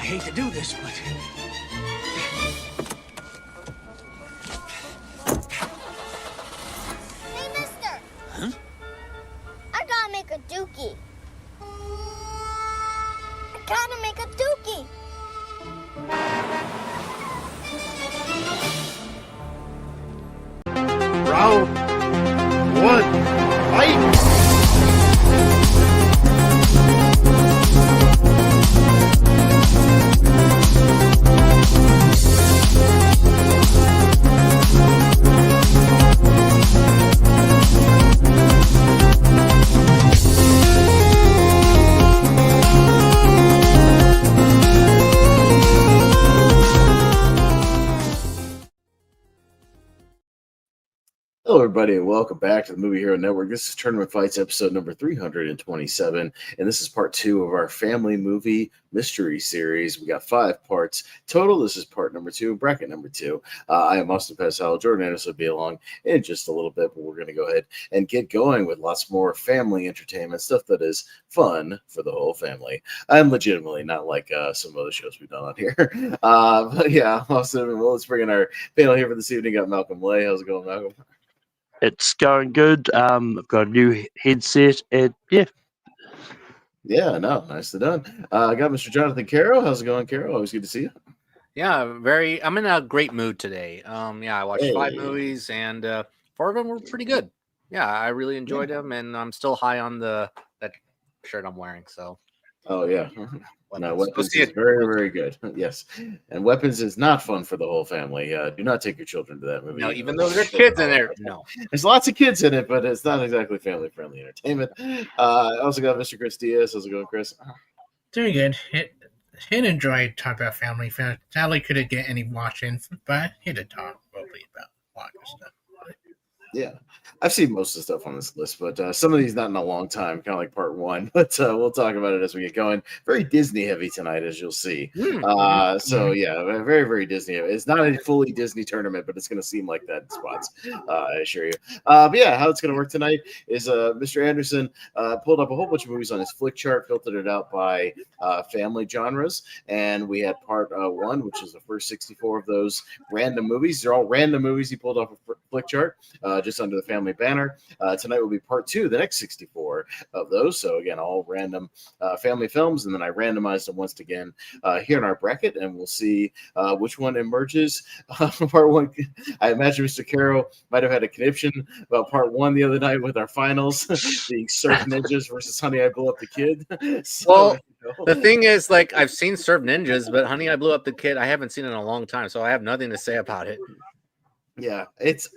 hate to do this, but... Hey, mister! Huh? I gotta make a dookie. I gotta make a dookie. Round one, fight! Hello, everybody, and welcome back to the Movie Hero Network. This is Tournament Fights, episode number 327, and this is part 2 of our family movie mystery series. We got 5 parts total. This is part number 2, bracket number 2. I am Austin Howell. Jordan Anderson will be along in just a little bit, but we're going to go ahead and get going with lots more family entertainment, stuff that is fun for the whole family. I'm legitimately not like some other shows we've done on here. But yeah, Austin, well, let's bring in our panel here for this evening. Got Malcolm Lay. How's it going, Malcolm? It's going good. I've got a new headset, and yeah. Yeah, no, nicely done. I got Mr. Jonathan Caro. How's it going, Caro? Always good to see you. Yeah, I'm in a great mood today. I watched 5 movies, and 4 of them were pretty good. Yeah, I really enjoyed them, and I'm still high on that shirt I'm wearing. So. Oh yeah. No, Weapons is very, very good. Yes. And Weapons is not fun for the whole family. Do not take your children to that movie. No, even though there's kids in there. No. There's lots of kids in it, but it's not exactly family-friendly entertainment. I also got Mr. Chris Diaz. How's it going, Chris? Doing good. He enjoyed talking about family. Sadly, couldn't get any watching, but he did talk probably about watching stuff. Yeah, I've seen most of the stuff on this list, but some of these not in a long time, kind of like part 1. But we'll talk about it as we get going. Very Disney heavy tonight, as you'll see. So yeah, very, very Disney heavy. It's not a fully Disney tournament, but it's going to seem like that in spots, I assure you. But yeah, how it's going to work tonight is Mr. Anderson pulled up a whole bunch of movies on his flick chart, filtered it out by family genres, and we had part 1, which is the first 64 of those random movies. They're all random movies he pulled off a flick chart. Just under the family banner. Tonight will be part 2, the next 64 of those. So again, all random family films, and then I randomized them once again here in our bracket, and we'll see which one emerges. Part 1, I imagine Mr. Caro might have had a conniption about part 1 the other night with our finals, being Surf Ninjas versus Honey, I Blew Up the Kid. So, the thing is, like, I've seen Surf Ninjas, but Honey, I Blew Up the Kid, I haven't seen it in a long time, so I have nothing to say about it. Yeah,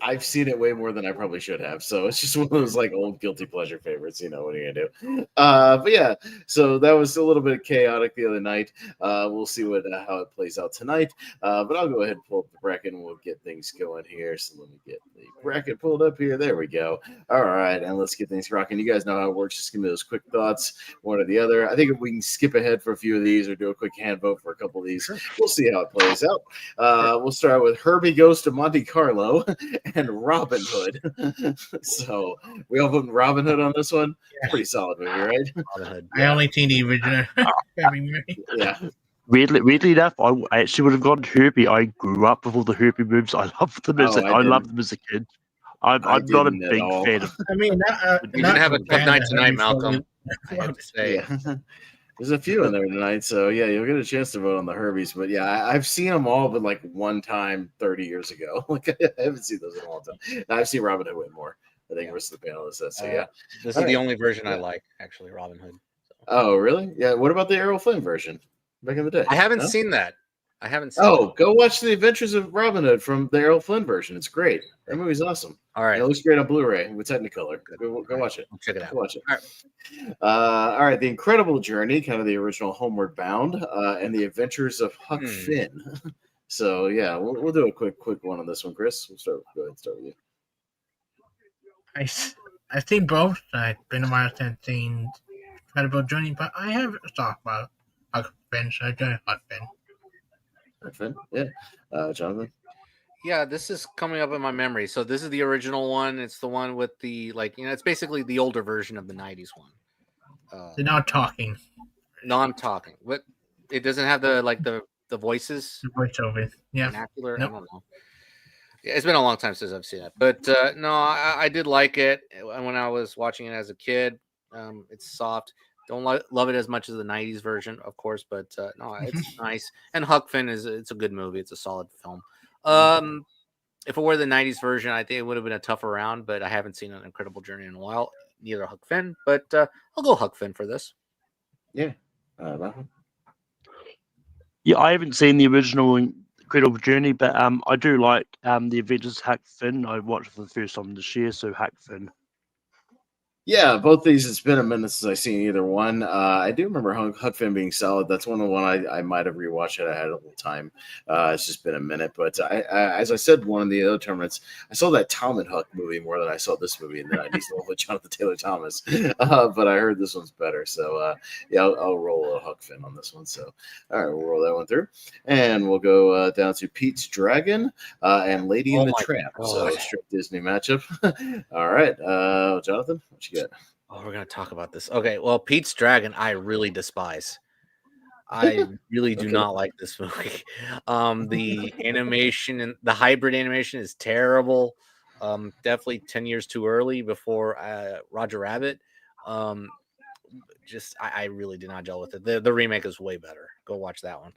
I've seen it way more than I probably should have. So it's just one of those like old guilty pleasure favorites, what are you gonna do? But yeah, so that was a little bit chaotic the other night. We'll see how it plays out tonight. But I'll go ahead and pull up the bracket and we'll get things going here. So let me get the bracket pulled up here. There we go. All right, and let's get things rocking. You guys know how it works. Just give me those quick thoughts, one or the other. I think if we can skip ahead for a few of these or do a quick hand vote for a couple of these, we'll see how it plays out. We'll start with Herbie Goes to Monte Carlo and Robin Hood. So we all voting Robin Hood on this one. Yeah. Pretty solid movie, right? I only seen the original. Yeah. Weirdly enough, I actually would have gone Herbie. I grew up with all the Herbie movies. I loved them as I loved them as a kid. I'm not a big fan of. I mean, you can have a good night tonight, Malcolm. I have to say. Yeah. There's a few in there tonight, so yeah, you'll get a chance to vote on the Herbies. But yeah, I've seen them all, but like one time 30 years ago. Like I haven't seen those in a long time. Now, I've seen Robin Hood way more. I think the rest of the panelists said so. Yeah, this is the only version I like, actually, Robin Hood. So. Oh, really? Yeah. What about the Errol Flynn version back in the day? I haven't seen that. I haven't seen it. Go watch The Adventures of Robin Hood from the Errol Flynn version. It's great. That movie's awesome. All right. It looks great on Blu-ray with Technicolor. Go watch it. I'll check it out. Go watch it. All right. The Incredible Journey, kind of the original Homeward Bound, and The Adventures of Huck Finn. So, yeah, we'll do a quick one on this one, Chris. Go ahead and start with you. I've seen both. I've been a while since seen Incredible Journey, but I have talked about Huck Finn, so I enjoy Huck Finn. Finn? Yeah. Jonathan? Yeah, this is coming up in my memory. So this is the original one. It's the one with the, it's basically the older version of the 90s one. They're not talking. Non-talking. But It doesn't have the voices. The voiceover. Yeah. Vernacular. Nope. I don't know. Yeah, it's been a long time since I've seen it, but no, I did like it when I was watching it as a kid. It's soft. Don't love it as much as the '90s version, of course, but no, it's nice. And Huck Finn it's a good movie. It's a solid film. If it were the '90s version, I think it would have been a tougher round, but I haven't seen an Incredible Journey in a while. Neither Huck Finn, but I'll go Huck Finn for this. Yeah. Yeah, I haven't seen the original Incredible Journey, but I do like the Avengers Huck Finn. I watched it for the first time this year, so Huck Finn. Yeah, both these. It's been a minute since I've seen either one. I do remember Huck Finn being solid. That's one of the one I might have rewatched it. I had a little time. It's just been a minute, but as I said, one of the other tournaments, I saw that Tom and Huck movie more than I saw this movie, and then I used to love with Jonathan Taylor Thomas. But I heard this one's better, so yeah, I'll roll a Huck Finn on this one. So all right, we'll roll that one through, and we'll go down to Pete's Dragon and Lady in the Tramp. God. So straight Disney matchup. All right, Jonathan, what you got? Oh, we're gonna talk about this. Okay, well, Pete's Dragon, I really despise. I really do not like this movie. The animation and the hybrid animation is terrible. Definitely 10 years too early before Roger Rabbit. I really did not gel with it. The remake is way better. Go watch that one.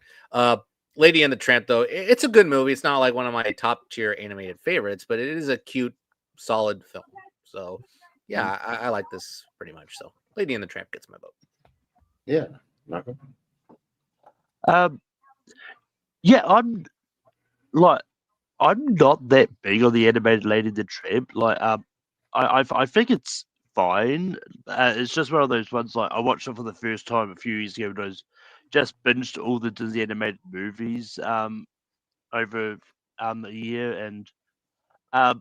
Lady and the Tramp, though, it's a good movie. It's not like one of my top tier animated favorites, but it is a cute, solid film. So yeah, I like this pretty much. So Lady and the Tramp gets my vote. Yeah, Malcolm. Yeah, I'm not that big on the animated Lady and the Tramp. Like, I think it's fine. It's just one of those ones. Like, I watched it for the first time a few years ago. And I was just binged all the Disney animated movies over a year, and I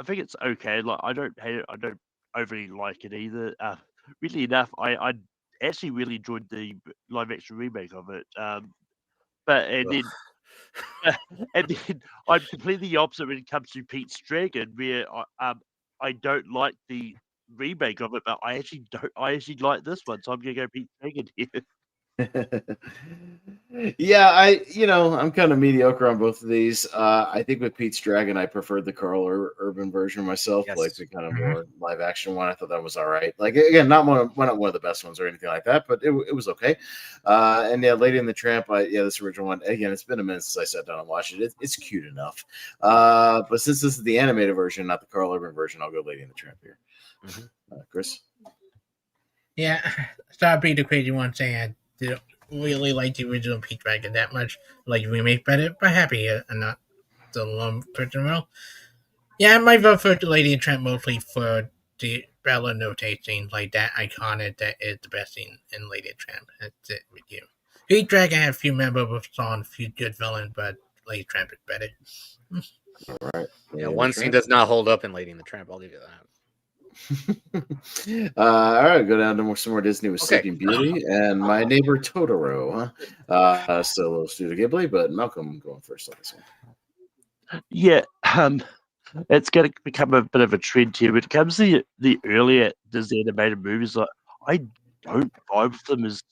think it's okay. Like, I don't hate it. I don't overly like it either. Really enough, I actually really enjoyed the live action remake of it. But and then I'm completely the opposite when it comes to Pete's Dragon, where I don't like the remake of it, but I actually like this one, so I'm gonna go Pete's Dragon here. Yeah, I'm kind of mediocre on both of these. I think with Pete's Dragon, I preferred the Carl Urban version myself, Yes. like the kind of more live action one. I thought that was all right. Like again, not one of the best ones or anything like that, but it was okay. And yeah, Lady and the Tramp, this original one. Again, it's been a minute since I sat down and watched it. It's cute enough. But since this is the animated version, not the Carl Urban version, I'll go Lady and the Tramp here. Chris. Yeah, so I'll be the crazy one saying I didn't really like the original Pete's Dragon that much, like the remake better, but happy I'm not the lone person well. Yeah, I might vote for the Lady and Tramp mostly for the Bella note scene, like that iconic that is the best scene in Lady and Tramp. That's it with you. Pete's Dragon had a few memorable songs, a few good villains, but Lady and Tramp is better. All right. Yeah, one scene does not hold up in Lady and the Tramp. I'll give you that. All right, go down to some more Disney with Sleeping Beauty and My Neighbor Totoro. Still a little Studio Ghibli, but Malcolm going first on this one. Yeah, it's going to become a bit of a trend here. When it comes to the earlier Disney animated movies, like, I don't vibe with them as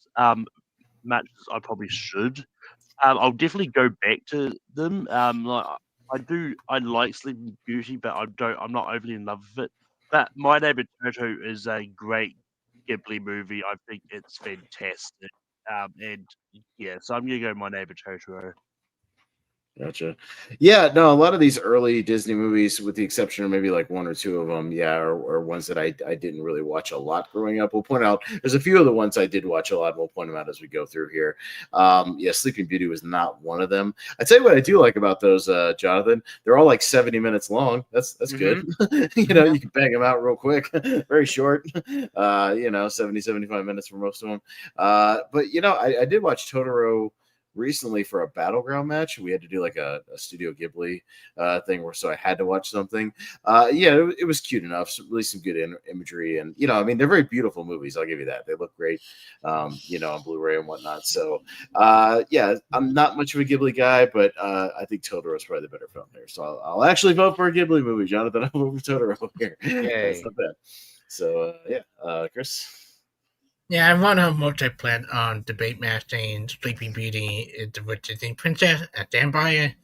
much as I probably should. I'll definitely go back to them. I like Sleeping Beauty, but I'm not overly in love with it. But My Neighbor Totoro is a great Ghibli movie. I think it's fantastic. And yeah, so I'm gonna go My Neighbor Totoro. Gotcha. Yeah, no, a lot of these early Disney movies, with the exception of maybe like one or two of them, are ones that I didn't really watch a lot growing up. We'll point out there's a few of the ones I did watch a lot. We'll point them out as we go through here. Sleeping Beauty was not one of them. I tell you what I do like about those, Jonathan. They're all like 70 minutes long. That's good. You can bang them out real quick. Very short. 70, 75 minutes for most of them. But I did watch Totoro recently for a battleground match. We had to do like a Studio Ghibli thing so I had to watch something. It was cute enough. So really some good imagery, and they're very beautiful movies. I'll give you that. They look great, on Blu-ray and whatnot. So I'm not much of a Ghibli guy, but I think Totoro is probably the better film here. So I'll actually vote for a Ghibli movie, Jonathan. I'll vote for Totoro here. That's not bad. So Chris. Yeah, I run a multi-plat debate match saying Sleeping Beauty is the rich Disney princess. I stand by it.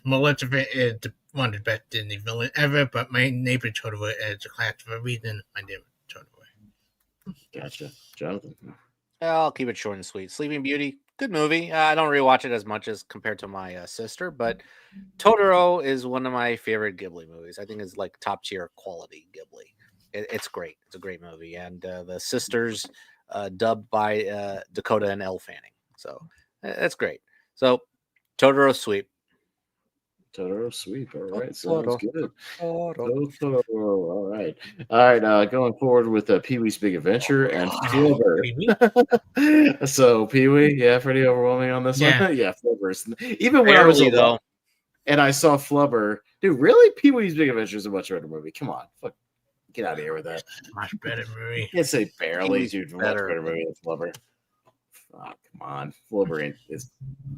Maleficent is one of the best Disney villains ever, but my neighbor Totoro is a class for a reason. My neighbor Totoro. Gotcha, Jonathan. I'll keep it short and sweet. Sleeping Beauty, good movie. I don't rewatch it as much as compared to my sister, but Totoro is one of my favorite Ghibli movies. I think it's like top tier quality Ghibli. It's great. It's a great movie, and the sisters, dubbed by Dakota and Elle Fanning. So that's great. So Totoro sweep. Totoro sweep. All right, sounds Totoro. good. Totoro. Totoro. All right. All right. Going forward with Pee Wee's Big Adventure and Flubber. So Pee Wee, yeah, pretty overwhelming on this Yeah. one. Yeah, Flubber's. Even when I was Barely, though. and I saw Flubber, dude, really? Pee Wee's Big Adventure is a much better movie. Come on, fuck, get out of here with that. Much better movie. You can't say barely, Pee-wee's dude. Much better. better movie than Flubber. Oh, come on, Flubber is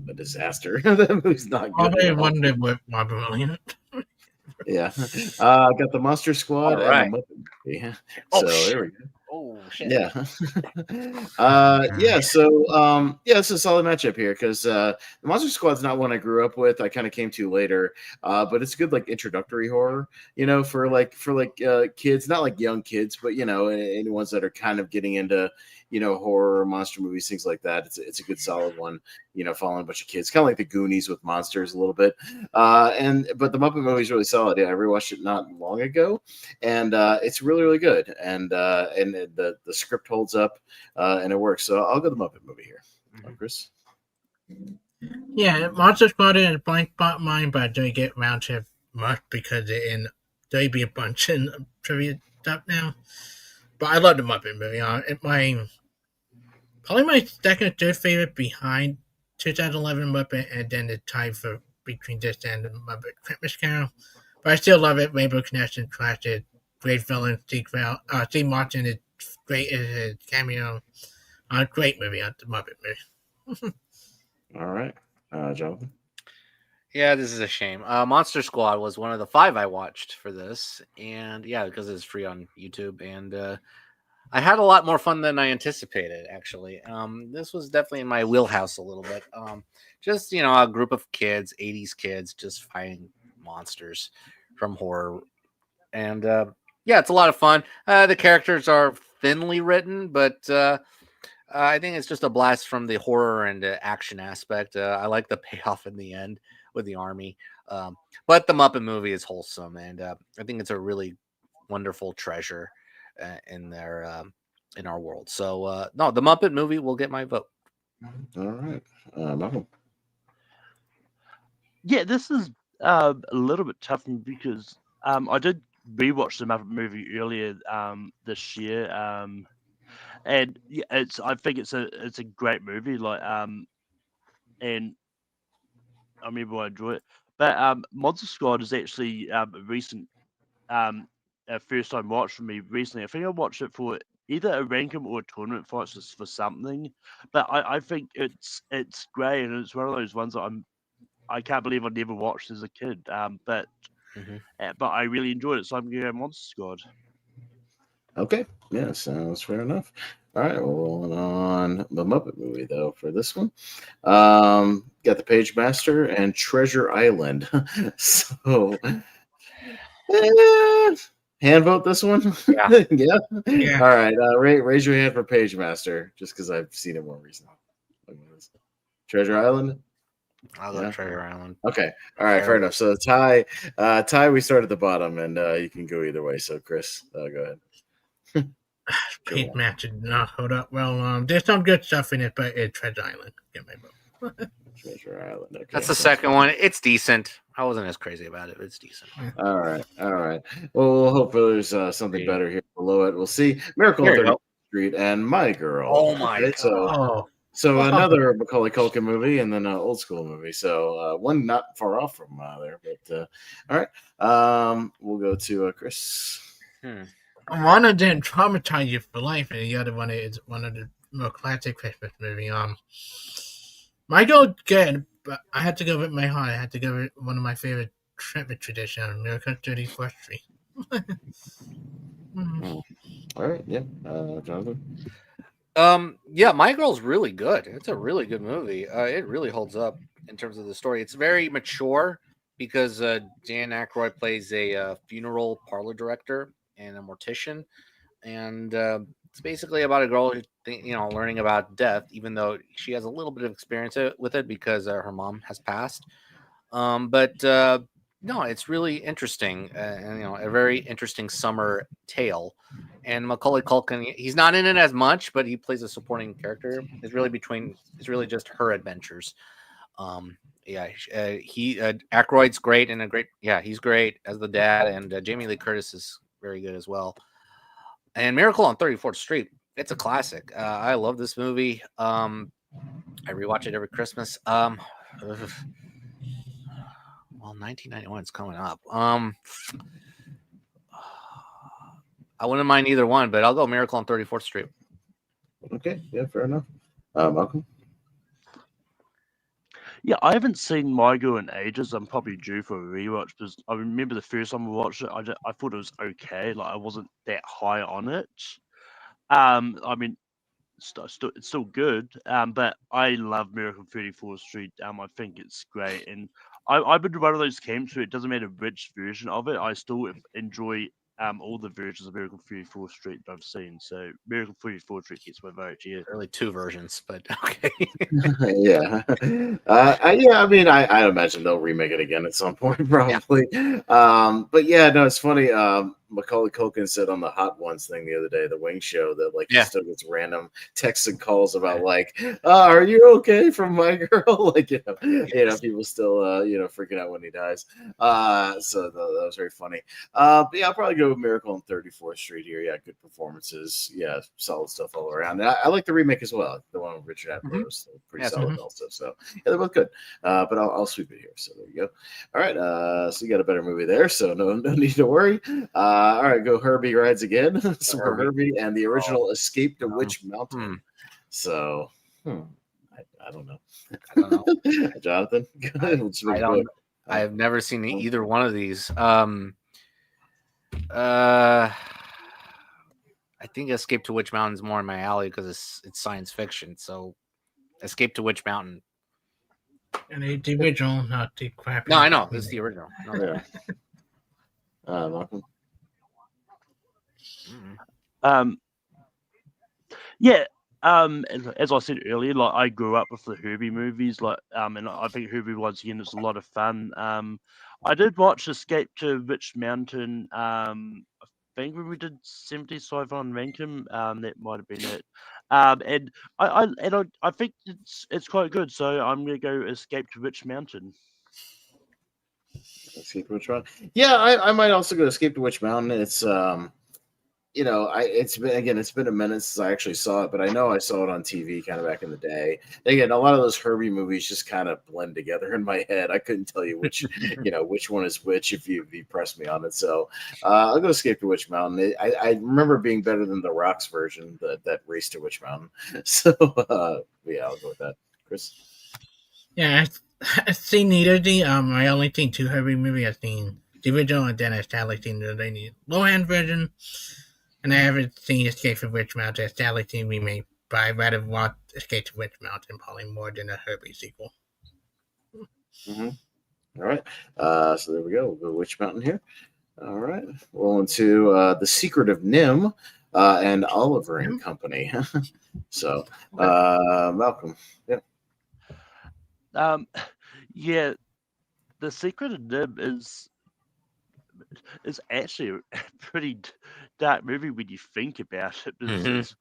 a disaster. That movie's not good. Probably at all. wonder what Robert Williams. Yeah. Got the Monster Squad All and right. the Muppet Movie. Oh, So shit. there we go. Oh shit. Yeah. Yeah, so it's a solid matchup here because the Monster Squad's not one I grew up with. I kind of came to later. But it's good like introductory horror, for kids, not like young kids, but any ones that are kind of getting into horror, monster movies, things like that. It's a good solid one, following a bunch of kids, kind of like the Goonies with monsters a little bit. But the Muppet movie is really solid. Yeah, I rewatched it not long ago, and it's really really good. And the script holds up, and it works. So I'll go the Muppet movie here. Chris. Yeah, Monster Squad is a blank spot mine, but I don't get around to it much because there'll be a bunch in trivia stuff now. But I love the Muppet movie. Probably my second or third favorite behind 2011 Muppet, and then the tie for between this and the Muppet Christmas Carol. But I still love it. Rainbow Connection, classic, great villain. Steve Martin is great as his cameo. Great movie, the Muppet movie. All right, Jonathan. Yeah, this is a shame. Monster Squad was one of the 5 I watched for this, and yeah, because it's free on YouTube, and I had a lot more fun than I anticipated. Actually, this was definitely in my wheelhouse a little bit. Just a group of kids, '80s kids, just fighting monsters from horror, and yeah, it's a lot of fun. The characters are thinly written, but I think it's just a blast from the horror and action aspect. I like the payoff in the end with the army. But the Muppet movie is wholesome, and I think it's a really wonderful treasure in our world. So no, the Muppet movie will get my vote. All right, Malcolm. Yeah, this is a little bit tough because I did rewatch the Muppet movie earlier this year, and yeah, I think it's a great movie. And I remember I enjoy it. But Monster Squad is actually a recent first time watch for me recently. I think I watched it for either a rankum or a tournament fight for something. But I think it's great, and it's one of those ones that I can't believe I never watched as a kid. But I really enjoyed it, so I'm going to go Monster Squad. Okay, yeah, sounds fair enough. All right, we're rolling on the Muppet movie though for this one. Got the Page Master and Treasure Island. So, hand vote this one. Yeah. Yeah. All right, raise your hand for Page Master, just because I've seen it more recently. Treasure Island. I'll go Treasure Island. Okay. All right. Fair enough. So tie. We start at the bottom, and you can go either way. So Chris, go ahead. Pete match did not hold up well. There's some good stuff in it, but it's Treasure Island. Get my vote. Treasure Island. Okay. That's the second one. It's decent. I wasn't as crazy about it, but it's decent. All right. Well, hopefully there's something better here below it. We'll see. Miracle on 30th Street and My Girl. Oh my God. So another Macaulay Culkin movie, and then an old school movie. So one not far off from there. But all right. We'll go to Chris. One of them traumatized you for life, and the other one is one of the more classic Christmas movie. My Girl good, but I had to go with my heart. I had to go with one of my favorite Christmas traditions, Miracle on 34th Street. All right, yeah, Jonathan. Yeah, My Girl's really good. It's a really good movie. It really holds up in terms of the story. It's very mature because Dan Aykroyd plays a funeral parlor director and a mortician, and it's basically about a girl who, learning about death, even though she has a little bit of experience with it because her mom has passed. But no, it's really interesting, and a very interesting summer tale. And Macaulay Culkin, he's not in it as much, but he plays a supporting character. It's really just her adventures. Yeah, he Aykroyd's great and a great, yeah, he's great as the dad, and Jamie Lee Curtis is very good as well. And Miracle on 34th Street, it's a classic. I love this movie. I rewatch it every Christmas. Well, 1991 is coming up. I wouldn't mind either one, but I'll go Miracle on 34th Street. Okay, yeah, fair enough. Malcolm? Yeah, I haven't seen My Girl in ages. I'm probably due for a rewatch because I remember the first time I watched it, I thought it was okay. Like I wasn't that high on it. I mean, it's still good. But I love Miracle 34th Street. I think it's great, and I've been to one of those camps where it doesn't matter which version of it, I still enjoy all the versions of Miracle 34th Street that I've seen. So Miracle 34th Street gets my vote here. Really two versions, but okay. Yeah. I mean, I imagine they'll remake it again at some point, probably. But yeah, no, it's funny. Macaulay Culkin said on the Hot Ones thing the other day, the Wing Show, that like he Yeah. still gets random texts and calls about like, "Are you okay from My Girl?" Like people still freaking out when he dies. So that was very funny. But yeah, I'll probably go with Miracle on 34th Street here. Yeah, good performances. Yeah, solid stuff all around. And I like the remake as well. The one with Richard Attenborough was pretty solid also. So yeah, they're both good. But I'll sweep it here. So there you go. All right. So you got a better movie there. So no need to worry. All right, go Herbie Rides Again. So Herbie and the original Escape to Witch Mountain. So I don't know. I don't know. Jonathan? I have never seen either one of these. I think Escape to Witch Mountain is more in my alley because it's science fiction. So Escape to Witch Mountain. And the original, not the crappy. No, I know. It's the original. No, yeah. Malcolm? Yeah. As I said earlier, like I grew up with the Herbie movies, and I think Herbie once again is a lot of fun. I did watch Escape to Witch Mountain. I think when we did 70 Sci-Fi and Rankin, that might have been it. And I think it's quite good. So I'm gonna go Escape to Witch Mountain. Escape to Witch Mountain. Yeah, I might also go Escape to Witch Mountain. It's it's been a minute since I actually saw it, but I know I saw it on TV kind of back in the day. Again, a lot of those Herbie movies just kind of blend together in my head. I couldn't tell you which which one is which if you press me on it. So I'll go Escape to Witch Mountain. I remember being better than the Rocks version, that Race to Witch Mountain. So yeah, I'll go with that. Chris? Yeah, I've seen neither of the. I only seen two Herbie movies. I've seen the original, and then I sadly seen the low-end version. And I haven't seen Escape to Witch Mountain. It's sadly seen remake, but I'd rather watch Escape to Witch Mountain probably more than a Herbie sequel. Mm-hmm. All right. So there we go. We'll go Witch Mountain here. All right. Well, into The Secret of Nim and Oliver and Company. So, Malcolm. Yeah. Yeah. The Secret of Nim is actually a pretty dark movie when you think about it. Because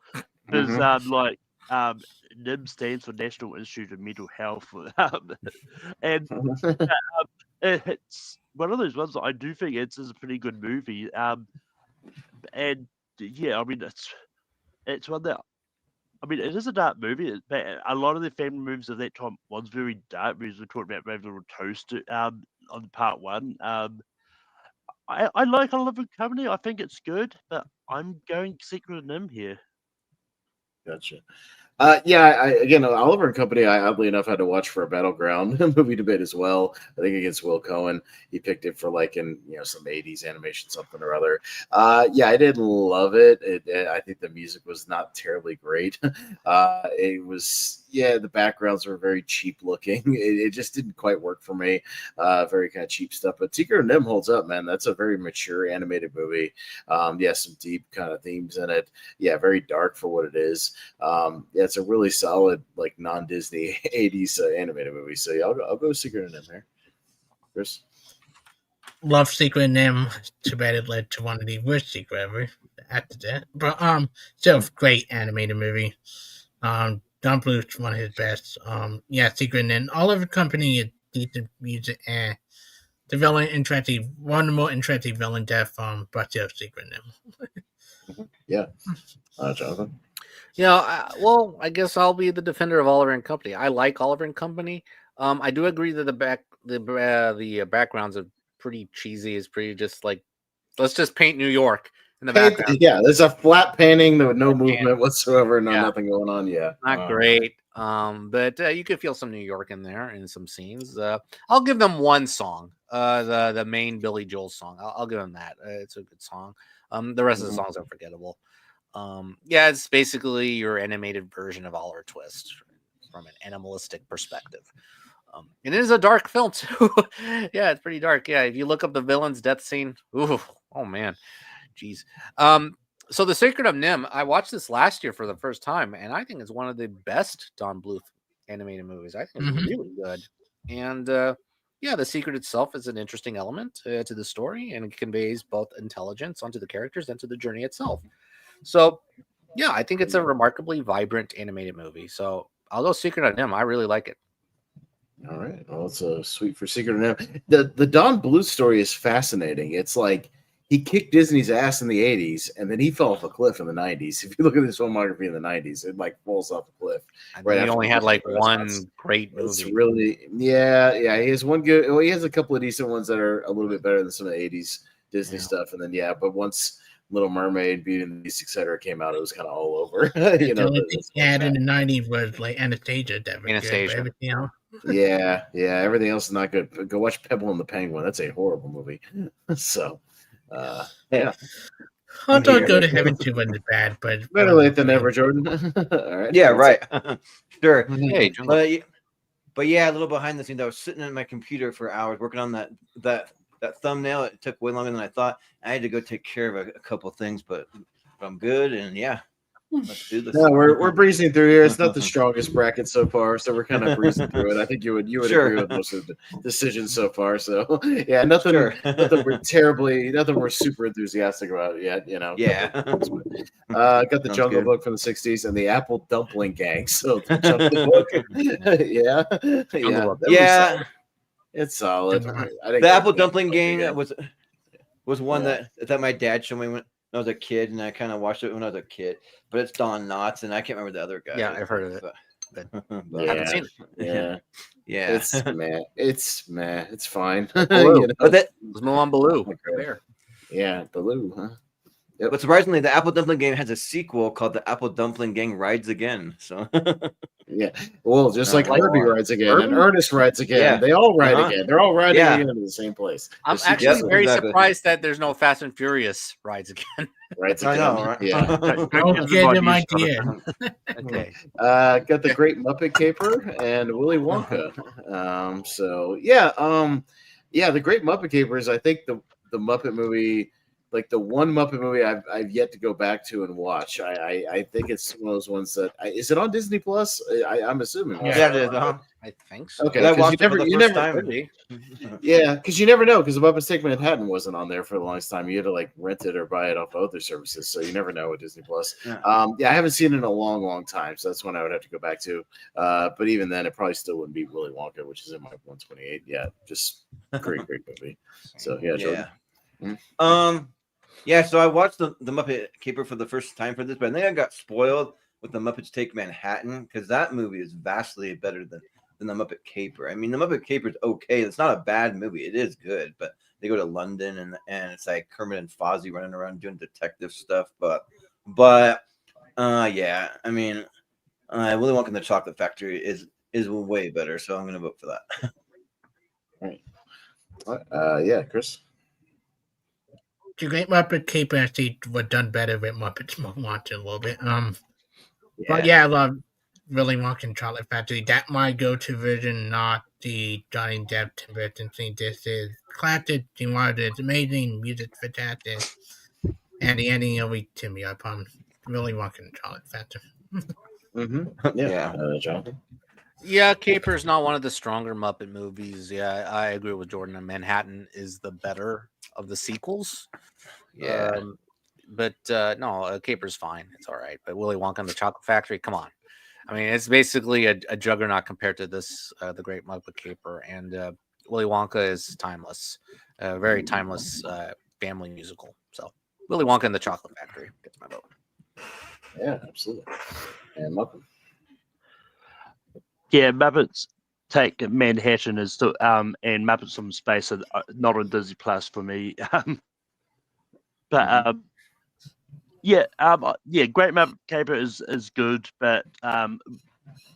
NIM stands for National Institute of Mental Health, and it's one of those ones that I do think it's a pretty good movie. And yeah, I mean it's one that. I mean, it is a dark movie, but a lot of the family movies of that time was very dark. Movies we talked about Brave Little Toast on part one. I like Oliver Company. I think it's good, but I'm going Secret of Nim here. Gotcha. Again, Oliver and Company, I oddly enough had to watch for a Battleground movie debate as well. I think against Will Cohen. He picked it for like in some 80s animation, something or other. I didn't love it. I think the music was not terribly great. It was, the backgrounds were very cheap looking. It just didn't quite work for me. Very kind of cheap stuff. But Secret of Nim holds up, man. That's a very mature animated movie. Some deep kind of themes in it. Yeah, very dark for what it is. It's a really solid, like non-Disney 80s animated movie. So I'll go Secret of Nim here. Chris? Love Secret of Nim. Too bad it led to one of the worst secret ever after that. But still great animated movie. Don Bluth's one of his best. Secret of Nim. Oliver Company is decent music and the villain interesting, one of the more interesting villain death but still Secret of Nim. Yeah. Jonathan? I guess I'll be the defender of Oliver and Company. I like Oliver and Company. I do agree that the backgrounds are pretty cheesy. It's pretty just like, let's just paint New York in the background. Yeah, there's a flat painting with no movement whatsoever, nothing going on. Yeah, not great. But you could feel some New York in there in some scenes. I'll give them one song, the main Billy Joel song. I'll give them that. It's a good song. The rest of the songs are forgettable. It's basically your animated version of Oliver Twist from an animalistic perspective. And it is a dark film too. It's pretty dark. If you look up the villain's death scene, oh man, jeez. So The Secret of Nim, I watched this last year for the first time, and I think it's one of the best Don Bluth animated movies. I think it's really good. And the secret itself is an interesting element to the story, and it conveys both intelligence onto the characters and to the journey itself. So, I think it's a remarkably vibrant animated movie. So I'll go Secret of Nim. I really like it. All right. Well, it's a sweet for Secret of Nim. The Don Bluth story is fascinating. It's like he kicked Disney's ass in the 80s, and then he fell off a cliff in the 90s. If you look at his filmography in the 90s, it like falls off a cliff. He only had like one great movie. It's really, he has one good. Well, he has a couple of decent ones that are a little bit better than some of the 80s Disney stuff. And then, but once Little Mermaid, Beauty and the Beast, etc. came out, it was kind of all over. The only thing he had in the 90s was like Anastasia. Anastasia. Everything else is not good. Go watch Pebble and the Penguin. That's a horrible movie. So, I'll go to heaven too when it's bad, but better late than never, Jordan. All right. Yeah, right. Sure. Hey, but a little behind the scenes. I was sitting at my computer for hours working on that thumbnail. It took way longer than I thought. I had to go take care of a couple of things, but I'm good. And let's do this. No, we're breezing through here. It's not the strongest bracket so far, so we're kind of breezing through it. I think you would agree with most of the decisions so far. So nothing we're super enthusiastic about yet. Yeah. Got the Jungle Book from the 60s and the Apple Dumpling Gang. So the Jungle Book, it's solid. The Apple Dumpling Gang was one that my dad showed me when I was a kid, and I kind of watched it when I was a kid. But it's Don Knotts, and I can't remember the other guy. Yeah, I've heard of it. But I haven't seen it. Yeah. It's fine. But let's move on, Baloo. Baloo, huh? Yep. But surprisingly, the Apple Dumpling Gang has a sequel called The Apple Dumpling Gang Rides Again. So well, just like Herbie rides again, and Ernest rides again. They all ride again. They're all riding again to the same place. I'm actually very surprised that there's no Fast and Furious rides again. Rides again. I know, right? Yeah. Don't give him idea. Okay. Got the Great Muppet Caper and Willy Wonka. The Great Muppet Caper is, I think, the Muppet movie. Like the one Muppet movie I've yet to go back to and watch. I think it's one of those ones that is it on Disney Plus? I'm assuming. Yeah, it is. I think so. Okay, I watched it for the first time. Because you never know, because the Muppets Take Manhattan wasn't on there for the longest time. You had to like rent it or buy it off other services, so you never know with Disney Plus. I haven't seen it in a long time, so that's one I would have to go back to. But even then, it probably still wouldn't be Willy Wonka, which is in my 128. Yeah, just great movie. So Jordan. So I watched the Muppet Caper for the first time for this, but I think I got spoiled with the Muppets Take Manhattan because that movie is vastly better than the Muppet Caper. I mean, the Muppet Caper is okay. It's not a bad movie. It is good, but they go to London and it's like Kermit and Fozzie running around doing detective stuff. But I mean, Willy Wonka and the Chocolate Factory is way better. So I'm going to vote for that. Yeah, Chris. The Great Muppet Caper actually was done better with Muppets Wanted a little bit. But yeah, I love Willy Wonka and Chocolate Factory. That my go-to version, not the Johnny Depp Tim Burton thing. This is classic. It's amazing. Music's fantastic. And the ending will be to me, I promise. Willy Wonka and Chocolate Factory. Yeah. Jonathan. Yeah, Caper's not one of the stronger Muppet movies. Yeah, I agree with Jordan. Manhattan is the better of the sequels. Yeah. But no, Caper's fine. It's all right. But Willy Wonka and the Chocolate Factory, come on. I mean, it's basically a juggernaut compared to this, The Great Muppet Caper. And Willy Wonka is timeless. Very timeless family musical. So Willy Wonka and the Chocolate Factory gets my vote. Yeah, absolutely. And Muppet. Yeah, Muppets Take Manhattan is still, and Muppets from Space are not on Disney Plus for me. But yeah, Great Muppet Caper is good, but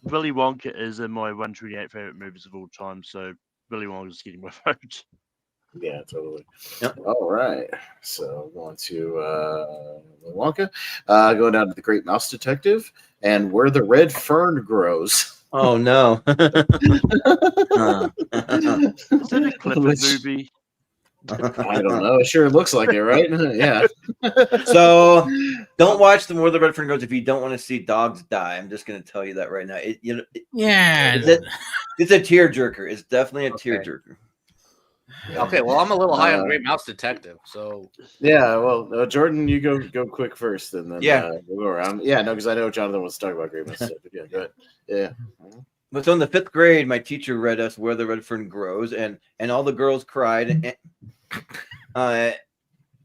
Willy Wonka is in my 128 favorite movies of all time. So Willy Wonka is getting my vote. Yeah, totally. Yep. All right. So going to Willy Wonka, going down to The Great Mouse Detective, and Where the Red Fern Grows. Oh no. Is that a Clifford movie? I don't know. It sure looks like it, right? Yeah. So don't watch Where the Red Fern Grows if you don't want to see dogs die. I'm just going to tell you that right now. Yeah. It's a tearjerker. It's definitely a tearjerker. Okay, well, I'm a little high on Great Mouse Detective, so yeah. Well, Jordan, you go quick first, and then we'll go around. Yeah, no, because I know Jonathan wants to talk about Great Mouse Detective. Yeah, go ahead. Yeah. But so in the 5th grade, my teacher read us Where the Red Fern Grows, and all the girls cried,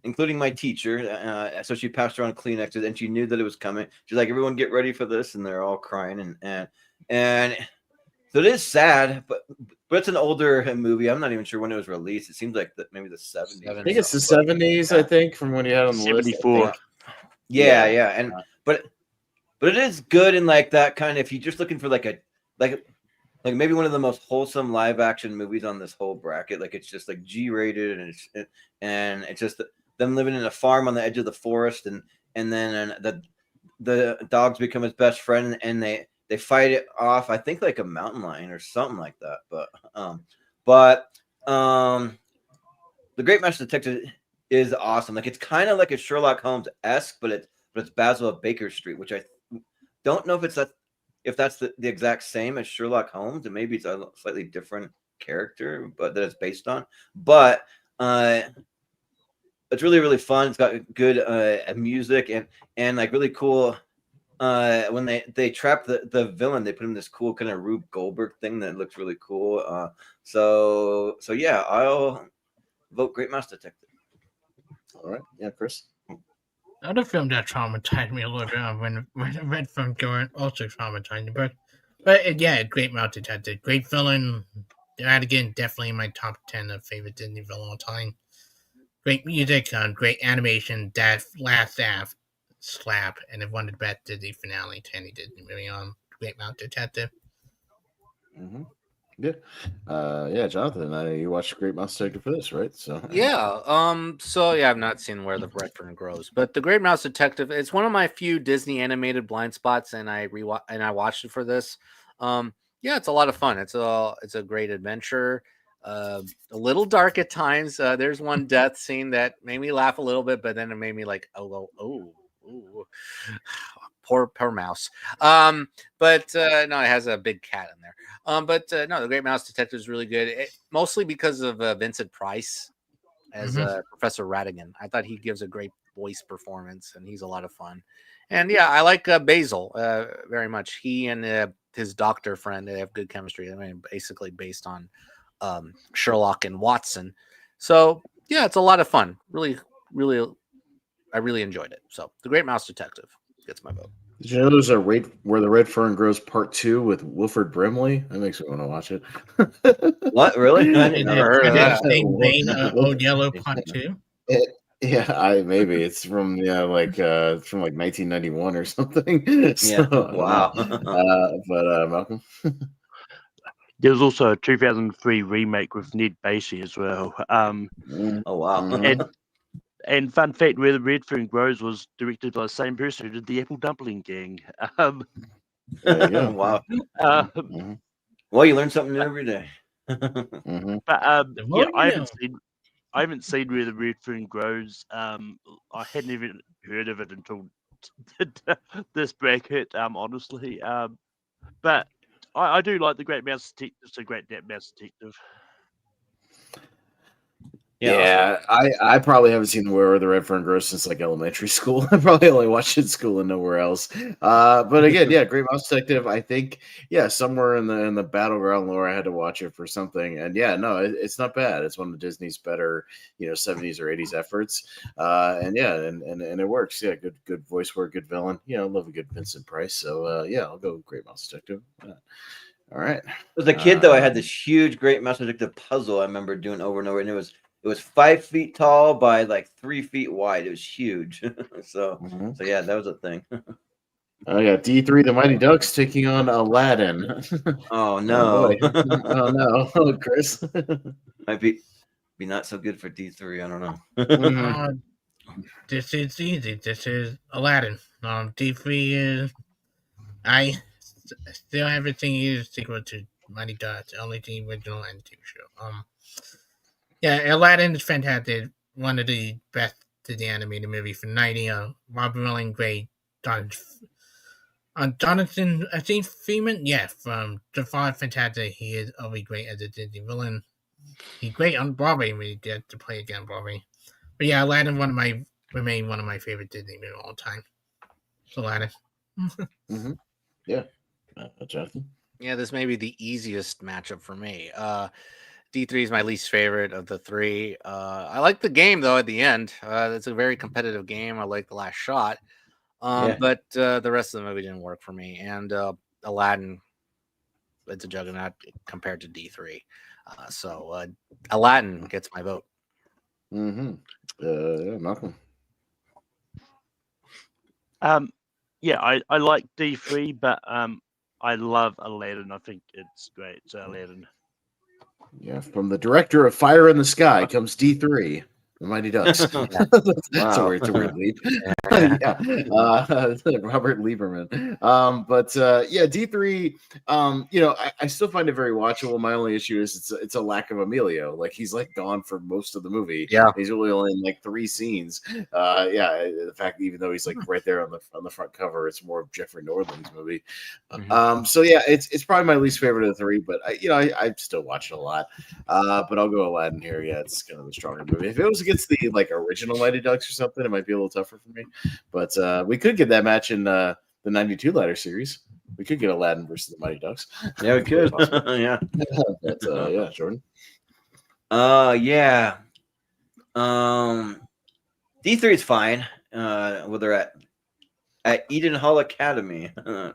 including my teacher. So she passed around Kleenexes, and she knew that it was coming. She's like, "Everyone, get ready for this!" And they're all crying, and so it is sad, but it's an older movie. I'm not even sure when it was released. It seems like maybe the 70s. I think it's the 70s. I think from when you had on the 74. list. Yeah, and but it is good in like that kind of. If you're just looking for like maybe one of the most wholesome live action movies on this whole bracket. Like it's just like G-rated, and it's just them living in a farm on the edge of the forest, and then the dogs become his best friend, and they fight it off. I think like a mountain lion or something like that. But The Great Mouse Detective is awesome. Like it's kind of like a Sherlock Holmes-esque, but it's Basil of Baker Street, which I don't know if that's the exact same as Sherlock Holmes, and maybe it's a slightly different character, but that it's based on. But it's really, really fun. It's got good music and like really cool. When they trap the villain, they put him in this cool kind of Rube Goldberg thing that looks really cool. So yeah, I'll vote Great Mouse Detective. All right, yeah, Chris. Other film that traumatized me a little bit when Red Phone Going also traumatized me, but yeah, Great Mouse Detective, great villain. Again, definitely in my top 10 of favorite Disney villain of all time. Great music, great animation. That last half slap, and it won the best Disney finale to any Disney movie on Great Mouse Detective. Mm-hmm. Yeah. Yeah, Jonathan, you watched Great Mouse Detective for this, right? So So yeah, I've not seen Where the Red Fern Grows, but The Great Mouse Detective, it's one of my few Disney animated blind spots, and I watched it for this. Yeah, it's a lot of fun. It's a great adventure. A little dark at times. There's one death scene that made me laugh a little bit, but then it made me like, oh. Poor mouse. But no, it has a big cat in there. But no, The Great Mouse Detective is really good. Mostly because of Vincent Price as Professor Ratigan. I thought he gives a great voice performance, and he's a lot of fun. And yeah, I like Basil very much. He and his doctor friend, they have good chemistry. I mean, basically based on Sherlock and Watson. So yeah, it's a lot of fun. Really, I really enjoyed it. So The Great Mouse Detective gets my vote. Did you know there's a Where the Red Fern Grows Part 2 with Wilford Brimley? That makes me want to watch it. What, really? I In never heard of that that. same vein, Old Yellow Part 2. Yeah, maybe it's from from like 1991 or something. So Yeah. I don't know. Wow. But Malcolm. There was also a 2003 remake with Ned Beatty as well. Oh wow. Mhm. And fun fact, Where the Red Fern Grows was directed by the same person who did the Apple Dumpling Gang. There you go. Wow. Um, Mhm. Well, you learn something new every day. Mhm. but The yeah, more you I know. haven't seen Where the Red Fern Grows. I hadn't even heard of it until this bracket. Honestly, but I do like the Great Mouse Detective. It's a great Mouse Detective. Yeah, I probably haven't seen Where the Red Fern Grows since like elementary school. I probably only watched it in school and nowhere else. But again, yeah, Great Mouse Detective. I think somewhere in the battleground lore, I had to watch it for something. And yeah, no, it's not bad. It's one of Disney's better 70s or 80s efforts. And yeah, and it works. Yeah, good voice work, good villain. I love a good Vincent Price. So yeah, I'll go Great Mouse Detective. All right. As a kid, though, I had this huge Great Mouse Detective puzzle I remember doing over and over, and it was 5 feet tall by like 3 feet wide. It was huge. So Mhm. yeah, that was a thing. I got D3, the Mighty Ducks taking on Aladdin. Oh Oh boy. no. Oh no. Oh, Chris. Might be not so good for D3. I don't know. Mhm. Uh, this is easy. This is Aladdin. D3 is still everything is equal to Mighty Ducks, only the original and TV show. Yeah, Aladdin is fantastic. One of the best Disney animated movies from '90. Robin Williams, great. Jonathan, I think Freeman, yeah, from The Father Fantastic. He is always great as a Disney villain. He's great on Broadway when he gets to play again on Broadway. But yeah, Aladdin remain one of my favorite Disney movies of all time. So Aladdin. Mhm. Yeah. Jonathan. Yeah, this may be the easiest matchup for me. D3 is my least favorite of the three. I like the game though. At the end, it's a very competitive game. I like the last shot, Yeah. but the rest of the movie didn't work for me. And Aladdin, it's a juggernaut compared to D3. So Aladdin gets my vote. Mm-hmm. Yeah, Malcolm. Yeah, I like D3, but I love Aladdin. I think it's great. So Aladdin. Yeah, from the director of Fire in the Sky comes D3, the Mighty Ducks. That's a Wow. weird leap. Yeah. Robert Lieberman. But yeah, D3. I still find it very watchable. My only issue is it's a lack of Emilio. Like he's like gone for most of the movie. Yeah. He's really only in like 3 scenes. The fact that even though he's like right there on the front cover, it's more of Jeffrey Norland's movie. So yeah, it's probably my least favorite of the 3, but I still watch it a lot. But I'll go Aladdin here. Yeah, it's kind of the stronger movie. If it was against the like original Mighty Ducks or something, it might be a little tougher for me. But we could get that match in the 92 ladder series. We could get Aladdin versus the Mighty Ducks. Yeah, we could. Yeah. But yeah, Jordan. Yeah. D3 is fine. Well, they're at Eden Hall Academy.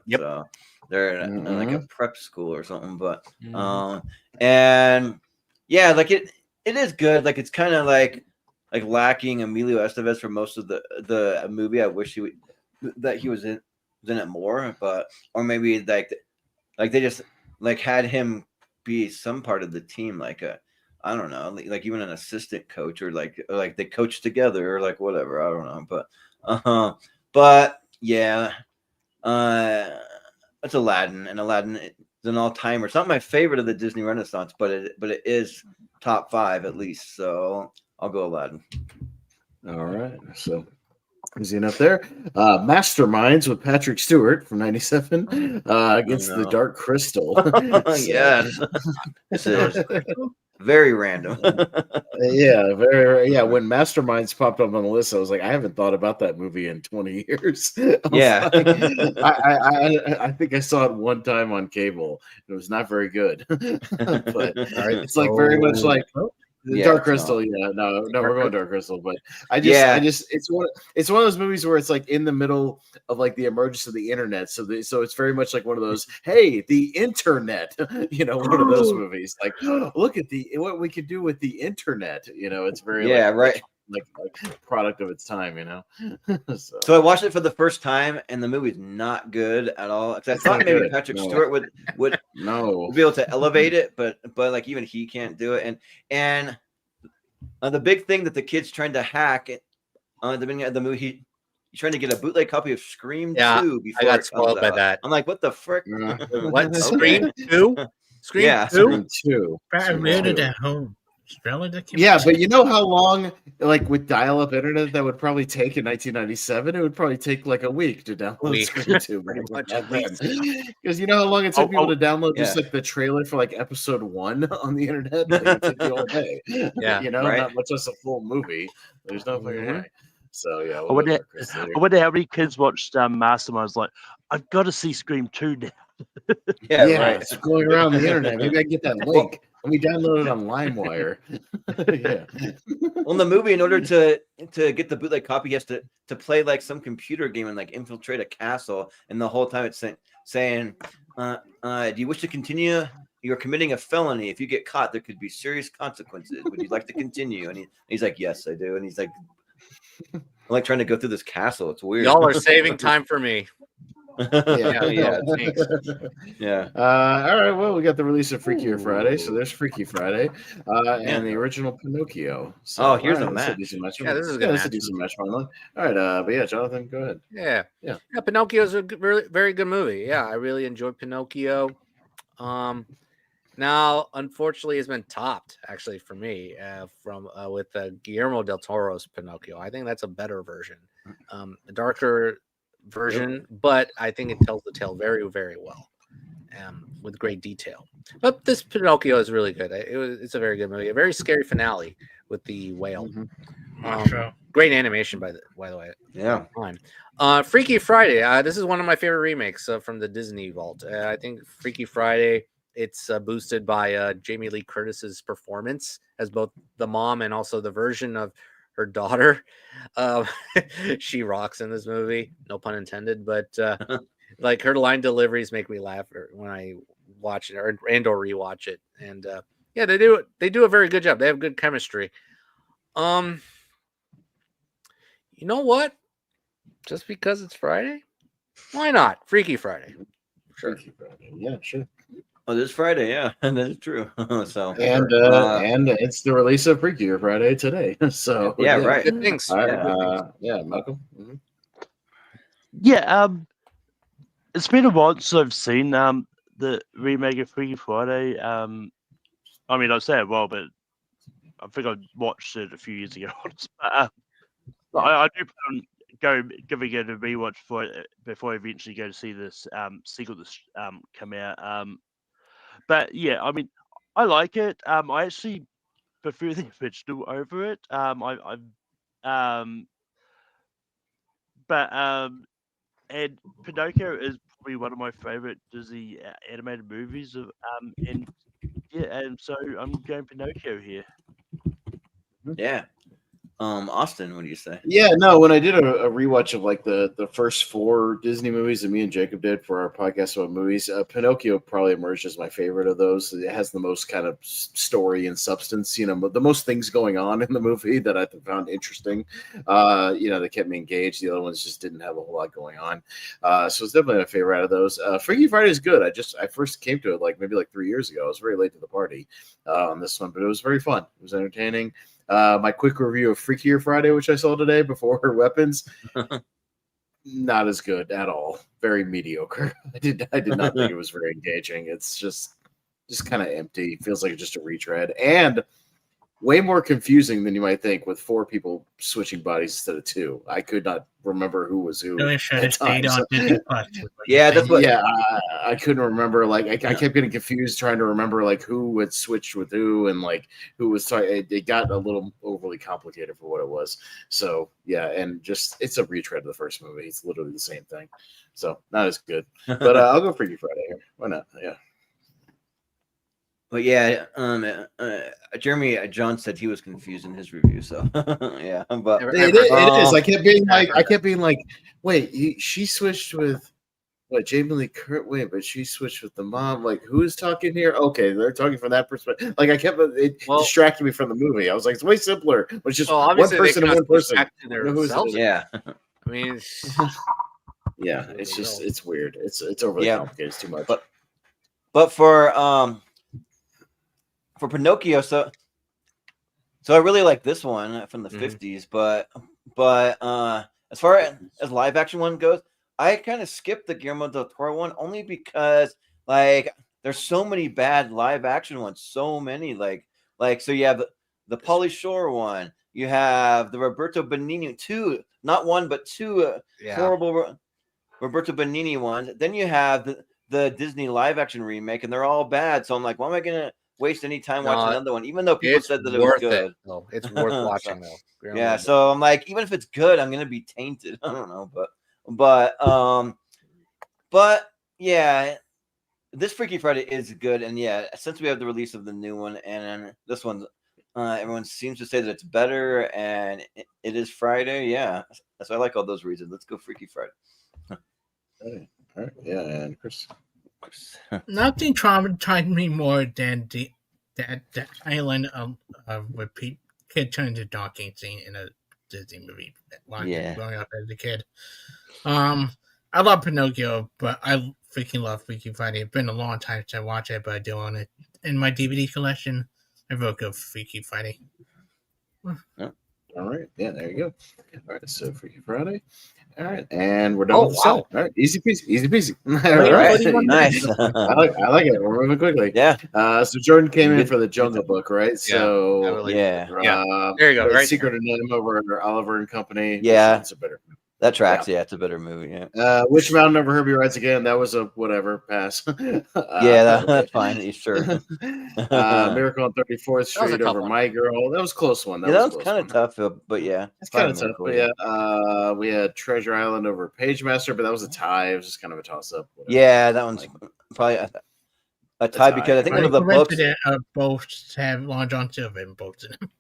Yep. So they're in like a prep school or something. But Mhm. and yeah, like it is good. Like it's kind of like lacking Emilio Estevez for most of the movie. I wish that he was in it more, but or maybe like they just like had him be some part of the team, like a I don't know, like even an assistant coach or like they coach together or like whatever. I don't know, but yeah, it's Aladdin, and Aladdin is an all timer. It's not my favorite of the Disney Renaissance, but it is top 5 at least. So I'll go Aladdin. All right, so easy enough there. Masterminds with Patrick Stewart from '97 against the Dark Crystal. Yes, this is very random. Yeah. When Masterminds popped up on the list, I was like, I haven't thought about that movie in 20 years. Yeah. I think I saw it one time on cable. It was not very good, but it's like very much like the Dark Crystal. Yeah, no, we're going Dark Crystal. But I just, it's one of those movies where it's like in the middle of like the emergence of the internet. So it's very much like one of those, hey, the internet, one of those movies. Like, look at what we could do with the internet. It's very right. like product of its time, you know. So I watched it for the first time, and the movie's not good at all. Because I It's thought not maybe good. Patrick No. Stewart would No. be able to elevate it, but like even he can't do it. And the big thing that the kid's trying to hack at the beginning of the movie, he's trying to get a bootleg copy of Scream 2 before I got it comes spoiled by out. that. I'm like, what the frick? What? Okay. Scream 2? Scream Yeah. 2? Scream 2. I Scream read it 2. at home. Yeah, but you know how long, like with dial-up internet, that would probably take in 1997? It would probably take like a week to download Scream 2. Pretty much, back at then. least. Because you know how long it took people to download just yeah. like the trailer for like episode 1 on the internet? Like, it took you all day. Yeah, you know, right. not much as a full movie. There's no fucking way. So yeah, I wonder how many kids watched Mastermind. Was like, I've got to see Scream 2 now. Yeah, right. It's going around the internet. Maybe I can get that link. Let me download it on LimeWire. Yeah. Well, in the movie, in order to get the bootleg copy, he has to play like some computer game and like infiltrate a castle. And the whole time it's saying, do you wish to continue? You're committing a felony. If you get caught, there could be serious consequences. Would you like to continue? And he's like, yes, I do. And he's like, I'm like trying to go through this castle. It's weird. Y'all are saving time for me. Yeah. Thanks. Yeah. All right. Well, we got the release of Freakier Friday, so there's Freaky Friday, and the original Pinocchio. So, here's a this is match. decent match. Yeah, this is a good This is a match. decent match, finally. All right. But yeah, Jonathan, go ahead. Yeah. Pinocchio is a really, very good movie. Yeah, I really enjoyed Pinocchio. Now, unfortunately, it's been topped actually for me from with Guillermo del Toro's Pinocchio. I think that's a better version, a darker version, but I think it tells the tale very, very well, with great detail. But this Pinocchio is really good. It's a very good movie. A very scary finale with the whale. Great animation by the way. Yeah. Freaky Friday. This is one of my favorite remakes from the Disney vault. I think Freaky Friday. It's boosted by Jamie Lee Curtis's performance as both the mom and also the version of her daughter. She rocks in this movie, no pun intended. But like her line deliveries make me laugh when I watch it or rewatch it. And yeah, they do a very good job. They have good chemistry. You know what? Just because it's Friday, why not? Freaky Friday. Sure. Freaky Friday. Yeah, sure. Oh, this Friday, yeah, that is true. So and it's the release of Freakier Friday today. So yeah, right. Good things. All right, Malcolm. Mm-hmm. Yeah, it's been a while since I've seen the remake of Freaky Friday. I mean, I'd say it well, but I think I watched it a few years ago. But I do plan on giving it a rewatch before I eventually go to see this sequel that's come out. But yeah, I mean, I like it. I actually prefer the original over it. And Pinocchio is probably one of my favorite Disney animated movies and so I'm going Pinocchio here. Yeah. Austin, what do you say? Yeah, no, when I did a rewatch of like the first 4 Disney movies that me and Jacob did for our podcast about movies, Pinocchio probably emerged as my favorite of those. It has the most kind of story and substance, the most things going on in the movie that I found interesting. That kept me engaged. The other ones just didn't have a whole lot going on. So it's definitely my favorite out of those. Freaky Friday is good. I first came to it maybe 3 years ago. I was very late to the party on this one, but it was very fun. It was entertaining. My quick review of Freakier Friday, which I saw today before Weapons, not as good at all. Very mediocre. I did not think it was very engaging. It's just kind of empty. It feels like just a retread and way more confusing than you might think with 4 people switching bodies instead of 2. I could not remember who was who. Yeah, that's what. Yeah, I couldn't remember. I kept getting confused trying to remember who had switched with who and who was talking. It got a little overly complicated for what it was. So yeah, and just it's a retread of the first movie. It's literally the same thing. So not as good. But I'll go Freaky Friday here. Why not? Yeah. But yeah, Jeremy John said he was confused in his review. So yeah, but it is. I kept being like, wait, she switched with What, Jamie Lee Curtis? Wait, but she switched with the mom. Like, who is talking here? Okay, they're talking from that perspective. Like, it Well- distracted me from the movie. I was like, it's way simpler. It's just Well, one obviously they person and cannot one switch person. back to I know who it themselves. is. Yeah. I mean, Yeah, There it's we just go. it's weird. It's overly Yeah. complicated. It's too much. But for Pinocchio, so I really like this one from the Mhm. 50s, but as far as live action one goes, I kind of skipped the Guillermo del Toro one only because like there's so many bad live action ones, so many like so you have the Pauly Shore one, you have the Roberto Benigni, two, not one but two yeah. horrible Roberto Benigni ones. Then you have the Disney live action remake, and they're all bad. So I'm like, why am I gonna waste any time watching No, another one? Even though people It's said that it was worth good. it. Though. It's worth So, watching though. Yeah, so I'm like, even if it's good, I'm gonna be tainted. I don't know, but yeah, this Freaky Friday is good, and yeah, since we have the release of the new one and this one, everyone seems to say that it's better, and it is Friday. Yeah, so I like all those reasons. Let's go Freaky Friday. All right. Yeah, and Chris. Nothing traumatized me more than the island of where kid turned to docking scene in a Disney movie while Yeah. growing up as a kid. I love Pinocchio, but I freaking love Freaky Friday. It's been a long time since I watched it, but I do own it in my DVD collection. I wrote go Freaky Friday. All right. Yeah, there you go. All right. So Freaky Friday. All right, and we're done with the wow. set. All right, easy peasy, easy peasy. All Wait, right, what do you want Nice. I like it. We're moving quickly. Yeah. So Jordan came in Good. for the Jungle Book, right? So heavily- Yeah. There you go, right Secret of NIMH over under Oliver and Company. Yeah. It's a better. That tracks. Yeah, it's a better movie. Yeah. Witch Mountain over Herbie Rides Again. That was a whatever pass. Yeah, that's fine. Sure. Miracle on 34th That was a Street tough over one. My Girl. That was a close one. Yeah, that one's kind of tough, but yeah, It's kind of fine tough, Miracle, but yeah. We had Treasure Island over Page Master, but that was a tie. It was just kind of a toss up. Yeah, that one's probably a tie because I think one of the books. Both have Long John Silver in both of them.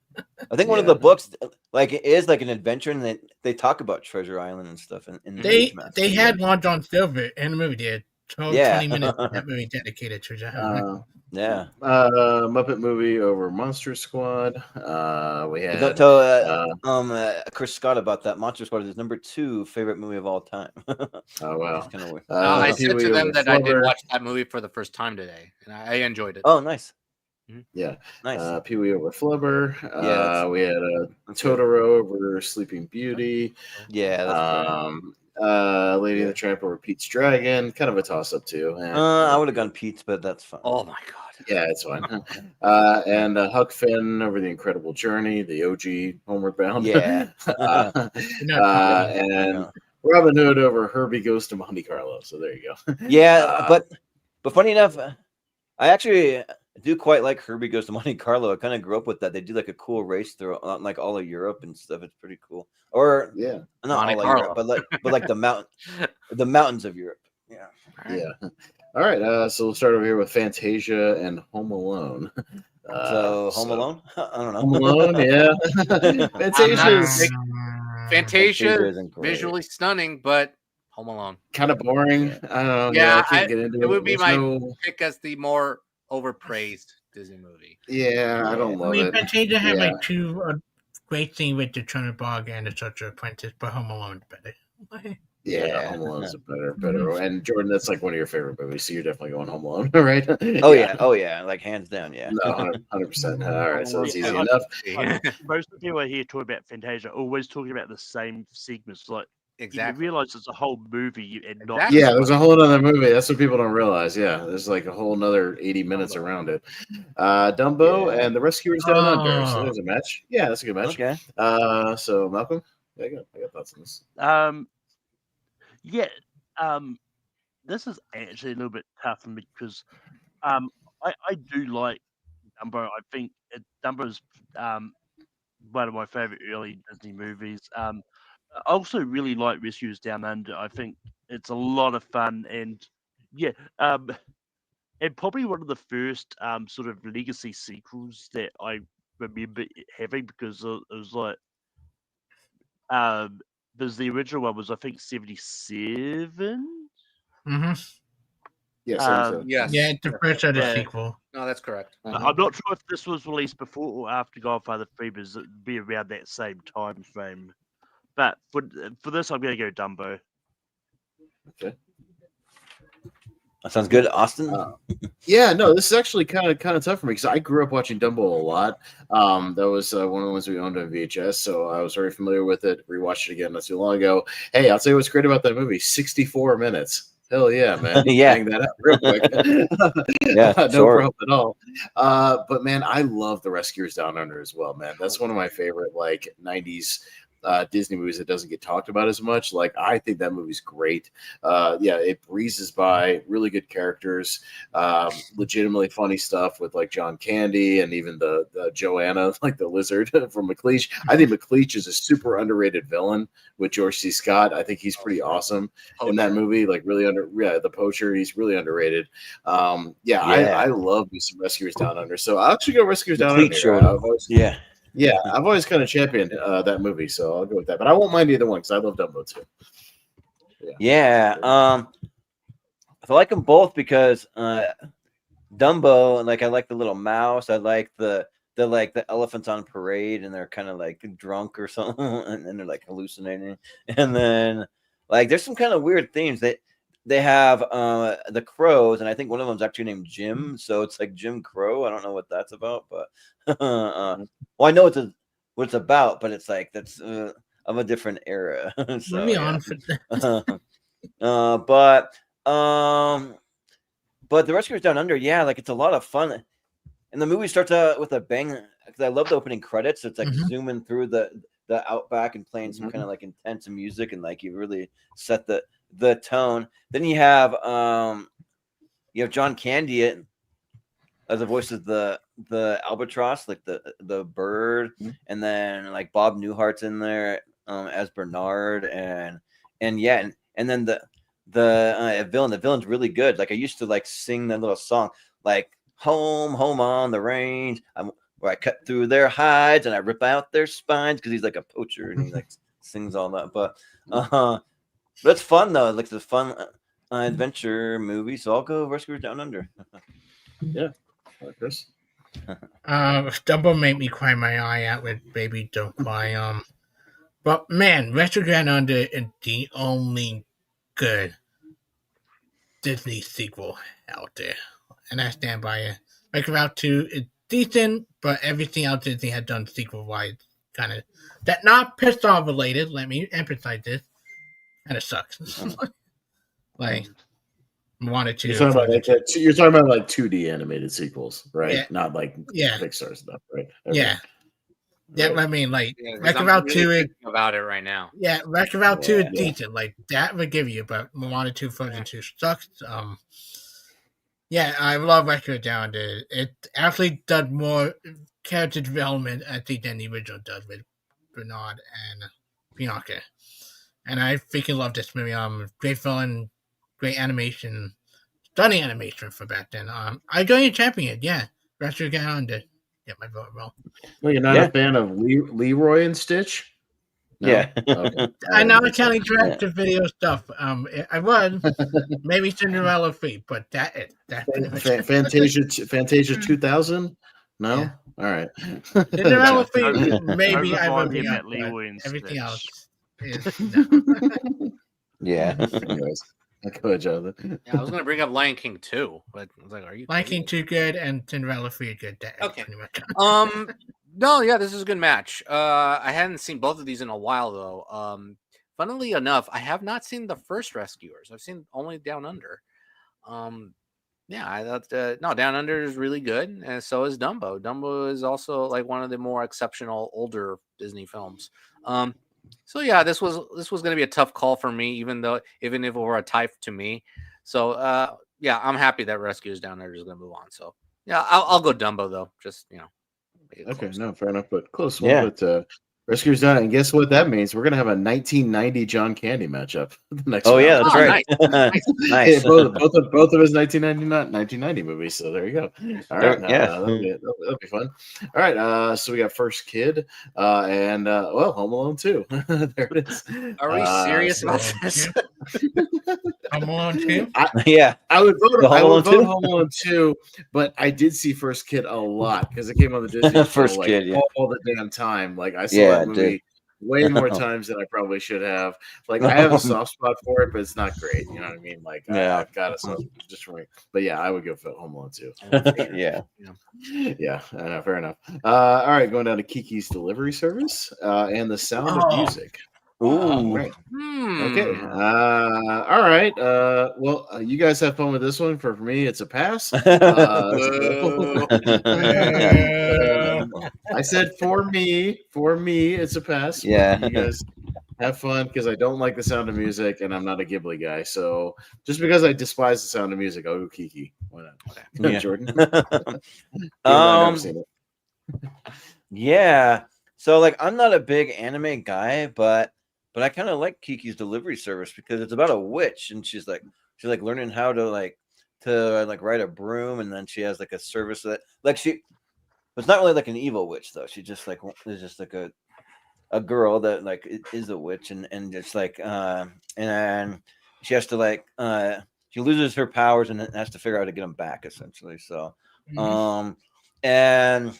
I think one of the books, like, it is like an adventure, and they talk about Treasure Island and stuff. In They Master, had Long John Silver in the movie. They had 20 minutes of that movie dedicated to Treasure Island. Yeah. Muppet Movie over Monster Squad. We had Don't tell Chris Scott about that. Monster Squad is his number 2 favorite movie of all time. Oh wow, It's kind of weird. I said Pee-wee to them over that I did Flubber. watch that movie for the first time today, and I enjoyed it. Oh, nice. Yeah, Nice. Pee-wee over Flubber. Yeah, we had that's good. Totoro over Sleeping Beauty. Yeah, that's great. Lady and the Tramp over Pete's Dragon. Kind of a toss up too. I would have gone Pete's, but that's fine. Oh my god. Yeah, it's fine. And Huck Finn over The Incredible Journey, the OG Homeward Bound. Yeah. And Robin Hood over Herbie Goes to Monte Carlo. So there you go. Yeah, but funny enough, I actually do quite like Herbie Goes to Monte Carlo. I kind of grew up with that. They do like a cool race through like all of Europe and stuff. It's pretty cool. Or Yeah, not Monte all of Carlo. Europe, but like the mountains of Europe. Yeah. yeah. All right, so we'll start over here with Fantasia and Home Alone. So Home Alone? I don't know. Home Alone, yeah. Fantasia's Fantasia isn't great. visually stunning, but Home Alone kind of boring. I don't know. Yeah, I can't get into it. it would be There's my no- pick as the more overpraised Disney movie. Yeah, I don't love it. Fantasia had Yeah. like two great things with the Chernobog and the Social Apprentice, but Home Alone is better. Yeah, Yeah. Home Alone is a better. And Jordan, that's like one of your favorite movies, so you're definitely going Home Alone, right? Oh yeah, like hands down, yeah. No, 100%. All right, so it's easy Yeah, enough. Most of the people I hear talk about Fantasia are always talking about the same segments. Like Exactly. you realize it's a whole movie and not Exactly. Yeah, there's a whole other movie. That's what people don't realize. Yeah, there's like a whole another 80 minutes around it. Dumbo Yeah. and The Rescuers Down Under. So Oh. there's a match. Yeah, that's a good match. Okay. So Malcolm, I got thoughts on this. Yeah, this is actually a little bit tough for me because I do like Dumbo. I think Dumbo's one of my favorite early Disney movies. I also really like Rescuers Down Under. I think it's a lot of fun and yeah, and probably one of the first sort of legacy sequels that I remember having because it was like because the original one was I think 77. Mm-hmm. Yeah, Yes. Yeah, it's the first of the Yeah. sequel. No, that's correct. I'm not sure if this was released before or after Godfather 3, but it'd be around that same time frame. But for this, I'm going to go Dumbo. Okay. That sounds good, Austin. Yeah, no, this is actually kind of tough for me because I grew up watching Dumbo a lot. That was one of the ones we owned on VHS, so I was very familiar with it. Rewatched it again not too long ago. Hey, I'll tell you what's great about that movie: 64 minutes. Hell yeah, man! Yeah. Bang that out real quick. Yeah, no short. problem at all. But man, I love The Rescuers Down Under as well, man. That's one of my favorite like '90s Disney movies that doesn't get talked about as much. Like, I think that movie's great. Yeah, it breezes by. Really good characters. Legitimately funny stuff with like John Candy and even the Joanna, like the lizard from McLeish. I think McLeish is a super underrated villain with George C. Scott. I think he's pretty awesome in that movie. Like, really the poacher. He's really underrated. I love me some Rescuers Down Under. So I'll actually go Rescuers Down Under. Yeah, I've always kind of championed that movie, so I'll go with that. But I won't mind either one because I love Dumbo too. Yeah. I like them both because Dumbo, like, I like the little mouse. I like the elephants on parade, and they're kind of like drunk or something, and then they're like hallucinating. And then like there's some kind of weird themes that they have the crows, and I think one of them's actually named Jim, so it's like Jim Crow. I don't know what that's about, but well, I know what it's about, but it's like that's of a different era. So, Moving on for but The Rescuers Down Under, yeah, like it's a lot of fun, and the movie starts out with a bang. Because I love the opening credits. It's like zooming through the outback and playing some kind of like intense music, and like you really set the tone. Then you have John Candy as the voice of the albatross, like the bird, and then like Bob Newhart's in there as Bernard, and then the villain. The villain's really good. Like, I used to like sing that little song, like home on the range, where I cut through their hides and I rip out their spines, because he's like a poacher and he like sings all that. But it's fun though. Like, it's a fun adventure movie. So I'll go Rescuers Down Under. Yeah, Chris. Dumbo made me cry my eye out with Baby Don't Cry. But man, Rescuers Down Under is the only good Disney sequel out there, and I stand by it. Wreck-It Ralph 2 is decent, but everything else Disney had done sequel-wise kind of that not Pixar related. Let me emphasize this. Kind of sucks. Like, wanted to. You're talking about like 2D animated sequels, right? Yeah. Not like Yeah. Pixar stuff, right? Okay. Yeah. Yeah, I mean, like, Wreck-It Ralph 2 is about it right now. Yeah, Wreck-It Ralph 2 is decent. Like, that would give you, but Moana 2 Frozen 2 sucks. Yeah, I love Rescuers Down Under. It actually does more character development, I think, than the original does with Bernard and Bianca. And I freaking love this movie. Great villain, great animation, stunning animation for back then. I go in champion, yeah. Rescuers Down Under. Get my vote wrong. Well, you're not a fan of Leroy and Stitch? No? Yeah. Okay. I'm not counting direct-to-video stuff. I was maybe Cinderella 3, but that's Fantasia 2000? No? Yeah. All right. Cinderella 3, maybe I Over would be up, Leroy but and everything Stitch. else is no. Yeah. Anyways, go ahead, Jonathan. Yeah, I was going to bring up Lion King 2, but I was like, are you Lion King 2 good and Cinderella 3 good. That's Okay. pretty much. No, yeah, this is a good match. I hadn't seen both of these in a while though. Funnily enough, I have not seen the first Rescuers. I've seen only Down Under. Yeah, I thought no, Down Under is really good, and so is Dumbo. Dumbo is also like one of the more exceptional older Disney films. So yeah, this was going to be a tough call for me, even if it were a tie to me. So yeah, I'm happy that Rescuers Down Under is going to move on. So yeah, I'll go Dumbo though. Just Okay, no, fair enough, but close one. Yeah. But Rescuers Down, and guess what that means? We're gonna have a 1990 John Candy matchup the next. Oh yeah, that's right. Nice. Both of his 1990 movies. So there you go. All right, that'll be fun. All right, so we got First Kid, and Home Alone 2. There it is. Are we serious about this? Home Alone 2? Yeah. I would vote. The Home I Alone would 2? vote Home Alone 2, but I did see First Kid a lot because it came on the Disney Channel First like Kid, yeah. all the damn time. Like I saw Yeah, that it did. movie way more times than I probably should have. Like I have a soft spot for it, but it's not great. You know what I mean? Like Yeah. I've got a soft just for me. But yeah, I would go for Home Alone 2. Yeah. Yeah, fair enough. All right, going down to Kiki's Delivery Service and The Sound of Oh. Music. Ooh. Right. Okay. All right. Well, you guys have fun with this one. For me, it's a pass. I said for me, it's a pass. but Yeah. You guys have fun because I don't like The Sound of Music and I'm not a Ghibli guy. So just because I despise The Sound of Music, I'll go Kiki. Why not? Okay. Yeah. Jordan. I've never seen it. Yeah. So like I'm not a big anime guy, but I kind of like Kiki's Delivery Service because it's about a witch and she's learning how to ride a broom, and then she has like a service that it's not really like an evil witch though. She just like is just like a girl that like is a witch, and it's like and she has to like she loses her powers and has to figure out how to get them back essentially. So and The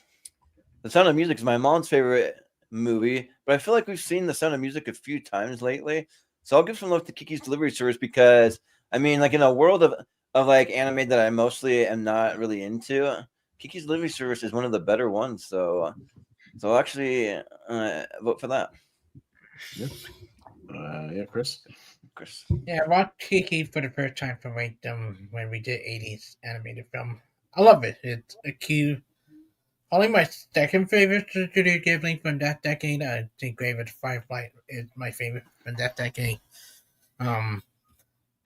Sound of Music is my mom's favorite movie, but I feel like we've seen The Sound of Music a few times lately. So I'll give some love to Kiki's Delivery Service because I mean, like in a world of like anime that I mostly am not really into, Kiki's Delivery Service is one of the better ones. So I'll actually vote for that. Yeah, Chris. Yeah, I watched Kiki for the first time from when we did 80s animated film. I love it. It's a cute. Only my second favorite Studio Ghibli from that decade. I think Graveyard Firefly is my favorite from that decade. But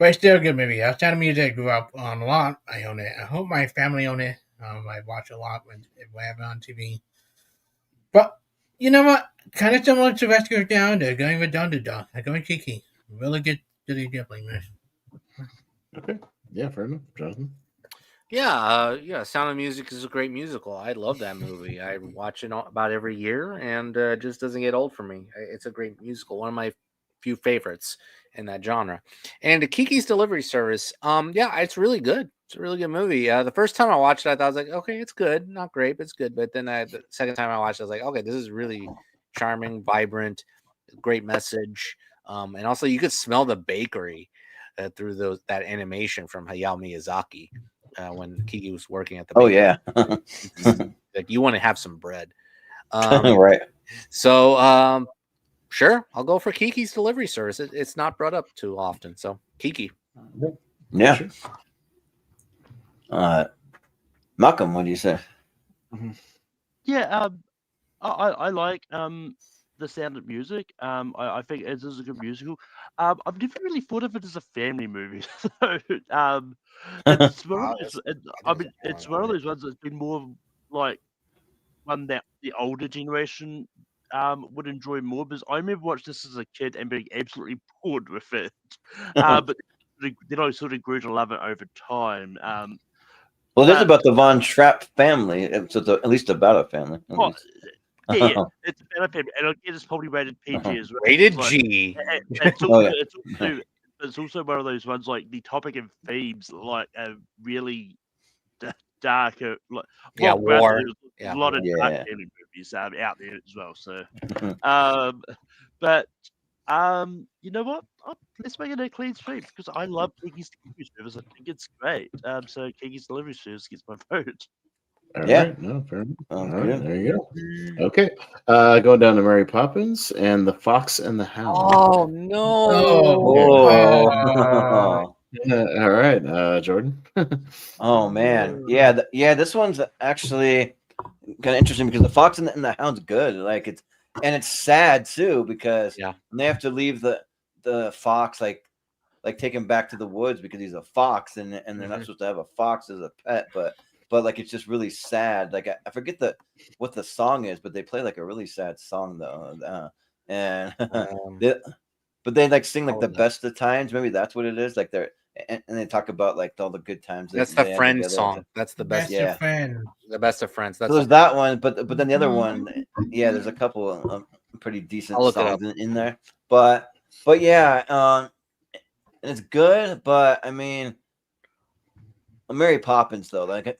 it's still a good movie. Sound of Music I grew up on a lot. I own it. I hope my family own it. I watch a lot when I have it on TV. But you know what? Kind of similar to Rescue Down. They're going with Dog. They're going Kiki. Really good Studio Ghibli movie. Okay. Yeah, fair enough. Jonathan. Yeah, Sound of Music is a great musical. I love that movie. I watch it about every year, and it just doesn't get old for me. It's a great musical, one of my few favorites in that genre. And Kiki's Delivery Service, yeah, it's really good. It's a really good movie. The first time I watched it, I thought I was like, okay, it's good, not great, but it's good. But then the second time I watched it, I was like, okay, this is really charming, vibrant, great message. And also, you could smell the bakery through that animation from Hayao Miyazaki. When Kiki was working at the bakery. Yeah. Like you want to have some bread. Right. So sure, I'll go for Kiki's Delivery Service. It's not brought up too often. So Kiki. Yeah. Sure. Malcolm, what do you say? Yeah, I like The Sound of Music. I think it is a good musical. I've never really thought of it as a family movie. So it's one of those ones that's been more like one that the older generation would enjoy more, because I remember watching this as a kid and being absolutely bored with it. But then I sort of grew to love it over time. Well, it is about the Von Trapp family. It's at least about a family. Well, yeah, it's about a family, and it's probably rated PG as well. Rated Like, G. It's also one of those ones like the topic and themes like are really dark. War. There's a lot of dark family movies out there as well. So, but you know what? Let's make it a clean sweep because I love Kiki's Delivery Service. I think it's great. So Kiki's Delivery Service gets my vote. All Yeah. right. No, fair enough. All right, there you go. Okay. Going down to Mary Poppins and the Fox and the Hound. Oh no! Oh. All right, Jordan. Oh man, yeah, This one's actually kind of interesting because the Fox and the Hound's good. Like it's sad too because they have to leave the fox like take him back to the woods because he's a fox and they're not supposed to have a fox as a pet, but like it's just really sad. Like I forget what the song is, but they play like a really sad song though, but they like sing like the best of times. Maybe that's what it is. Like and they talk about like all the good times. That's the friend song. That's the best. Of friends. The best of friends. That's so there's that one, but then the other one, there's a couple of pretty decent songs in there. But yeah, and it's good, but I mean, Mary Poppins though, like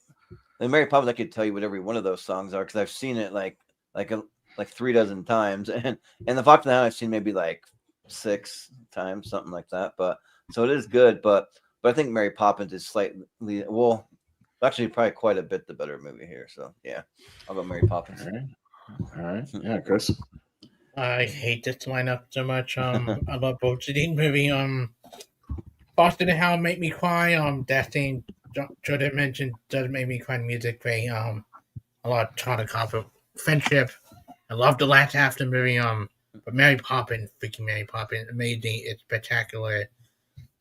Mary Poppins, I could tell you what every one of those songs are because I've seen it like 3 dozen times, and the Fox and the Hound I've seen maybe like 6 times, something like that. But so it is good, but I think Mary Poppins is slightly actually probably quite a bit the better movie here. So yeah, I'll go Mary Poppins. All right. Yeah, Chris. I hate this lineup so much. I love both of these movie. Boston and Howell make me cry. That thing Jordan mentioned does make me cry. Music way. A lot of ton of conflict, friendship. I love the last half of the movie. But Mary Poppins, freaking Mary Poppins, amazing. It's spectacular.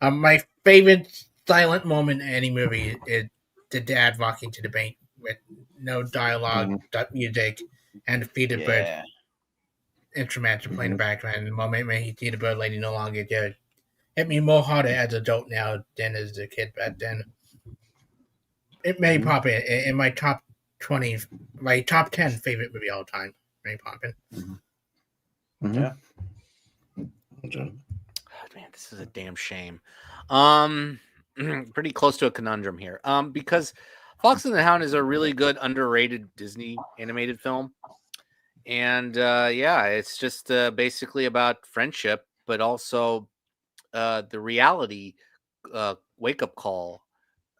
My favorite silent moment in any movie is the dad walking to the bank with no dialogue, music, and the feed the bird Yeah. instrumental playing in the background. And the moment when he see the bird lady no longer there, hit me more harder as an adult now than as a kid back then. It Mary Poppins in my top 20, my top 10 favorite movie all time. Mary Poppins. Yeah. Oh, man, this is a damn shame. Pretty close to a conundrum here. Because Fox and the Hound is a really good underrated Disney animated film. And yeah, it's just basically about friendship, but also the reality wake up call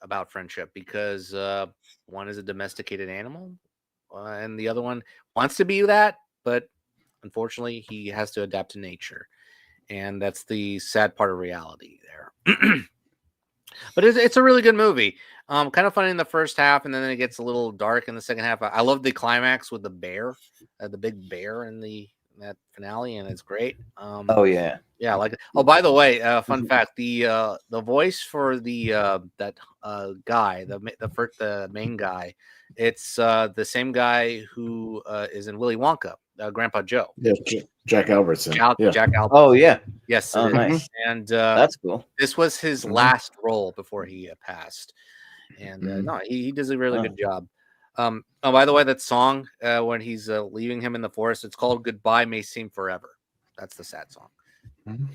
about friendship, because one is a domesticated animal and the other one wants to be that, but unfortunately he has to adapt to nature. And that's the sad part of reality there. But it's a really good movie. Kind of funny in the first half, and then it gets a little dark in the second half. I love the climax with the bear, the big bear in that finale, and it's great. Oh yeah, yeah, I like it. Oh, by the way, fun fact: the voice for the that guy, the main guy, it's the same guy who is in Willy Wonka, Grandpa Joe. Yeah, Jack Albertson. Jack Albertson. Oh yeah. Yes. Oh, nice. And that's cool. This was his last role before he passed. And no, he does a really good job. Oh, by the way, that song when he's leaving him in the forest, it's called "Goodbye May Seem Forever." That's the sad song.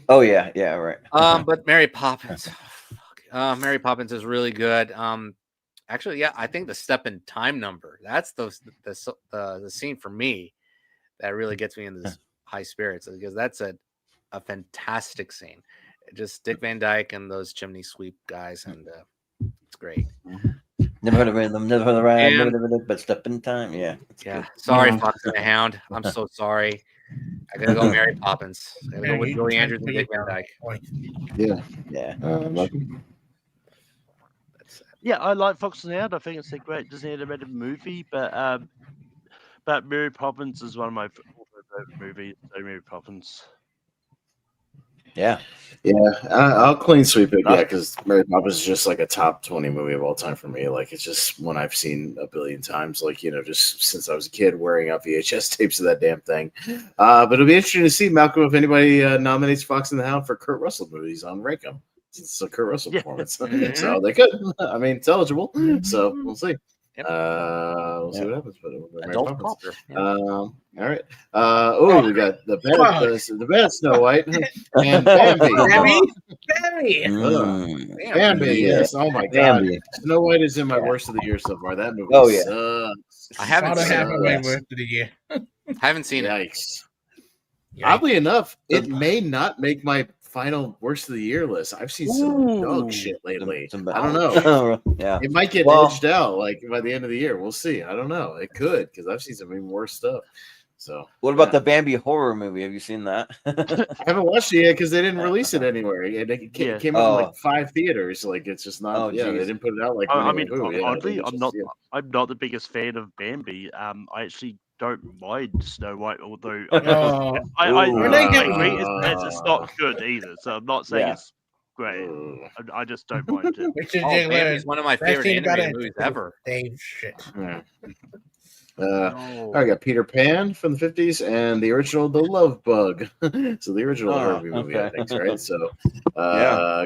Oh yeah, right. But Mary Poppins, Mary Poppins is really good. Actually, yeah, I think the step in time number, that's the scene for me that really gets me in this high spirits, because that's a fantastic scene. Just Dick Van Dyke and those chimney sweep guys, and it's great. Never heard of rhythm, never heard of ride, never, but step in time. Yeah. Yeah. Sorry, Fox and the Hound. I'm so sorry. I gotta go Mary Poppins. I gotta go with Julie Andrews and Dick Van Dyke. Yeah. Yeah, I like Fox and the Hound. I think it's a great Disney animated movie, but Mary Poppins is one of my favorite movies. So Mary Poppins. Yeah. I'll clean sweep it. Yeah, because Mary Poppins is just like a top 20 movie of all time for me. Like, it's just one I've seen a billion times. Like, just since I was a kid, wearing out VHS tapes of that damn thing. But it'll be interesting to see, Malcolm, if anybody nominates Fox and the Hound for Kurt Russell movies on Rank 'em. It's a Kurt Russell performance, so they could. I mean, it's eligible, so we'll see. Yep. We'll see what happens. But Adult culture. all right. We got the bad Snow White and Bambi. Bambi. Yes. Oh my God. Bambi. Snow White is in my worst of the year so far. That movie. Oh, yeah. Sucks. I haven't seen half of my worst of the year. Haven't seen it. Yikes. Oddly enough, it may not make my final worst of the year list. I've seen some dog shit lately. I don't know. Yeah, it might get edged out like by the end of the year. We'll see. I don't know. It could, because I've seen some even worse stuff. So, what about the Bambi horror movie? Have you seen that? I haven't watched it yet because they didn't release it anywhere. It came out in like 5 theaters. Like, it's just not. They didn't put it out like. I mean, oddly, I'm not the biggest fan of Bambi. I actually don't mind Snow White, although I agree it's not good either. So I'm not saying it's great. I just don't mind it. Bambi is one of my favorite animated movies ever. Shit. I got Peter Pan from the 50s and the original The Love Bug. So the original Herbie movie, I think, right? So,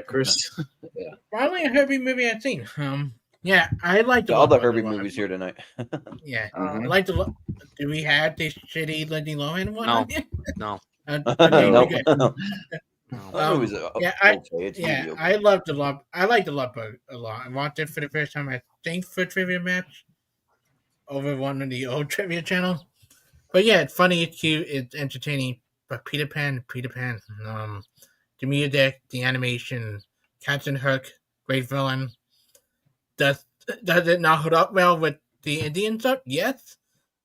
Chris, Probably a Herbie movie I've seen. Yeah, I like all the Herbie movies here tonight. Yeah, I like the. Do we have this shitty Lindsay Lohan one? No. No. That movie's yeah, okay. It's mediocre. I like the Love Bug a lot. I watched it for the first time, I think, for trivia match over one of the old trivia channels. But yeah, it's funny, it's cute, it's entertaining. But Peter Pan. The music, the animation, Captain Hook, great villain. Does it not hold up well with the Indian stuff? Yes,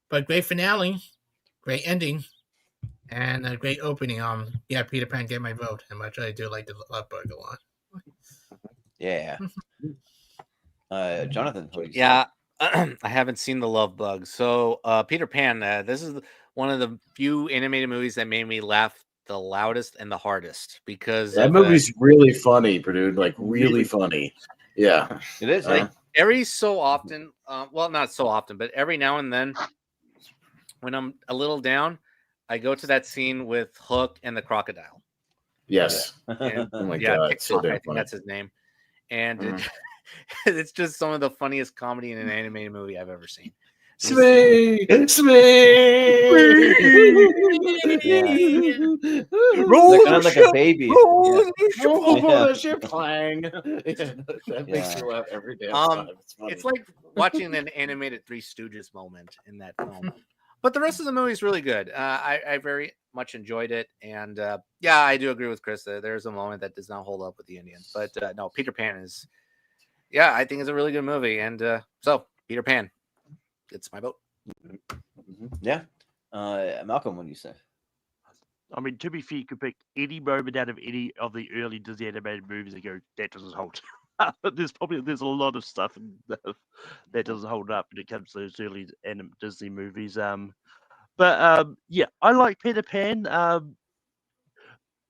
but great finale, great ending, and a great opening. Yeah, Peter Pan get my vote. How much I do like the Love Bug a lot. Yeah. Jonathan, what do you say? Yeah, I haven't seen the Love Bug. So, Peter Pan. This is one of the few animated movies that made me laugh the loudest and the hardest because That movie's really funny, dude. Like really funny. Yeah, It is. like every so often. Well, not so often, but every now and then, when I'm a little down, I go to that scene with Hook and the crocodile. yes. And, Oh my yeah, god, TikTok, so I damn think funny. that's his name, and Mhm. it's just some of the funniest comedy in an animated movie I've ever seen. Smee. They're kind of like a baby. Roll Yeah. the ship, clang. That makes me laugh every damn time. It's funny. It's like watching an animated Three Stooges moment in that film. But the rest of the movie is really good. I very much enjoyed it, and yeah, I do agree with Chris. There's a moment that does not hold up with the Indians, but no, Peter Pan is, yeah, I think it's a really good movie, and so Peter Pan, it's my vote. Yeah. Malcolm, what do you say? I mean, to be fair, you could pick any moment out of any of the early Disney animated movies and go, that doesn't hold. There's a lot of stuff that doesn't hold up when it comes to those early Disney movies. Yeah, I like Peter Pan.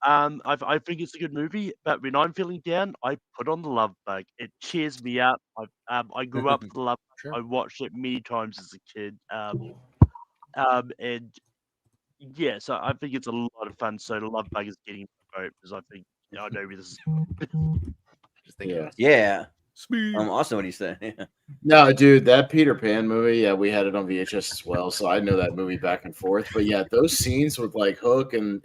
I think it's a good movie, but when I'm feeling down, I put on the Love Bug. It cheers me up. I grew up with the Love Bug. Sure. I watched it many times as a kid. And yeah, so I think it's a lot of fun. So the Love Bug is getting my vote because I think I know where this is. Just thinking. Yeah. Yeah. Austin, what do you say? No, dude, that Peter Pan movie, yeah, we had it on VHS as well, so I know that movie back and forth. But yeah, those scenes with like Hook and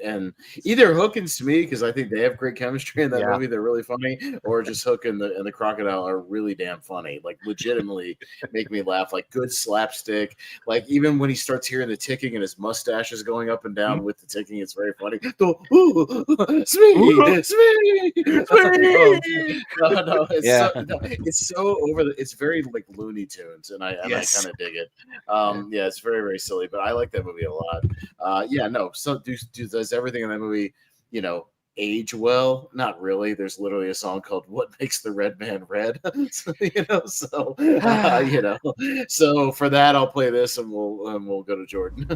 either Hook and Smee, because I think they have great chemistry in that Yeah. movie, they're really funny, or just Hook and the crocodile are really damn funny. Like legitimately make me laugh. Like good slapstick. Like even when he starts hearing the ticking and his mustache is going up and down with the ticking, it's very funny. Smee, Smee. No, it's so over the. It's very like Looney Tunes, and I kind of dig it. Yeah, it's very very silly, but I like that movie a lot. Yeah, no. So does everything in that movie, age well? Not really. There's literally a song called "What Makes the Red Man Red." So So for that, I'll play this, and we'll go to Jordan.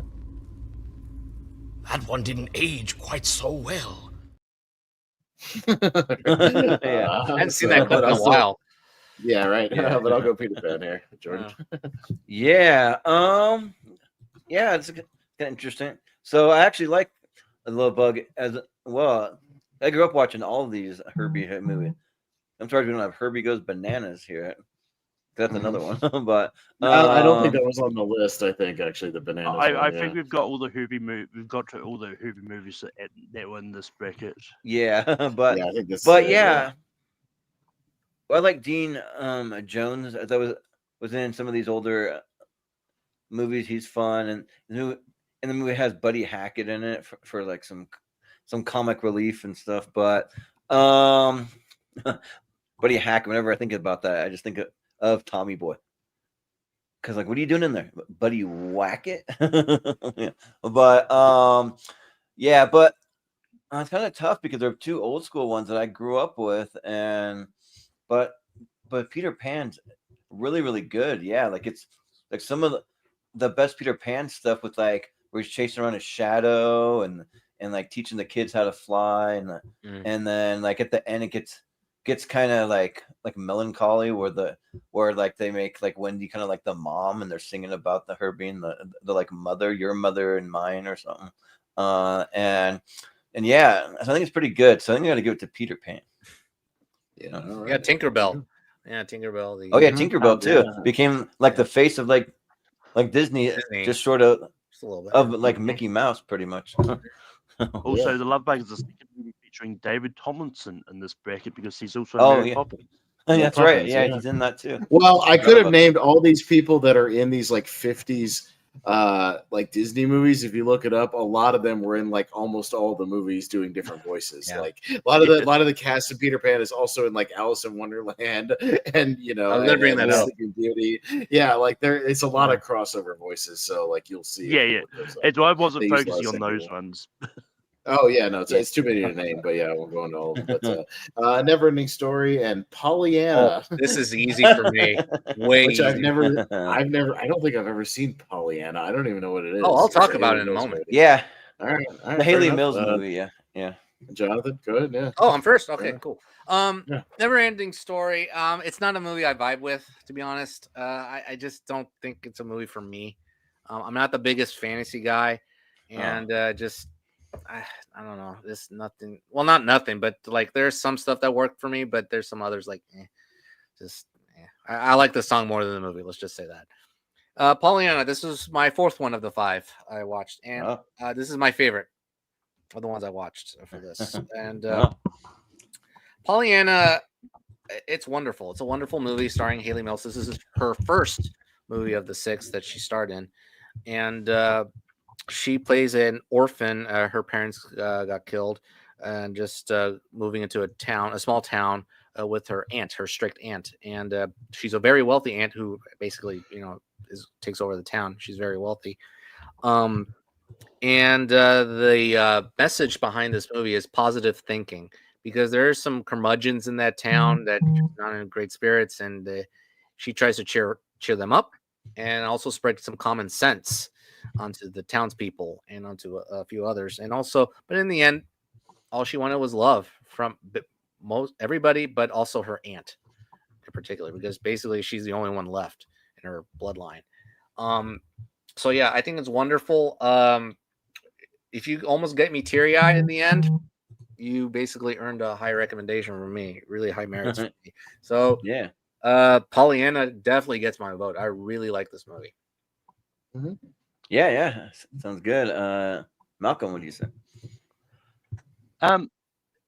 That one didn't age quite so well. Yeah. I haven't seen that clip in a while. Yeah, right. Yeah. But I'll go Peter Pan here, Jordan. Yeah. Yeah, it's kind of interesting. So I actually like the Love Bug as well. I grew up watching all of these Herbie movies. I'm sorry we don't have Herbie Goes Bananas here. That's another one. But I don't think that was on the list. I think actually the bananas. I think we've got all the Herbie We've got to all the Herbie movies that were in this bracket. yeah, but yeah, I think this. yeah. I like Dean Jones. That was in some of these older movies. He's fun, and the movie has Buddy Hackett in it for like some comic relief and stuff. But Buddy Hackett. Whenever I think about that, I just think of Tommy Boy. Because like, what are you doing in there, Buddy Whackett? Yeah. But yeah, but it's kind of tough because they're two old school ones that I grew up with, but Peter Pan's really, really good. Yeah, like it's like some of the best Peter Pan stuff with like where he's chasing around his shadow and like teaching the kids how to fly and then like at the end it gets kind of like melancholy where like they make like Wendy kind of like the mom and they're singing about her being the like mother, your mother and mine or something. And yeah, so I think it's pretty good. So I think I got to give it to Peter Pan. Yeah, right. Yeah, Tinkerbell. Yeah, Tinkerbell. Oh yeah, Tinkerbell too became like the face of like Disney, just sort of just a little bit of like Mickey Mouse, pretty much. Also, the Love Bug is the second movie featuring David Tomlinson in this bracket because he's also Oh, Mary yeah. Poppins. That's right. Poppins, Yeah, yeah. he's in that too. Well, I Forgot could have about named all these people that are in these like 50s like Disney movies. If you look it up, a lot of them were in like almost all the movies doing different voices. Yeah. Like a lot of the cast of Peter Pan is also in like Alice in Wonderland and I was gonna bring that up. Sleeping Beauty. Yeah, like it's a lot of crossover voices, so like you'll see. if Yeah, you yeah. look those up. It's I wasn't They use a lot of focusing on same those people. ones. Oh yeah, no, Yeah. it's too many to name, but yeah, I won't go into all of them. But Neverending Story and Pollyanna, This is easy for me. Way which easy. I don't think I've ever seen Pollyanna. I don't even know what it is. Oh, I'll It's talk a about Haley it in a Mills moment. movie. Yeah, All right, the fair Haley enough. Mills movie. Yeah. Jonathan, go ahead. Yeah. Oh, I'm first. Okay, Yeah. cool. Yeah. Never Ending Story. It's not a movie I vibe with, to be honest. I just don't think it's a movie for me. I'm not the biggest fantasy guy, and I don't know. This nothing. Well, not nothing, but like there's some stuff that worked for me, but there's some others like, I like the song more than the movie. Let's just say that. Pollyanna. This was my fourth one of the 5 I watched, and this is my favorite of the ones I watched for this. And Pollyanna, it's wonderful. It's a wonderful movie starring Haley Mills. This is her first movie of the 6 that she starred in, and she plays an orphan. Her parents got killed, and just moving into a small town with her aunt, her strict aunt, and she's a very wealthy aunt who basically, takes over the town. She's very wealthy. And the message behind this movie is positive thinking, because there are some curmudgeons in that town that are not in great spirits, and she tries to cheer them up and also spread some common sense onto the townspeople and onto a few others. And also, but in the end, all she wanted was love from most everybody, but also her aunt in particular, because basically she's the only one left in her bloodline. So yeah, I think it's wonderful. If you almost get me teary-eyed in the end, you basically earned a high recommendation from me, really high merits for me. So Yeah. Pollyanna definitely gets my vote. I really like this movie. Mm-hmm. Yeah. Sounds good. Malcolm, what do you say?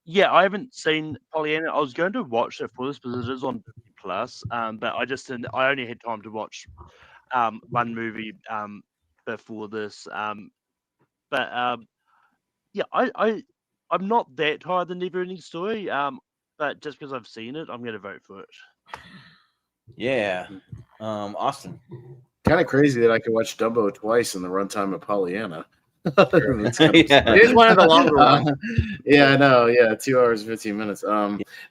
Yeah, I haven't seen Pollyanna. I was going to watch it for this because it is on Disney Plus. But I just didn't. I only had time to watch one movie before this. Yeah, I'm not that tired of the Never-Ending Story. But just because I've seen it, I'm going to vote for it. Yeah. Austin. Kind of crazy that I could watch Dumbo twice in the runtime of Pollyanna. It is one of the longer ones. Yeah, I know. Yeah, 2 hours and 15 minutes.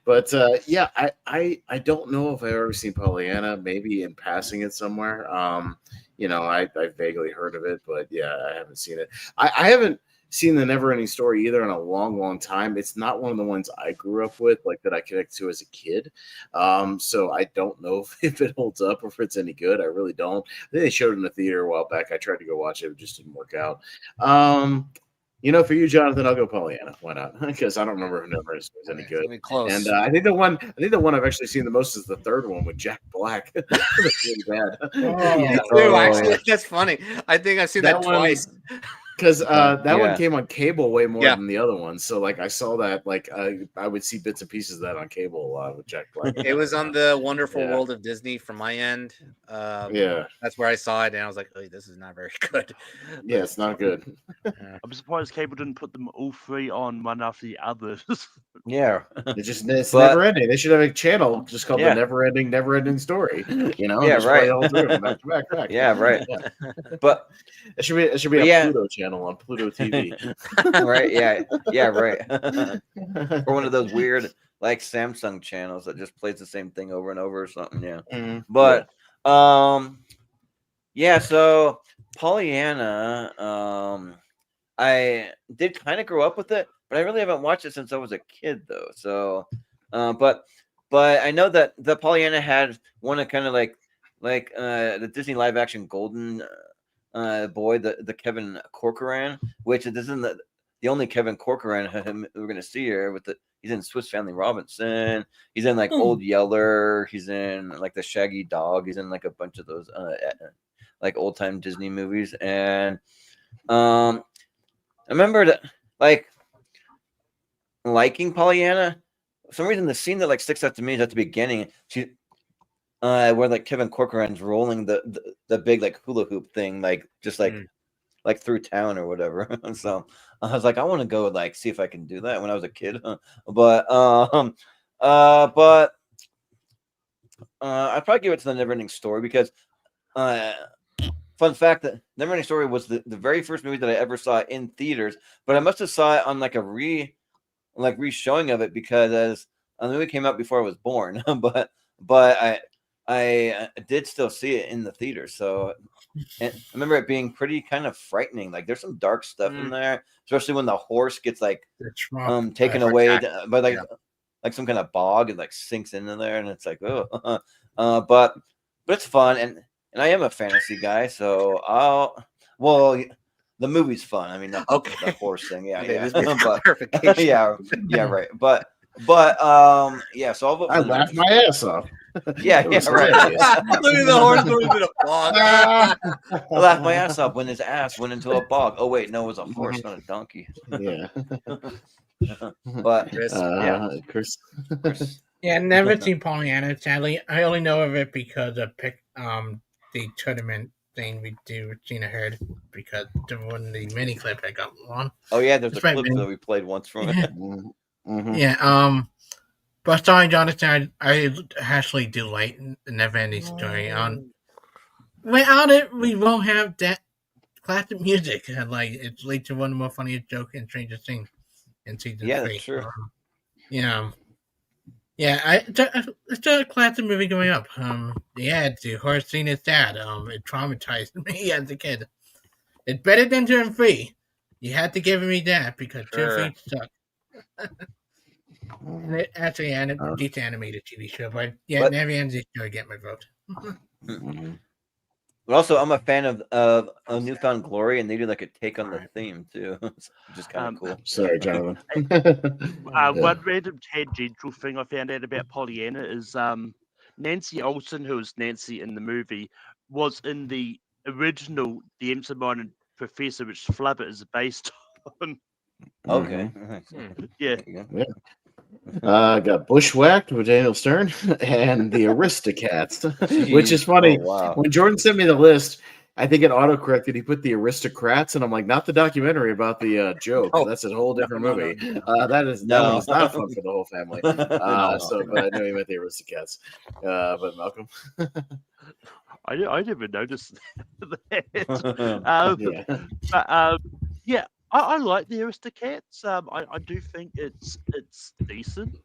But yeah, I don't know if I've ever seen Pollyanna. Maybe in passing it somewhere. I vaguely heard of it, but yeah, I haven't seen it. I haven't seen the Never-Ending Story either in a long time. It's not one of the ones I grew up with, like that I connected to as a kid. So I don't know if it holds up or if it's any good. I really don't. I think they showed it in the theater a while back. I tried to go watch it, it just didn't work out. For you, Jonathan, I'll go Pollyanna. Why not? Because I don't remember if Never was any good. Close. And I think the one I've actually seen the most is the third one with Jack Black. That's really bad. Me too, actually. That's funny. I think I've seen that twice. Because that one came on cable way more Yeah. than the other one. So like I saw that, like I would see bits and pieces of that on cable a lot with Jack Black. It was on the Wonderful World of Disney from my end. Yeah. That's where I saw it, and I was like, oh, this is not very good. Yeah, it's not good. I'm surprised cable didn't put them all 3 on one after the others. Yeah. It's never ending. They should have a channel just called the Never Ending Story. Yeah, just right. play all through them back to back. Yeah, right. Yeah. But it should be a Pluto channel on Pluto TV. Right. Yeah, right. Or one of those weird like Samsung channels that just plays the same thing over and over or something. Yeah. Mm-hmm. But so Pollyanna, I did kind of grow up with it, but I really haven't watched it since I was a kid though. So but I know that the Pollyanna had one of kind of like the Disney live action Golden boy, the Kevin Corcoran, which this isn't the only Kevin Corcoran we're gonna see here. He's in Swiss Family Robinson. He's in like Old Yeller. He's in like the Shaggy Dog. He's in like a bunch of those like old time Disney movies. And I remember that like liking Pollyanna. For some reason, the scene that like sticks out to me is at the beginning. Where like Kevin Corcoran's rolling the big like hula hoop thing, like just like through town or whatever. So I was like, I want to go like see if I can do that when I was a kid. But I'd probably give it to the Neverending Story because fun fact that Neverending Story was the very first movie that I ever saw in theaters, but I must have saw it on like a re-showing of it because as the movie came out before I was born, but I did still see it in the theater. So and I remember it being pretty kind of frightening. Like there's some dark stuff in there, especially when the horse gets like taken away by like some kind of bog and like sinks into there, and it's like oh, but it's fun and I am a fantasy guy, so the movie's fun. I mean, the horse thing, yeah. But, yeah, right. But yeah. So I'll vote for I laughed my ass off. Yeah, right. Look at the horse going into the bog. I laughed my ass off when his ass went into a bog. Oh wait, no, it was a horse, not a donkey. Yeah. But Chris. Yeah, never seen Pollyanna. Sadly, I only know of it because of the tournament thing we do with Gina Hurd because one of the mini clip I got on. Oh yeah, there's a clip that we played once from it. Yeah. But sorry, Jonathan, I actually do like the Neverending Story. Without it, we won't have that classic music. Like it's linked to one of the more funniest jokes in Stranger Things in season 3. Yeah, that's true. It's a classic movie going up. The horse scene is sad. It traumatized me as a kid. It's better than Turn 3. You had to give me that because Turn 3 sucked. And it actually decent animated TV show, but Neverending Story get my vote. But also, I'm a fan of Newfound Glory, and they do like a take on the theme too, which is kind of cool. Sorry, Jonathan. One random tangential thing I found out about Pollyanna is Nancy Olsen, who was Nancy in the movie, was in the original The Absent-Minded Professor, which Flubber is based on. Okay. Yeah. Got Bushwhacked with Daniel Stern and the Aristocats, which is funny. Oh, wow. When Jordan sent me the list, I think it autocorrected. He put the Aristocrats, and I'm like, not the documentary about the joke. That's a whole different movie. That one's not fun for the whole family. But I know he meant the Aristocats. But Malcolm, I never noticed that. I like the Aristocats. I do think it's decent.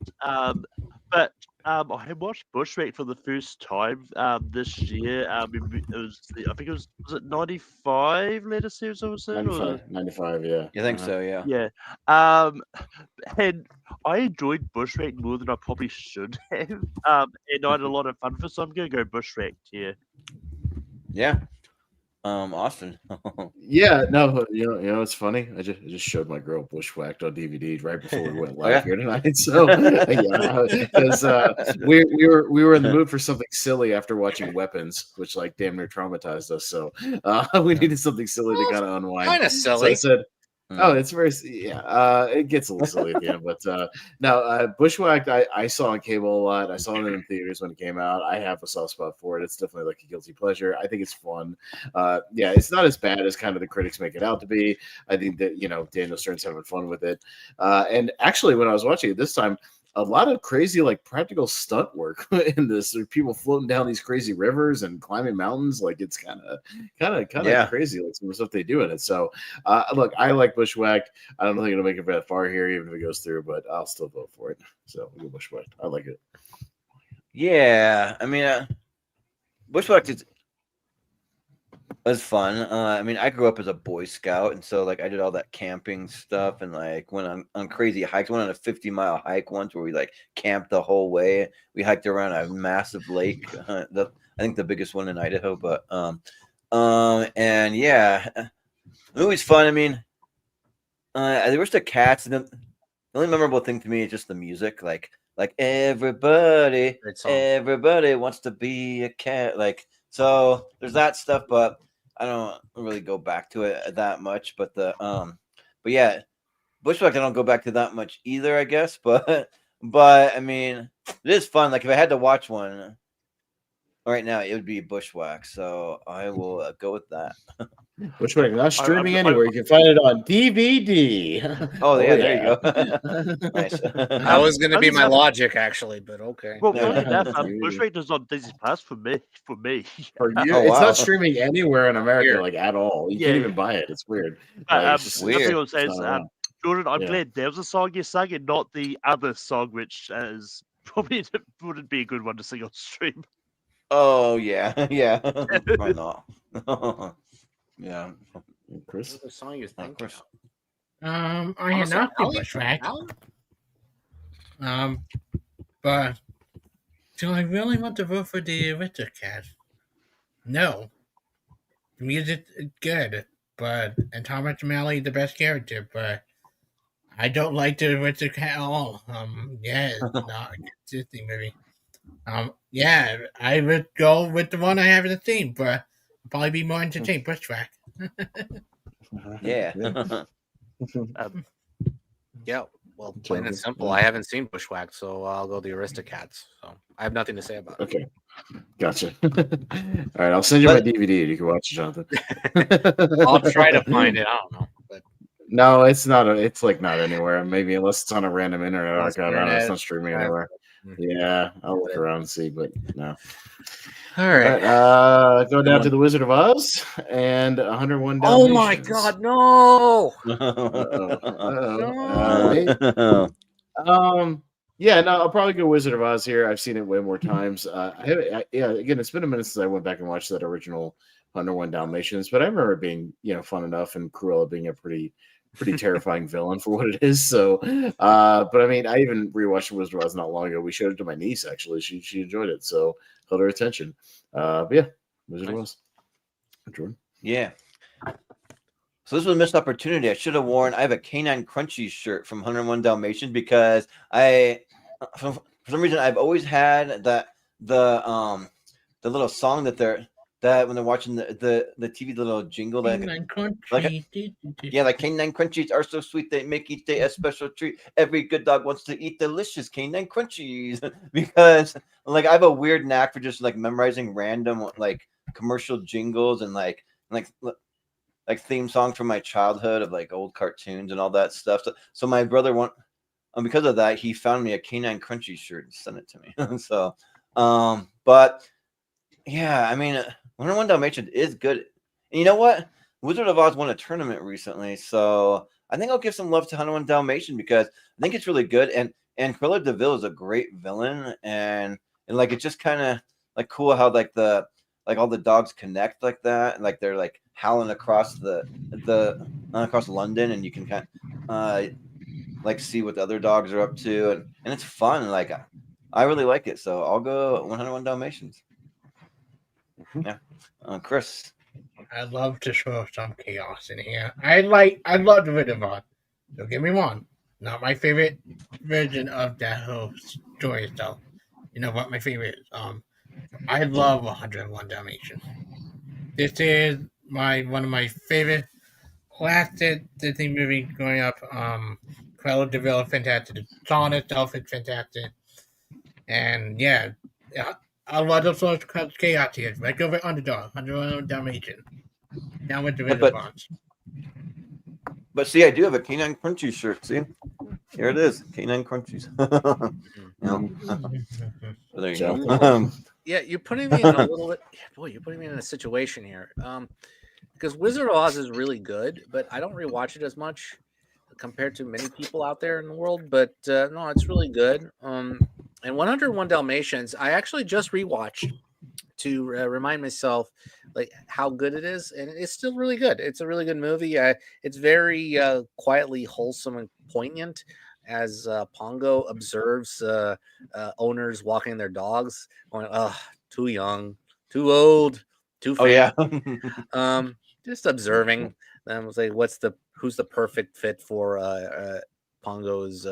But I watched Bushwhack for the first time this year. I think it was it 95 later series I was in? 95, yeah. You think so, yeah. Yeah. And I enjoyed Bushwhack more than I probably should have. And I had a lot of fun for it, so I'm gonna go Bushwhack here. Yeah. Austin. Yeah, no, you know, it's funny. I just showed my girl Bushwhacked on DVD right before we went live here tonight. So because we were in the mood for something silly after watching Weapons, which like damn near traumatized us. So we needed something silly to kind of unwind. Kind of silly. So I said, oh, it's very it gets a little silly at the end, but no, Bushwhacked I saw on cable a lot. I saw it in theaters when it came out. I have a soft spot for it. It's definitely like a guilty pleasure. I think it's fun. It's not as bad as kind of the critics make it out to be. I think that Daniel Stern's having fun with it. And actually, when I was watching it this time, a lot of crazy like practical stunt work in this. There are people floating down these crazy rivers and climbing mountains. Like it's kind of crazy, like some of the stuff they do in it. So look, I like Bushwhacked. I don't think it'll make it very far here, even if it goes through, but I'll still vote for it. So we'll go Bushwhacked. I like it. Yeah, I mean, Bushwhacked was fun. I mean, I grew up as a Boy Scout, and so like I did all that camping stuff, and like went on crazy hikes. Went on a 50-mile hike once where we like camped the whole way. We hiked around a massive lake. I think the biggest one in Idaho. But and yeah, the movie's fun. I mean, there was the cats, and the only memorable thing to me is just the music. Like everybody wants to be a cat. Like so, there's that stuff, but I don't really go back to it that much, but yeah, Bushwhack, I don't go back to that much either, I guess. But I mean, it is fun. Like if I had to watch one right now, it would be Bushwhack. So I will go with that. Bushwhack not streaming I- anywhere. You can find it on DVD. Oh, yeah, there you go. Nice. That was going to be my logic, actually, but okay. Well, Yeah. funny enough, Dude. Bushwhack is on Disney Plus for me. For you, Oh, it's wow. not streaming anywhere in America, Weird. like at all. You Yeah. can't even buy it. It's weird. Like, it's just weird. Nothing else it's says, not around. Jordan, I'm Yeah. glad there's a song you sang and not the other song, which is probably wouldn't be a good one to sing on stream. Oh yeah, yeah. Why not? Yeah. Chris, What song you Of thinking? course. I Oh, have so not been Howell? Bushwhack. Howell? But do I really want to vote for the Aristocats? No. The music is good, and Thomas O'Malley the best character, but I don't like the Aristocrat at all. Yeah, it's not a good Disney movie. Yeah, I would go with the one I have in the theme, but I'll probably be more entertained. Bushwhack. Yeah. Yeah, well, plain and simple. I haven't seen Bushwhack, so I'll go the Aristocats. So I have nothing to say about it. okay, gotcha. All right, I'll send you my DVD and you can watch it, Jonathan. I'll try to find it. I don't know. But No, it's not. It's like not anywhere. Maybe unless it's on a random internet Unless archive. I don't know. It's internet, not streaming whatever. anywhere. Yeah, I'll look around and see, but no. all All right. right, go down to the Wizard of Oz and 101 Oh my Dalmatians. God, no! Yeah, no, I'll probably go Wizard of Oz here. I've seen it way more times. Yeah, again, it's been a minute since I went back and watched that original 101 Dalmatians, but I remember it being, fun enough, and Cruella being a pretty terrifying villain for what it is. So, but I mean, I even rewatched Wizard of Oz not long ago. We showed it to my niece, actually. She enjoyed it, so held her attention. But yeah, Wizard of Oz. Jordan. Yeah. So this was a missed opportunity. I should have worn. I have a Canine Crunchies shirt from 101 Dalmatians because for some reason, I've always had the little song that when they're watching the TV, the little jingle like Canine Crunchies are so sweet they make each day a special treat. Every good dog wants to eat delicious Canine Crunchies because like I have a weird knack for just like memorizing random like commercial jingles and like theme songs from my childhood of like old cartoons and all that stuff. So my brother because of that, he found me a Canine Crunchies shirt and sent it to me. So, but yeah, I mean, 101 Dalmatians is good. And you know what? Wizard of Oz won a tournament recently, so I think I'll give some love to 101 Dalmatians because I think it's really good. And Cruella de Vil is a great villain, and like it's just kind of like cool how like all the dogs connect like that, and like they're like howling across across London, and you can kind of like see what the other dogs are up to, and it's fun. Like I really like it, so I'll go 101 Dalmatians. Yeah, Chris. I love to show some chaos in here. I love the Wizard of Oz. Don't get me wrong. Not my favorite version of that whole story though. You know what my favorite is? I love 101 Dalmatians. This is one of my favorite classic Disney movies growing up. Cruella de Vil is fantastic. The song itself is fantastic. And yeah, I love those sorts of chaos here. Right over Underdog, 101 Dalmatians. Now with the Wizard of Oz. But see, I do have a Canine Crunchies shirt. See, here it is, Canine Crunchies. So there you go. Yeah, you're putting me in a little bit. Boy, you're putting me in a situation here. Because Wizard of Oz is really good, but I don't rewatch it as much compared to many people out there in the world. But no, it's really good. And 101 Dalmatians, I actually just rewatched to remind myself like how good it is, and it's still really good. It's a really good movie. It's very quietly wholesome and poignant as Pongo observes owners walking their dogs, going, "Oh, too young, too old, too fat." Oh yeah. Just observing them. Was like, who's the perfect fit for Pongo's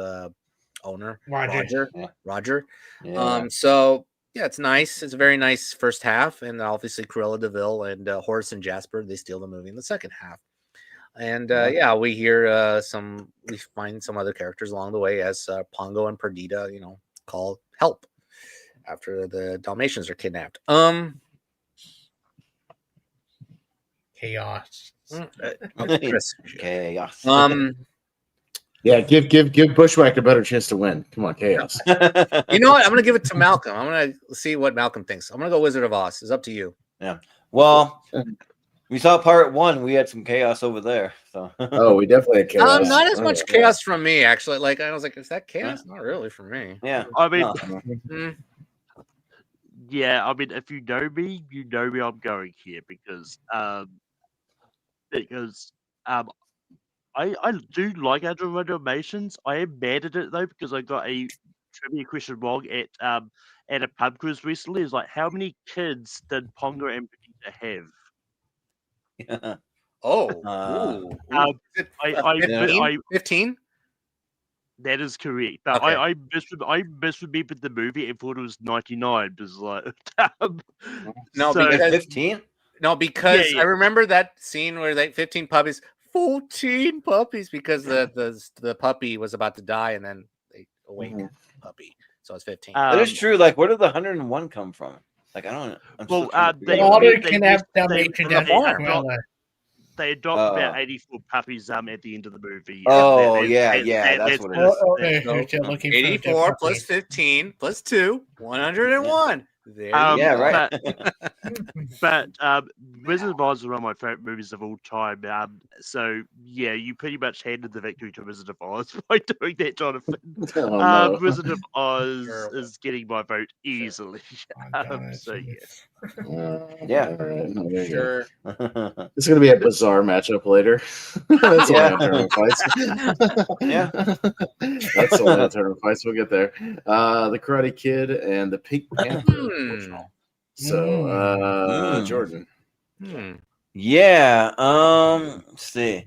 owner? Roger. Roger. Yeah. So yeah, it's nice. It's a very nice first half, and obviously Cruella de Vil and Horace and Jasper, they steal the movie in the second half. And Yeah. we find some other characters along the way as Pongo and Perdita, call help after the Dalmatians are kidnapped. Chaos. Chris. Chaos. Yeah, give Bushwhack a better chance to win. Come on, chaos. You know what? I'm gonna give it to Malcolm. I'm gonna see what Malcolm thinks. I'm gonna go Wizard of Oz. It's up to you. Yeah. Well, we saw part 1. We had some chaos over there. So. Oh, we definitely had chaos. Not as Oh, much yeah. chaos from me, actually. Like I was like, is that chaos? Not really for me. Yeah. I mean, Mm. yeah, I mean, if you know me, I'm going here because I do like randomizations. I am mad at it though because I got a trivia question wrong at a pub quiz recently. It's like, how many kids did Pongo and Perdita have? Oh, I- 15? 15? That is correct. But Okay. I misremembered the movie and thought it was 99. Because like, No, so- because 15? No, because Yeah. I remember that scene where 15 puppies, 14 puppies, because the puppy was about to die and then they awake the puppy. So it's 15. That is true. Like, where did the 101 come from? Like, I don't. I'm still Well, trying to they figure out. All they- the kidnapped Dalmatians the farm. They adopt about Oh. 84 puppies at the end of the movie. Oh, that's what it is. Okay, So, you're still looking for 84 the plus puppies. 15 plus 2, 101. There you Yeah, go. right. But Wizard of Oz is one of my favorite movies of all time. So yeah, you pretty much handed the victory to Wizard of Oz by doing that, Jonathan. Oh, no. Wizard of Oz Terrible. is getting my vote easily. So yeah. Yeah. All right. No, there you go. Sure. This is going to be a bizarre matchup later. That's Yeah. only on tournament fights. Yeah. That's only on tournament fights. We'll get there. The Karate Kid and the Pink Panther. So, Jordan. Yeah. Let's see.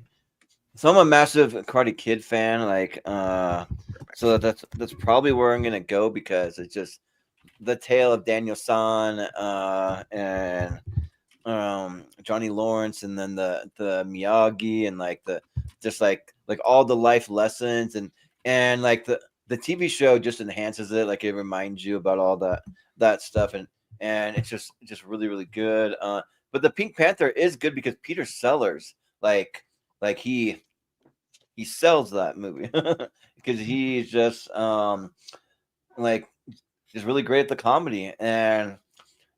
So I'm a massive Karate Kid fan. Like, so that's probably where I'm gonna go because it's just the tale of Daniel San and Johnny Lawrence, and then the Miyagi, and like the just like all the life lessons, and like the TV show just enhances it. Like it reminds you about all that stuff, and it's just really, really good. But the Pink Panther is good because Peter Sellers, like he sells that movie because he's just like just really great at the comedy, and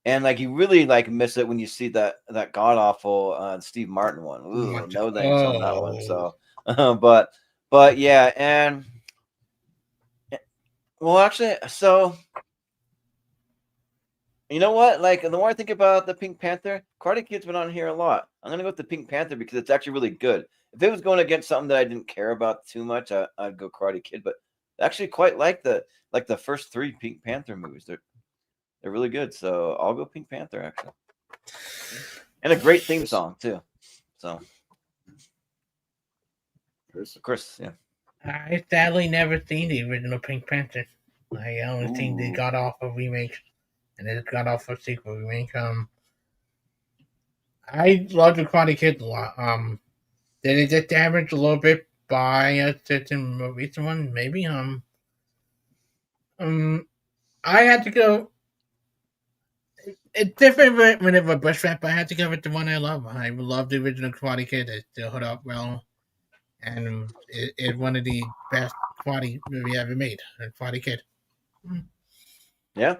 like you really like miss it when you see that god awful Steve Martin one. Ooh, no thanks on that one. So, but yeah, and well, actually, so you know what? Like the more I think about the Pink Panther, Karate Kid's been on here a lot. I'm gonna go with the Pink Panther because it's actually really good. If it was going against something that I didn't care about too much, I'd go Karate Kid. But I actually quite like the first 3 Pink Panther movies. They're really good. So I'll go Pink Panther actually, and a great theme song too. So, Chris, yeah. I sadly never seen the original Pink Panther. I only seen the god awful remake, and it's god awful sequel remake. I love the Karate Kid a lot. Did it get damaged a little bit by a certain recent one? Maybe. I had to go. It's different whenever Bush rap, but I had to go with the one I love. I love the original Karate Kid. It still hold up well, and it's one of the best karate movie ever made. Karate Kid. Yeah.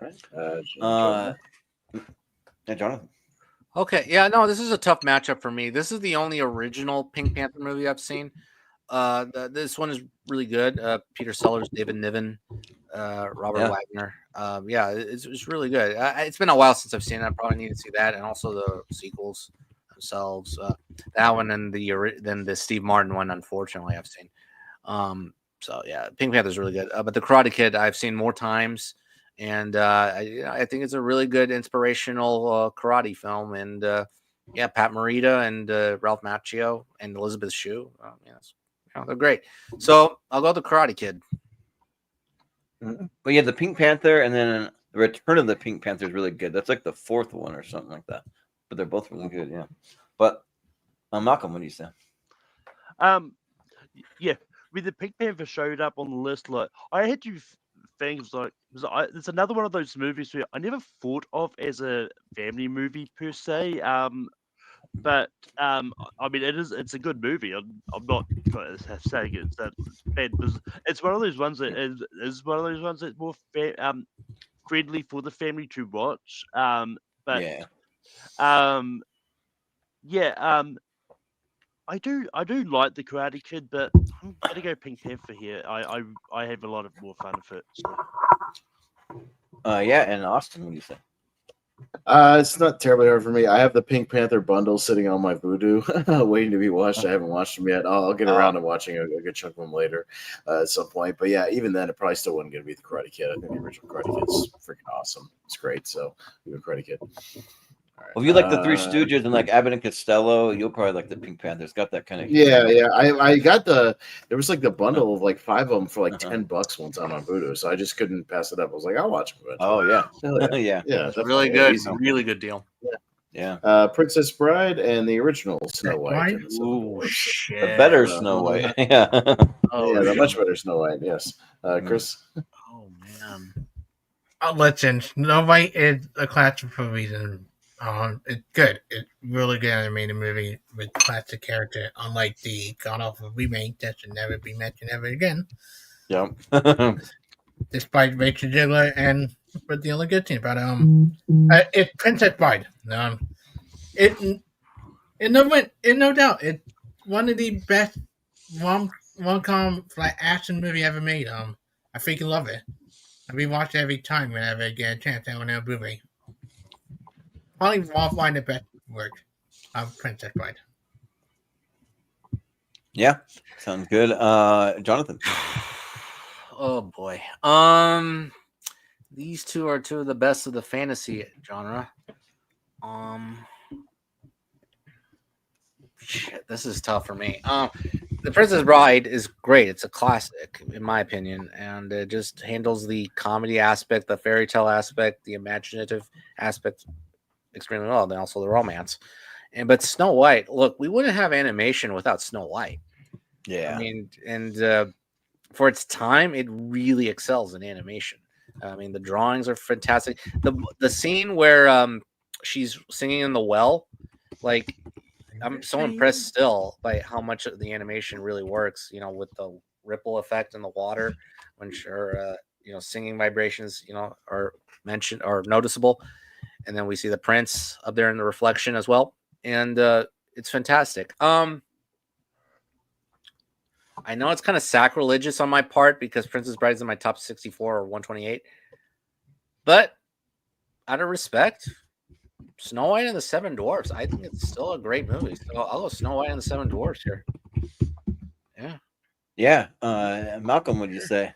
Yeah, Jonathan. Okay, yeah, no, this is a tough matchup for me. This is the only original Pink Panther movie I've seen. This one is really good. Peter Sellers, David Niven, Robert Wagner. It's really good. It's been a while since I've seen it. I probably need to see that, and also the sequels themselves. That one and the Steve Martin one, unfortunately, I've seen. So yeah, Pink Panther is really good. But the Karate Kid I've seen more times. And I think it's a really good inspirational karate film. And Pat Morita and Ralph Macchio and Elizabeth Shue. They're great. So I'll go the Karate Kid. But yeah, the Pink Panther and then the Return of the Pink Panther is really good. That's like the 4th one or something like that. But they're both really good, yeah. But Malcolm, what do you say? Yeah, when the Pink Panther showed up on the list, like I had to think it's another one of those movies where I never thought of as a family movie per se. But I mean, it's a good movie. I'm not saying it's that bad. It's one of those ones that is one of those ones that's more friendly for the family to watch. But Yeah. yeah, I do like the Karate Kid, but I'm gonna go Pink Panther here. I have a lot of more fun with it. So. Yeah, and Austin, what do you say? It's not terribly hard for me. I have the Pink Panther bundle sitting on my Voodoo, waiting to be watched. I haven't watched them yet. I'll get around to watching a good chunk of them later at some point. But yeah, even then, it probably still wasn't going to be the Karate Kid. I think the original Karate Kid's freaking awesome. It's great. So, even Karate Kid. Right. Well, if you like the Three Stooges and like Abbott and Costello, you'll probably like the Pink Panther. It's got that kind of yeah. I got there was like the bundle of like 5 of them for like $10 one time on Voodoo, so I just couldn't pass it up. I was like, I'll watch them. Oh yeah, yeah, It's really good. Really good deal. Yeah. Princess Bride and the original Snow White. Oh shit! The better Snow White. Yeah. The much better Snow White. Yes, Chris. Oh man. Listen, Snow White is a classic for a reason. It's good. It's really good animated movie with classic character, unlike the god-awful remake that should never be mentioned ever again. Yep. Despite Rachel Zegler, and but the only good thing about it's Princess Bride. In no doubt, it's one of the best rom-com action movie ever made. I freaking love it. I rewatch it every time whenever I get a chance. I want to movie. Probably find the best work of Princess Bride. Yeah, sounds good. Jonathan. Oh boy. These two are two of the best of the fantasy genre. Shit, this is tough for me. The Princess Bride is great. It's a classic, in my opinion, and it just handles the comedy aspect, the fairy tale aspect, the imaginative aspect extremely well, and also the romance. But Snow White, look, we wouldn't have animation without Snow White. Yeah. I mean, and for its time, it really excels in animation. I mean, the drawings are fantastic. The scene where she's singing in the well, like, I'm so impressed still by how much of the animation really works, with the ripple effect in the water when her, singing vibrations, are mentioned or noticeable. And then we see the prince up there in the reflection as well. And it's fantastic. I know it's kind of sacrilegious on my part because Princess Bride is in my top 64 or 128. But out of respect, Snow White and the Seven Dwarfs, I think it's still a great movie. So I'll go Snow White and the Seven Dwarfs here. Yeah. Yeah. Malcolm, what did you say?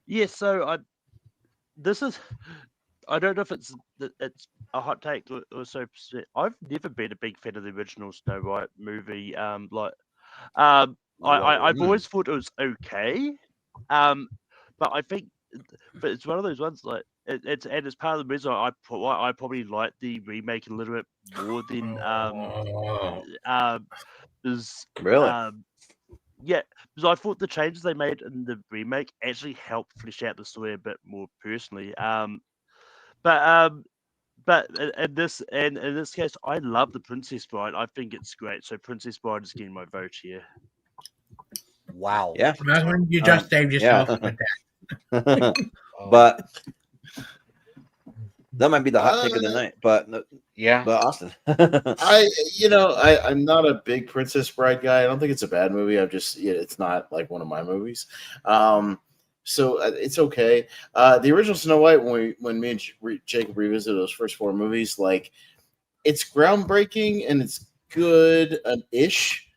Yeah, so I don't know if it's a hot take or so. I've never been a big fan of the original Snow White movie. I've always thought it was okay. But I think, it's one of those ones like it's part of the reason I probably like the remake a little bit more than Really? Yeah, because I thought the changes they made in the remake actually helped flesh out the story a bit more personally. But in this case, I love the Princess Bride. I think it's great. So Princess Bride is getting my vote here. Wow. Yeah. That's when you just saved yourself with that. But that might be the hot take of the night. But yeah. But Austin. I'm not a big Princess Bride guy. I don't think it's a bad movie. It's not like one of my movies. So it's okay. The original Snow White, when me and Jacob revisited those first 4 movies, like, it's groundbreaking and it's good-ish.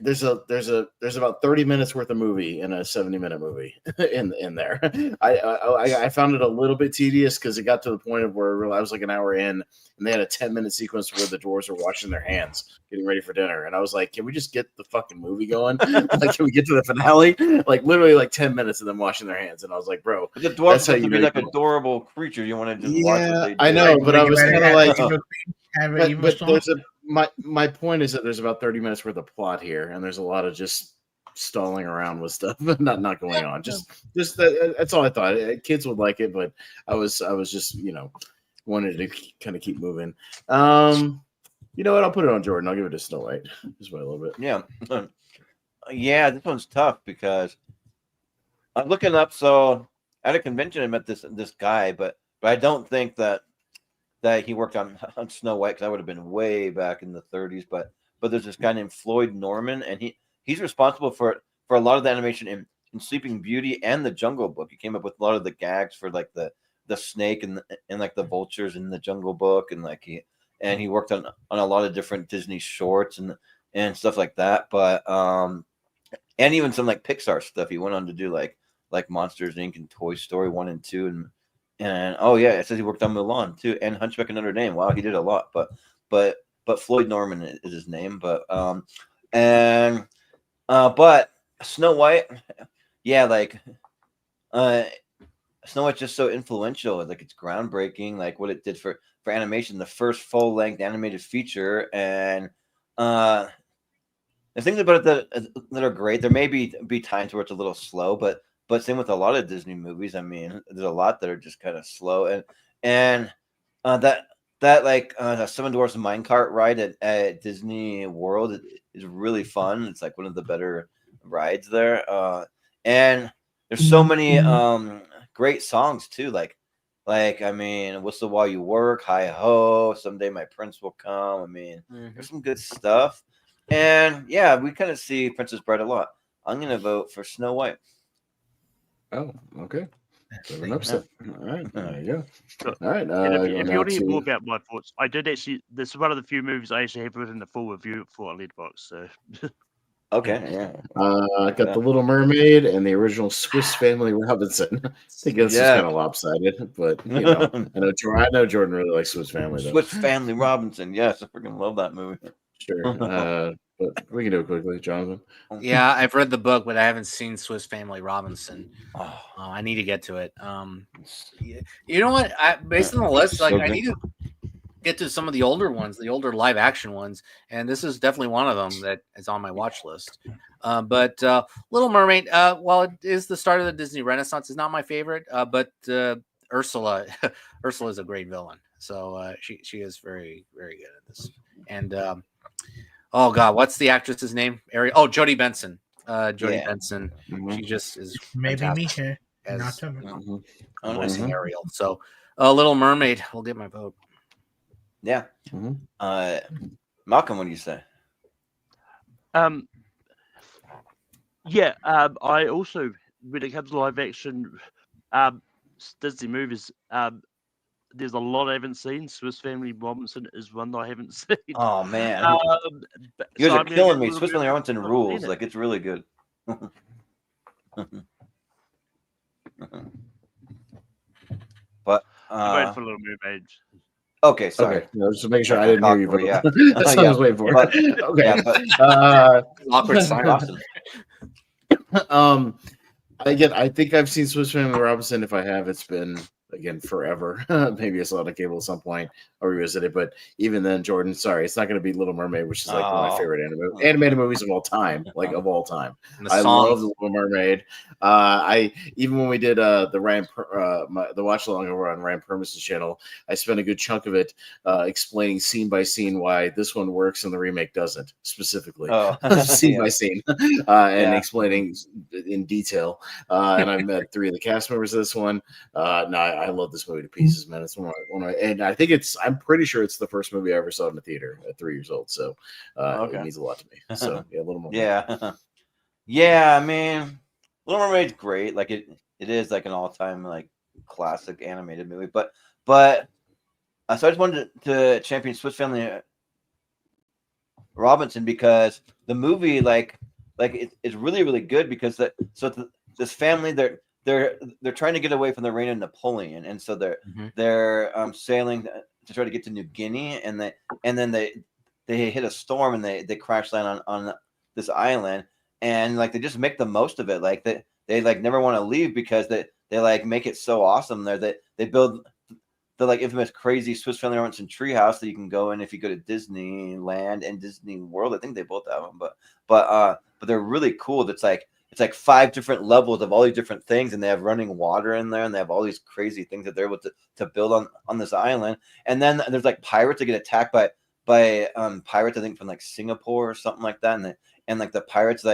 There's about 30 minutes worth of movie in a 70-minute movie in there. I found it a little bit tedious because it got to the point of where I was like an hour in, and they had a 10-minute sequence where the dwarves were washing their hands, getting ready for dinner, and I was like, "Can we just get the fucking movie going? Like, can we get to the finale? Like, literally, like 10 minutes of them washing their hands." And I was like, "Bro, the dwarves have to be like adorable creature. You want to just watch what they do. I know, but I was kind of like, my point is that there's about 30 minutes worth of plot here, and there's a lot of just stalling around with stuff not going on. Just that's all I thought. Kids would like it, but I was just wanted to kind of keep moving. You know what? I'll put it on Jordan. I'll give it to Snow White just by a little bit. Yeah. Yeah, this one's tough because I'm looking up. So at a convention, I met this guy, but I don't think that he worked on Snow White, because that would have been way back in the 30s. But there's this guy named Floyd Norman, and he's responsible for a lot of the animation in Sleeping Beauty and the Jungle Book. He came up with a lot of the gags for like the snake and like the vultures in the Jungle Book, and like he worked on a lot of different Disney shorts and stuff like that. But and even some like Pixar stuff. He went on to do like Monsters Inc. and Toy Story 1 and 2, and oh yeah, it says he worked on Mulan too, and Hunchback of Notre Dame. Wow, he did a lot. But Floyd Norman is his name. But Snow White, yeah, like Snow White's just so influential. Like, it's groundbreaking, like what it did for animation, the first full-length animated feature. And the things about it that are great. There may be times where it's a little slow, but same with a lot of Disney movies. I mean, there's a lot that are just kind of slow, and that the Seven Dwarfs Minecart ride at Disney World is really fun. It's like one of the better rides there, and there's so many great songs too. Like I mean, Whistle While You Work, Hi Ho, Someday My Prince Will Come. I mean, there's some good stuff, and yeah, we kind of see Princess Bride a lot. I'm gonna vote for Snow White. Oh, okay. An upset. All right, there you go. All right. If you want to hear more about my thoughts, I did actually. This is one of the few movies I actually have written a full review for on Letterboxd. So. Okay, yeah. I got The Little Mermaid and the original Swiss Family Robinson. I think this is kind of lopsided, but I know Jordan really likes Swiss Family though. Swiss Family Robinson, yes, I freaking love that movie. Sure. But we can do it quickly, Jonathan. Yeah, I've read the book, but I haven't seen Swiss Family Robinson. I need to get to it. You know what? Based on the list, like, I need to get to some of the older ones, the older live action ones, and this is definitely one of them that is on my watch list. But Little Mermaid, while it is the start of the Disney Renaissance, is not my favorite. But Ursula is a great villain, so she is very, very good at this. And oh god, what's the actress's name? Ariel. Oh, Jodie Benson. Benson. She just is maybe me here. As voicing Ariel. So, Little Mermaid will get my vote. Yeah. Malcolm, what do you say? Yeah. I also, when it comes to live action Disney movies, there's a lot I haven't seen. Swiss Family Robinson is one that I haven't seen. Oh man, you guys are killing me. Swiss Family Robinson rules. Like, it's really good. But I'm for Little Mermaid. Okay, sorry. Okay, just making sure I didn't hear you. But yeah, that's what I was waiting for. Okay. Yeah, awkward silence. Again, I think I've seen Swiss Family Robinson. If I have, it's been again forever. Maybe I saw it on cable at some point. I'll revisit it. But even then, Jordan, sorry, it's not going to be Little Mermaid, which is like one of my favorite animated movies of all time. Like, of all time. I love The Little Mermaid. Even when we did the watch along over on Ryan Permis's channel, I spent a good chunk of it explaining scene by scene why this one works and the remake doesn't, specifically scene by scene, and explaining in detail. And I met 3 of the cast members of this one. I love this movie to pieces, man. It's one of my, and I think I'm pretty sure it's the first movie I ever saw in the theater at 3 years old. So it means a lot to me. So yeah, a little more. Yeah. I mean, Little Mermaid's great. Like, it is like an all-time like classic animated movie. But so I just wanted to champion Swiss Family Robinson because the movie like it's really, really good because this family they're trying to get away from the reign of Napoleon, and so they're sailing to try to get to New Guinea, and then they hit a storm and they crash land on this island, and like they just make the most of it. Like they like never want to leave because they like make it so awesome there that they build the like infamous crazy Swiss Family Robinson treehouse that you can go in if you go to Disneyland and Disney World. I think they both have them, but they're really cool. It's like 5 different levels of all these different things, and they have running water in there, and they have all these crazy things that they're able to build on this island. And then there's like pirates that get attacked by pirates, I think from like Singapore or something like that, and like the pirates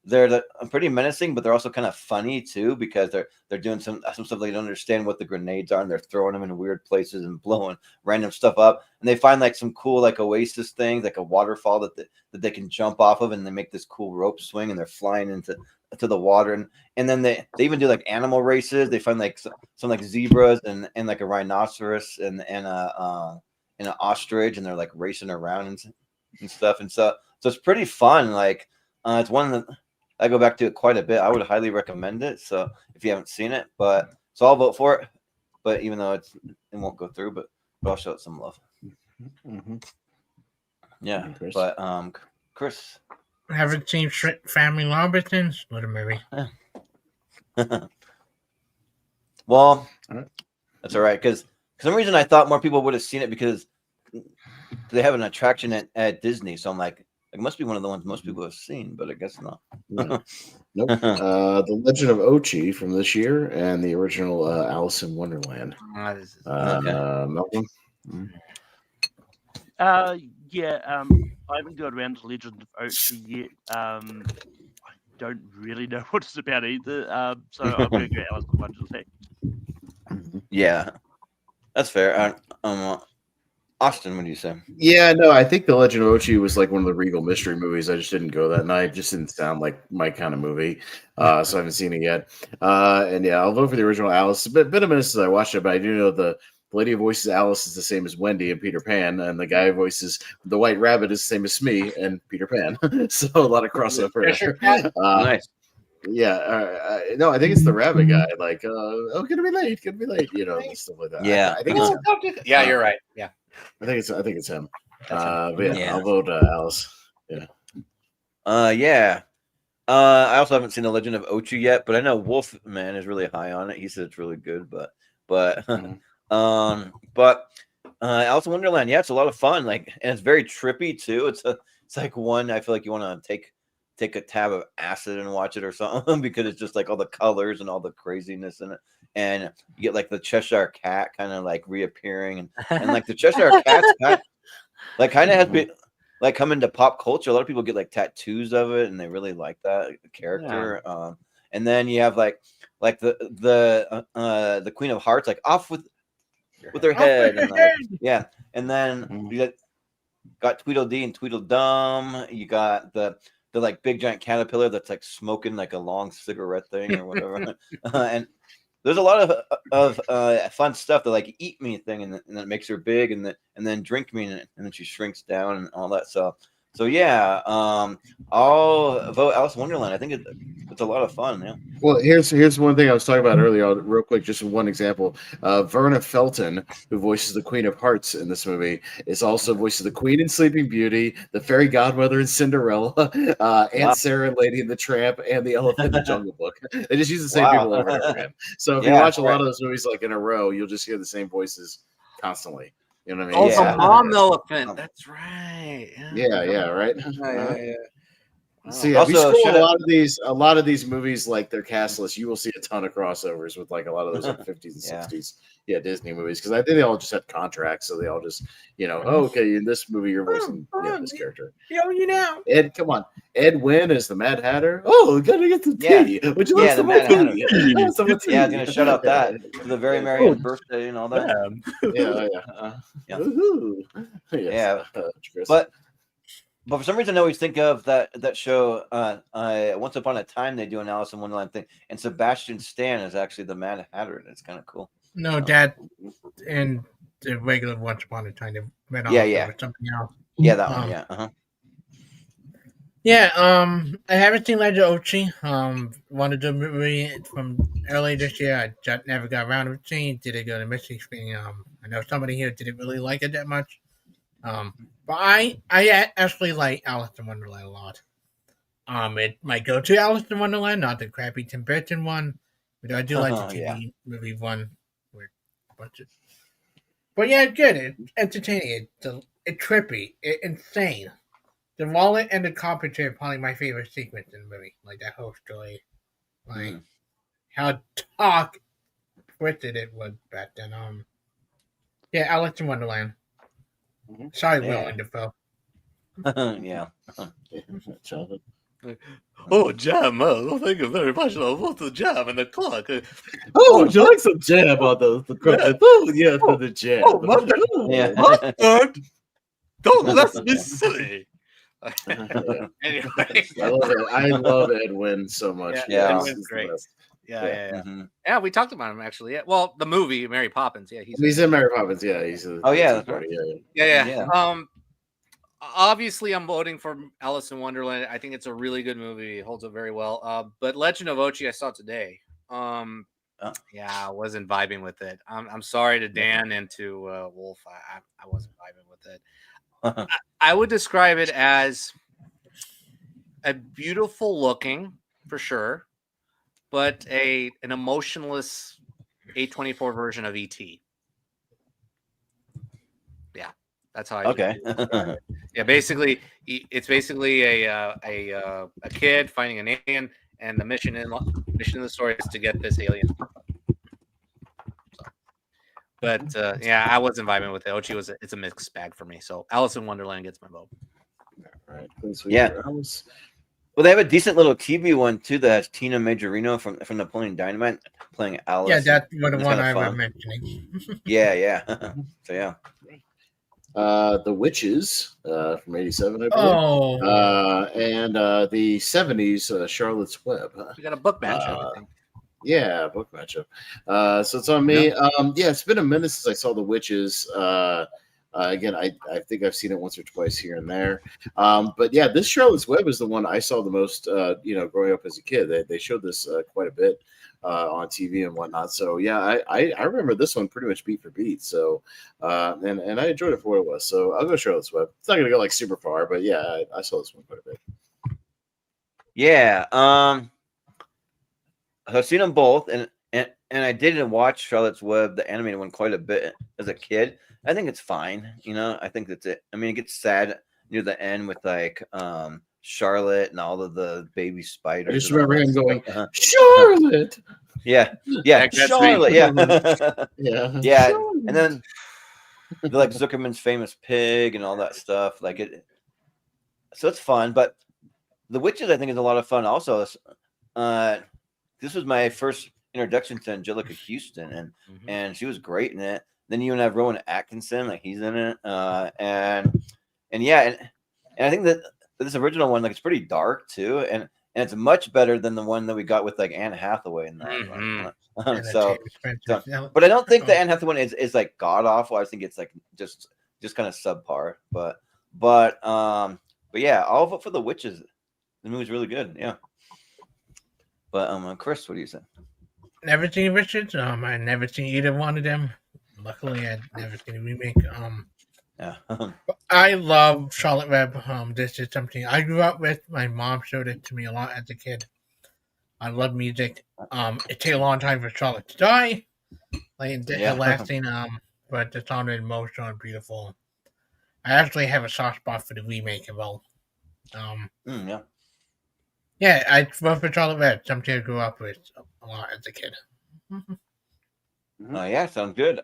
they're pretty menacing, but they're also kind of funny too, because they're doing some stuff they don't understand what the grenades are, and they're throwing them in weird places and blowing random stuff up. And they find like some cool like oasis things, like a waterfall that they can jump off of, and they make this cool rope swing, and they're flying into the water. And then they even do like animal races. They find like some like zebras and like a rhinoceros and an ostrich, and they're like racing around and stuff. And so it's pretty fun. Like it's one that I go back to it quite a bit. I would highly recommend it. So if you haven't seen it, so I'll vote for it. But even though it won't go through, but I'll show it some love. Mm-hmm. Yeah, Chris? but Chris, I haven't seen Family Robinsons. What a movie! well, right. That's all right, because for some reason I thought more people would have seen it because they have an attraction at Disney. So I'm like, it must be one of the ones most people have seen, but I guess not. Yeah. Nope. The Legend of Ochi from this year and the original Alice in Wonderland. Okay. Malcolm? Yeah, I haven't got around to Legend of Ochi yet. I don't really know what it's about either. So I'm going to go Alice in Wonderland. Yeah, that's fair. Austin, what do you say? Yeah, no, I think The Legend of Ochi was like one of the Regal mystery movies. I just didn't go that night. It just didn't sound like my kind of movie. So I haven't seen it yet. And yeah, I'll vote for the original Alice. It's been a minute since I watched it, but I do know the lady who voices Alice is the same as Wendy and Peter Pan, and the guy who voices the White Rabbit is the same as Smee and Peter Pan. So a lot of crossover. Nice. Yeah, no, I think it's the rabbit guy. Like, gonna be late, stuff like that. Yeah. I think it's him. Yeah, you're right. Yeah, I think it's him. That's But yeah, Yeah. I'll vote Alice. Yeah. Yeah. I also haven't seen The Legend of Ochi yet, but I know Wolfman is really high on it. He said it's really good, but Alice in Wonderland, yeah, it's a lot of fun. Like, and it's very trippy too. It's like one I feel like you want to take a tab of acid and watch it or something because it's just like all the colors and all the craziness in it, and you get like the Cheshire Cat kind of like reappearing, and like the Cheshire Cat's kind of has been like come into pop culture. A lot of people get like tattoos of it, and they really like that character. Yeah. And then you have like the Queen of Hearts, like off with her head, and like, yeah. And then you got Tweedledee and Tweedledum. You got the like big giant caterpillar that's like smoking like a long cigarette thing or whatever. And there's a lot of fun stuff. The like eat me thing, and then it makes her big, and then drink me, and then she shrinks down and all that. So yeah, I'll vote Alice in Wonderland. I think it's a lot of fun. Yeah. Well, here's one thing I was talking about earlier. Real quick, just one example. Verna Felton, who voices the Queen of Hearts in this movie, is also voices the Queen in Sleeping Beauty, the Fairy Godmother in Cinderella, Aunt Sarah in Lady and the Tramp, and the Elephant in the Jungle Book. They just use the same people over and over again. So if you watch a lot of those movies like in a row, you'll just hear the same voices constantly. You know what I mean? Oh, the mom elephant. That's right. Yeah, right. Yeah. So yeah, if you scroll a lot of these movies, like their cast list, you will see a ton of crossovers with like a lot of those like 50s and 60s, Disney movies, because I think they all just had contracts, so they all just, okay, in this movie you're voicing this character. You know. Ed, come on, Ed Wynn is the Mad Hatter. Oh, gotta get the tea. Would you like the some Mad tea? Yeah, I was gonna shout out that for the very merry birthday and all that. But for some reason, I always think of that show. Once Upon a Time, they do an Alice in Wonderland thing, and Sebastian Stan is actually the Mad Hatter, and it's kind of cool. No, Dad, and the regular Once Upon a Time, they went off with something else. Yeah, that one. Yeah. Yeah. I haven't seen Legend of Ochi. Wanted the movie from early this year. I just never got around to seeing. Did it go to mystery screening? I know somebody here didn't really like it that much. But I actually like Alice in Wonderland a lot. It might go to Alice in Wonderland, not the crappy Tim Burton one, but I do like the TV movie one. But yeah, it's good. It's entertaining. It's trippy. It's insane. The wallet and the carpenter are probably my favorite sequence in the movie. Like that whole story. Like how talk twisted it was back then. Yeah, Alice in Wonderland. Sorry, Will and Defoe. Yeah. Jonathan. Oh, jam! Thank you very much. What's the jam and the clock? Oh, would you like some jam on the crumpet? Oh, yeah, for the jam. Oh, mustard! Yeah. Mustard! Don't let's be silly. Anyway, I love Edwin so much. Yeah. Edwin's great. Yeah. Mhm. Yeah, we talked about him actually. Yeah. Well, the movie Mary Poppins. Yeah, He's in Mary Poppins. Yeah, he's. Oh, yeah, that's party. Yeah. Yeah. Obviously, I'm voting for Alice in Wonderland. I think it's a really good movie. It holds up very well. But Legend of Ochi, I saw today. Yeah, I wasn't vibing with it. I'm sorry to Dan and to Wolf. I wasn't vibing with it. I would describe it as a beautiful looking, for sure, but an emotionless A24 version of ET. Yeah, that's how I Okay. Yeah, basically, it's basically a kid finding an alien, and the mission in the story is to get this alien. So, but yeah, I wasn't vibing with it. Ochi it's a mixed bag for me. So Alice in Wonderland gets my vote. All right, please. Yeah. Well, they have a decent little TV one too that has Tina Majorino from Napoleon Dynamite playing Alice. Yeah, that's the It's one kinda I was fun. mentioning. Yeah. So yeah. The Witches from '87, I believe. Oh, And the '70s, Charlotte's Web. We got a book matchup, I think. Yeah, book matchup. So it's on me. Yeah, it's been a minute since I saw The Witches. Again, I think I've seen it once or twice here and there. But yeah, this Charlotte's Web is the one I saw the most, growing up as a kid. They showed this quite a bit on TV and whatnot. So yeah, I remember this one pretty much beat for beat. So and I enjoyed it for what it was. So I'll go Charlotte's Web. It's not gonna go like super far, but yeah, I saw this one quite a bit. Yeah. I've seen them both, and I did watch Charlotte's Web, the animated one, quite a bit as a kid. I think it's fine. I think that's it. I mean, it gets sad near the end with like Charlotte and all of the baby spiders. I just remember him going, Charlotte. Yeah, Charlotte. Yeah. Yeah. And then like Zuckerman's famous pig and all that stuff. Like it. So it's fun, but The Witches, I think, is a lot of fun. Also, this was my first introduction to Angelica Houston, and she was great in it. Then you even have Rowan Atkinson, like he's in it, and I think that this original one, like, it's pretty dark too, and it's much better than the one that we got with like Anne Hathaway in that one. So, but I don't think the Anne Hathaway one is like god awful. I think it's like just kind of subpar. But yeah, I'll vote for The Witches. The movie's really good. Yeah. But Chris, what do you say? Never seen Richards. I never seen either one of them. Luckily, I'd never seen a remake. Yeah. I love Charlotte Web. This is something I grew up with. My mom showed it to me a lot as a kid. I love music. It takes a long time for Charlotte to die. Like lasting. But the song is emotional and beautiful. I actually have a soft spot for the remake as well. Yeah. Yeah, I vote for Charlotte Web. Something I grew up with a lot as a kid. Yeah, sounds good.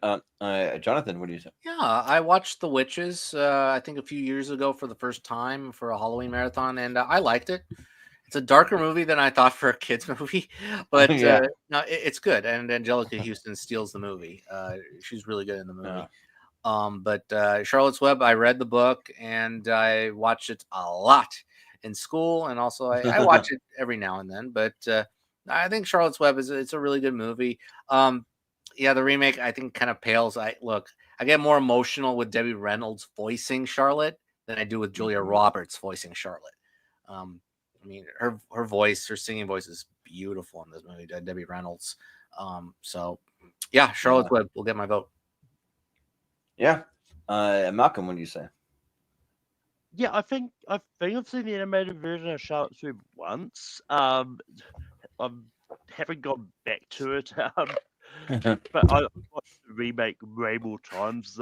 Jonathan, what do you say? Yeah, I watched The Witches, I think a few years ago for the first time for a Halloween marathon, and I liked it. It's a darker movie than I thought for a kids movie, but no, it's good. And Angelica Houston steals the movie. She's really good in the movie. But Charlotte's Web, I read the book and I watched it a lot in school, and also I watch it every now and then. But I think Charlotte's Web it's a really good movie. Yeah, the remake I think kind of pales. I get more emotional with Debbie Reynolds voicing Charlotte than I do with Julia Roberts voicing Charlotte. I mean, her voice, her singing voice is beautiful in this movie, Debbie Reynolds. So yeah, Charlotte's Web will get my vote. Yeah, Malcolm, what do you say? Yeah, I think I've seen the animated version of Charlotte's Web once. I haven't gone back to it. But I watched the remake way more times.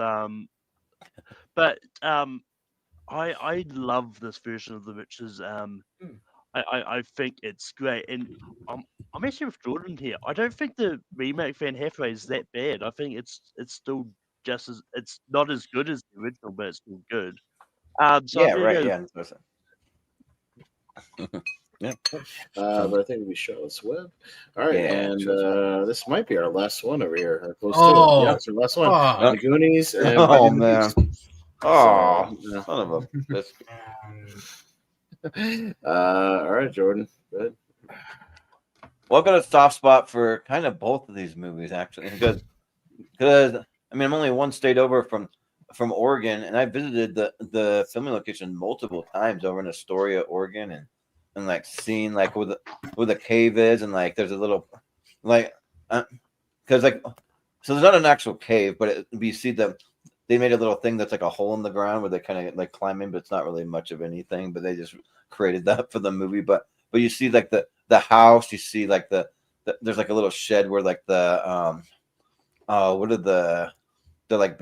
But I love this version of the Witches. I think it's great, and I'm actually with Jordan here. I don't think the remake Van Hathaway is that bad. I think it's still just as it's not as good as the original, but it's still good. So Yeah, I'm gonna right. go. Yeah, that's what yeah. But I think it'll be Charlotte's Web. All right, Yeah, and Charlotte's Web. this might be our last one over here, or close to it. Oh. Yeah, it's our last one. Oh. The Goonies and Oh, Beauty and the man. Beast. Oh, So, son of a bitch. all right, Jordan. Good. Well, I've got a soft spot for kind of both of these movies, actually, because I mean, I'm only one state over from Oregon, and I visited the filming location multiple times over in Astoria, Oregon, and like seeing like where the cave is, and like there's a little like because like so there's not an actual cave, but you see they made a little thing that's like a hole in the ground where they kind of like climb in, but it's not really much of anything. But they just created that for the movie. But you see like the house, you see like the there's like a little shed where like the what are the like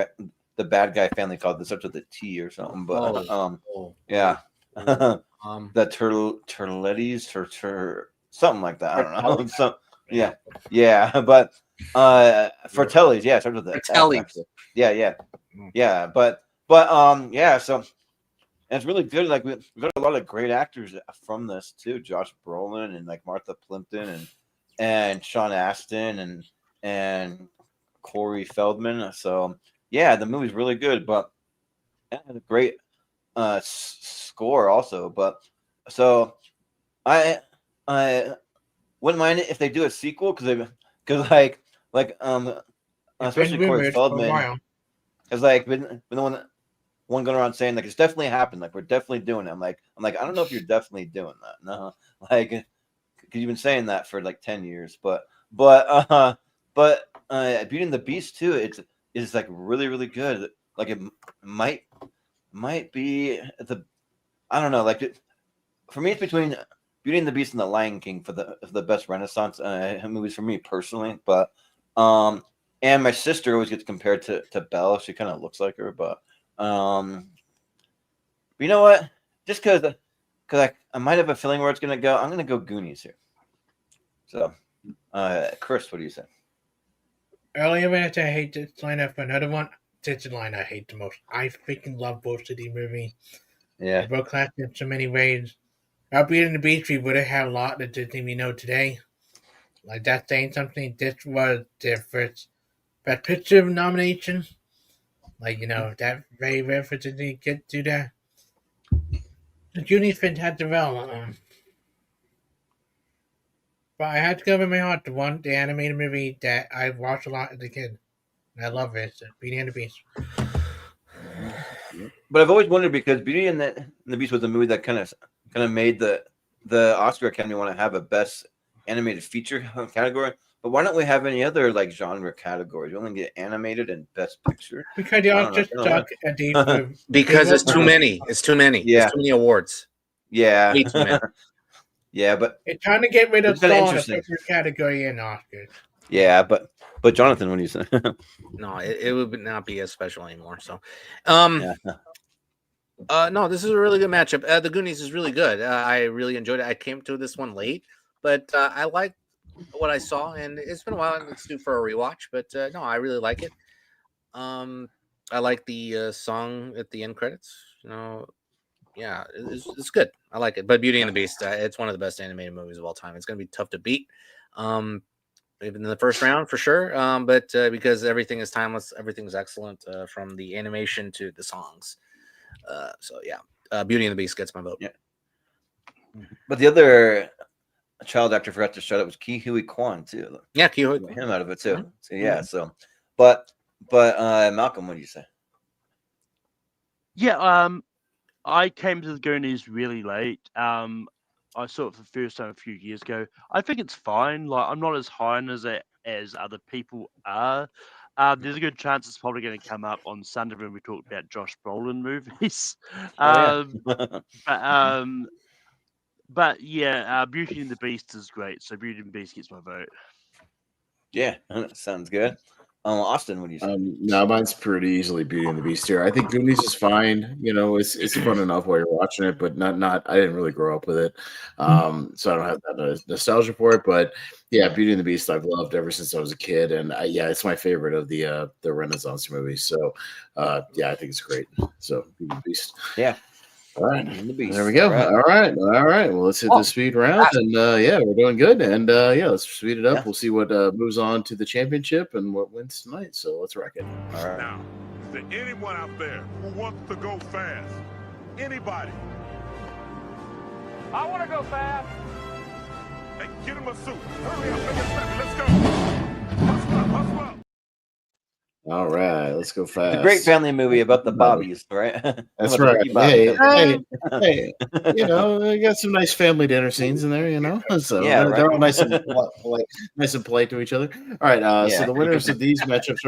the bad guy family called? This starts with a T or something. But yeah, the Turlettis or something like that. I don't know. So yeah, but Fratellis, yeah, it starts with the F, Fratellis. actually. Yeah, but yeah, so. And it's really good. Like we've got a lot of great actors from this too. Josh Brolin and like Martha Plimpton and Sean Astin and Corey Feldman. So yeah, the movie's really good, but it had a great score also. But so I wouldn't mind it if they do a sequel because like especially Corey Feldman has like been the one going around saying like it's definitely happened, like we're definitely doing it. I'm like I don't know if you're definitely doing that. No, like because you've been saying that for like 10 years, but Beauty and the Beast too. It's like really good. Like it might be I don't know. Like for me, it's between Beauty and the Beast and the Lion King for the best Renaissance movies for me personally. But and my sister always gets compared to Belle. She kind of looks like her, but. You know what? Just because I might have a feeling where it's gonna go, I'm gonna go Goonies here. So, Chris, what do you say? Earlier, when I said I hate this lineup, for another one, this is the line I hate the most. I freaking love both of these movies. Yeah, They're both classic in so many ways. Without Beauty and the Beast, we would have had a lot of Disney we know today. Like that's saying something. This was their first Best Picture nomination. Like, that very rare for Disney to get to that. The Goonies fantastic well. But I had to go with my heart to the animated movie that I watched a lot as a kid. And I love it. It's Beauty and the Beast. but I've always wondered because Beauty and the Beast was a movie that kind of made the Oscar Academy want to have a Best Animated Feature category. But why don't we have any other like genre categories? We only get animated and Best Picture. Because they all just suck at the because it's too many. It's too many. Yeah. It's too many awards. Yeah. Way too many. Yeah, but it's trying to get rid of it's kinda song interesting. the category in Oscars. Yeah, but Jonathan, what do you say? No, it would not be as special anymore. So, Yeah. no, this is a really good matchup. The Goonies is really good. I really enjoyed it. I came to this one late, but I like what I saw, and it's been a while. It's due for a rewatch, but no, I really like it. I like the song at the end credits. Yeah, it's good. I like it. But Beauty and the Beast, it's one of the best animated movies of all time. It's going to be tough to beat. Even in the first round for sure. But because everything is timeless, everything's excellent from the animation to the songs. So yeah, Beauty and the Beast gets my vote. Yeah. But the other child actor forgot to shout out was Ki Hui Kwan too. Yeah, Ki Hui. Him out of it too. Mm-hmm. So yeah. So, but Malcolm, what do you say? Yeah, I came to the Goonies really late. I saw it for the first time a few years ago. I think it's fine. Like I'm not as high on it as other people are. There's a good chance it's probably going to come up on Sunday when we talk about Josh Brolin movies. But yeah, Beauty and the Beast is great. So Beauty and the Beast gets my vote. Yeah, sounds good. Austin, what do you say? No, mine's pretty easily Beauty and the Beast here. I think Goonies is fine. You know, it's fun enough while you're watching it, but not. I didn't really grow up with it, so I don't have that nostalgia for it. But yeah, Beauty and the Beast I've loved ever since I was a kid, and yeah, it's my favorite of the Renaissance movies. So yeah, I think it's great. So Beauty and the Beast. Yeah. All right, And the Beast. there we go. All right. Well, let's hit the speed round, and yeah, we're doing good. And yeah, let's speed it up. Yeah. We'll see what moves on to the championship and what wins tonight. So let's rock it. All right. Now, is there anyone out there who wants to go fast? Anybody? I want to go fast. Hey, get him a suit. Hurry up, make it snappy. Let's go. Hustle up, hustle up. All right, let's go fast. It's a great family movie about the Bobbies, right? That's About right. the Bobby Hey, family. hey, you know, they got some nice family dinner scenes in there. You know, so Yeah, they're right. all nice and polite to each other. All right, so Yeah. the winners of these matchups,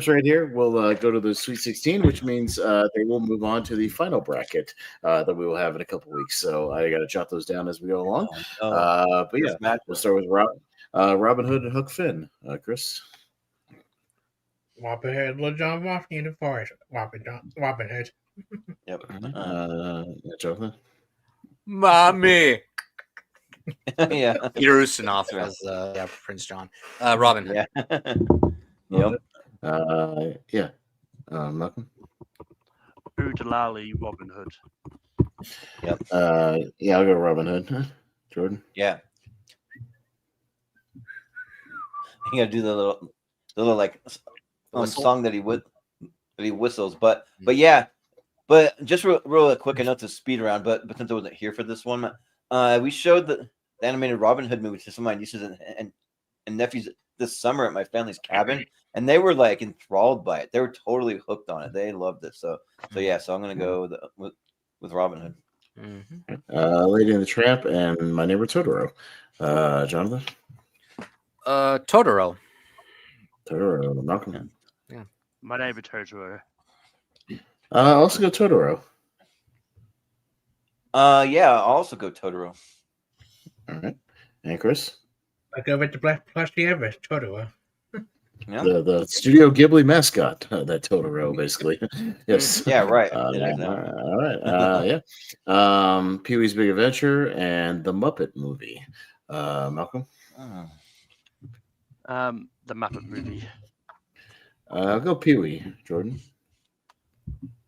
right here, will go to the Sweet 16, which means they will move on to the final bracket that we will have in a couple weeks. So I got to jot those down as we go along. But yeah, we'll start with Robin Hood and Huck Finn. Chris. Robin Hood, Little John walking in the forest. Robin Hood. Yep. Jonathan. Mommy. Yeah. Peter Ustinov as Prince John. Robin Hood. Yeah. Yep. Yeah. Malcolm. Oodalali Robin Hood. Yep. Yeah, I'll go Robin Hood. Jordan. Yeah. You gotta do the little like Whistle? song that he whistles, but yeah, but just real quick, I know it's a speed round, but since I wasn't here for this one, we showed the animated Robin Hood movie to some of my nieces and nephews this summer at my family's cabin, and they were like enthralled by it. They were totally hooked on it. They loved it. So yeah, so I'm gonna go with Robin Hood. Mm-hmm. Lady and the Tramp and My Neighbor Totoro. Jonathan. Totoro. Totoro. Malcolm. Yeah. My neighbor Totoro. I'll also go Totoro. Yeah, I'll also go Totoro. All right. And Chris. I go with the black plushie ever, Totoro. Yeah. The Studio Ghibli mascot, that Totoro, basically. Yes. Yeah, right. All right. Yeah. Pee-wee's Big Adventure and the Muppet movie. Malcolm. The Muppet movie. I'll go Pee-wee. Jordan.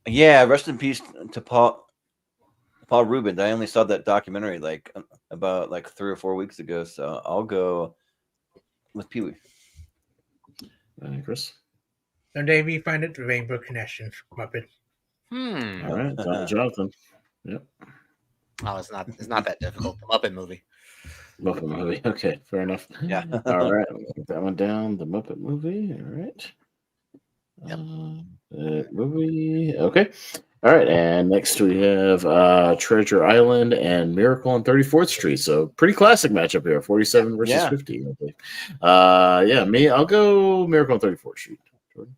Yeah, rest in peace to Paul Rubens. I only saw that documentary about 3 or 4 weeks ago, so I'll go with Pee-wee. Chris. Someday we find it, the Rainbow Connection, Muppet. All right, Jonathan. Yep. Oh, it's not that difficult. The Muppet movie. Muppet movie. Okay, fair enough. Yeah. All right, we'll get that one down. The Muppet movie. All right. Movie. Okay. All right, and next we have Treasure Island and Miracle on 34th Street. So pretty classic matchup here, 47 versus 50. I believe. I'll go Miracle on 34th Street. Jordan?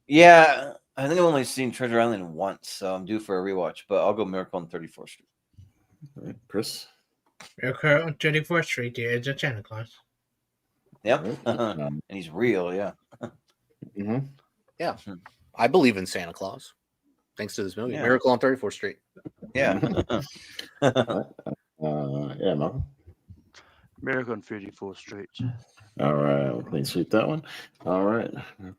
Yeah, I think I've only seen Treasure Island once, so I'm due for a rewatch. But I'll go Miracle on 34th Street. All right, Chris. Miracle on 34th Street. There is a Santa Claus. Yep, and he's real. Yeah. Mm-hmm. Yeah, I believe in Santa Claus. Thanks to this movie, Yeah. Miracle on 34th Street. Yeah. Yeah, Malcolm. Miracle on 34th Street. All right, we'll clean sweep that one. All right.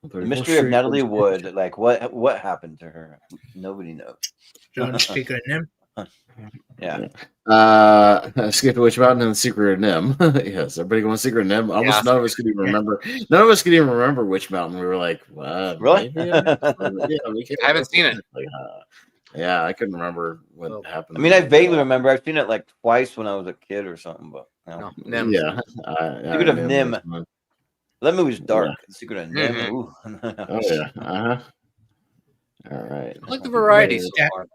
The mystery of Natalie Wood. Like what happened to her? Nobody knows. John Secret of Nim. Yeah. Escape the Witch Mountain and the Secret of Nim. Yes, everybody going Secret of Nim. Almost none of us could even remember. None of us could even remember Witch Mountain. We were like, really? Maybe? I haven't seen it. Yeah, I couldn't remember what happened. I mean, I vaguely remember. I've seen it like twice when I was a kid or something. But No, Nim. Yeah. Secret of Nim. That movie's dark. Yeah. The Secret of Nim. Mhm. Ooh. Oh yeah. All right. I like the variety so far.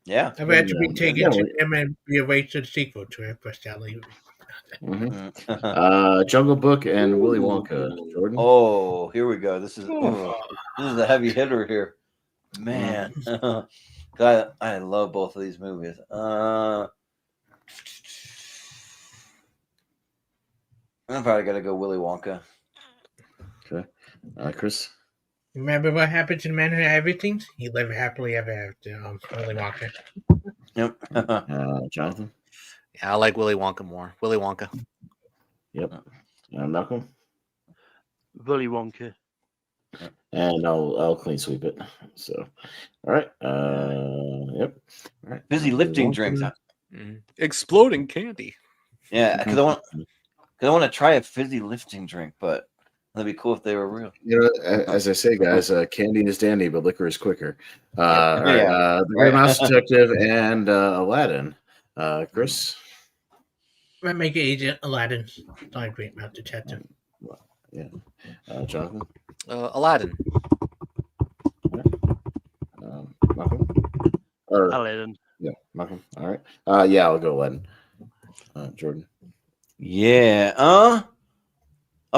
Yeah. I've had to be Yeah. taken to Nim and be away to the sequel to it, but sadly. Jungle Book and Willy Wonka. Jordan. Oh, here we go. This is a heavy hitter here, man. God, I love both of these movies. I'm probably gotta go Willy Wonka. Okay. Chris? Remember what happened to the man who had everything? He lived happily ever after. Willy Wonka. Yep. Jonathan? Yeah, I like Willy Wonka more. Willy Wonka. Yep. Malcolm? Willy Wonka. And I'll clean sweep it. So, all right. Yep. All right. Busy lifting drinks. Huh? Exploding candy. Yeah, because I want to try a fizzy lifting drink, but that'd be cool if they were real. You know, as I say, guys, candy is dandy, but liquor is quicker. All right. Yeah. The Great Mouse Detective and Aladdin. Chris? Might make it Agent Aladdin. Not a Great Mouse Detective. Yeah. Jonathan? Aladdin. Malcolm? Or, Aladdin. yeah, Malcolm. All right. Yeah, I'll go Aladdin. Jordan? Yeah. I'll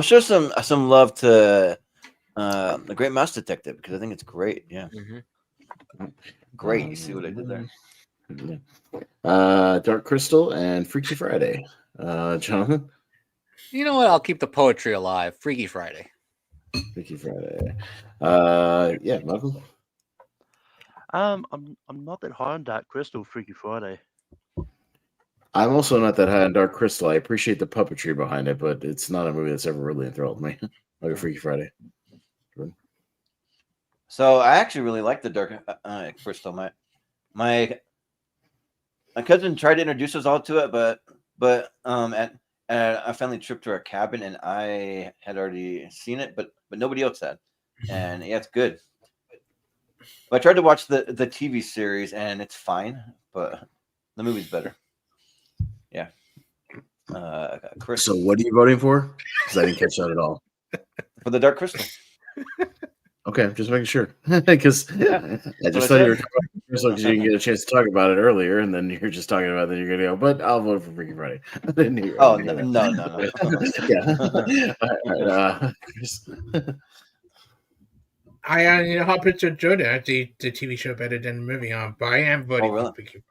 show some love to the Great Mouse Detective because I think it's great. Yeah. Great. You see what I did there? Yeah. Dark Crystal and Freaky Friday. Jonathan? You know what? I'll keep the poetry alive. Freaky Friday. Freaky Friday. Yeah, Malcolm? I'm not that high on Dark Crystal, Freaky Friday. I'm also not that high on Dark Crystal. I appreciate the puppetry behind it, but it's not a movie that's ever really enthralled me. Like a Freaky Friday. Jordan? So I actually really like the Dark Crystal. My cousin tried to introduce us all to it, but at a family trip to our cabin, and I had already seen it, but nobody else had, and yeah, it's good. But I tried to watch the TV series, and it's fine, but the movie's better. Yeah. Chris. So what are you voting for? Because I didn't catch that at all. For the Dark Crystal. Okay, I'm just making sure. Because I just thought you were talking about Crystal because you didn't get a chance to talk about it earlier, and then you're just talking about that you're going to go, but I'll vote for Freaky Friday. I didn't hear. Oh, I didn't no. Yeah. All right. Chris. I hop into Jordan at the TV show better than the movie, but I am voting really? for Freaky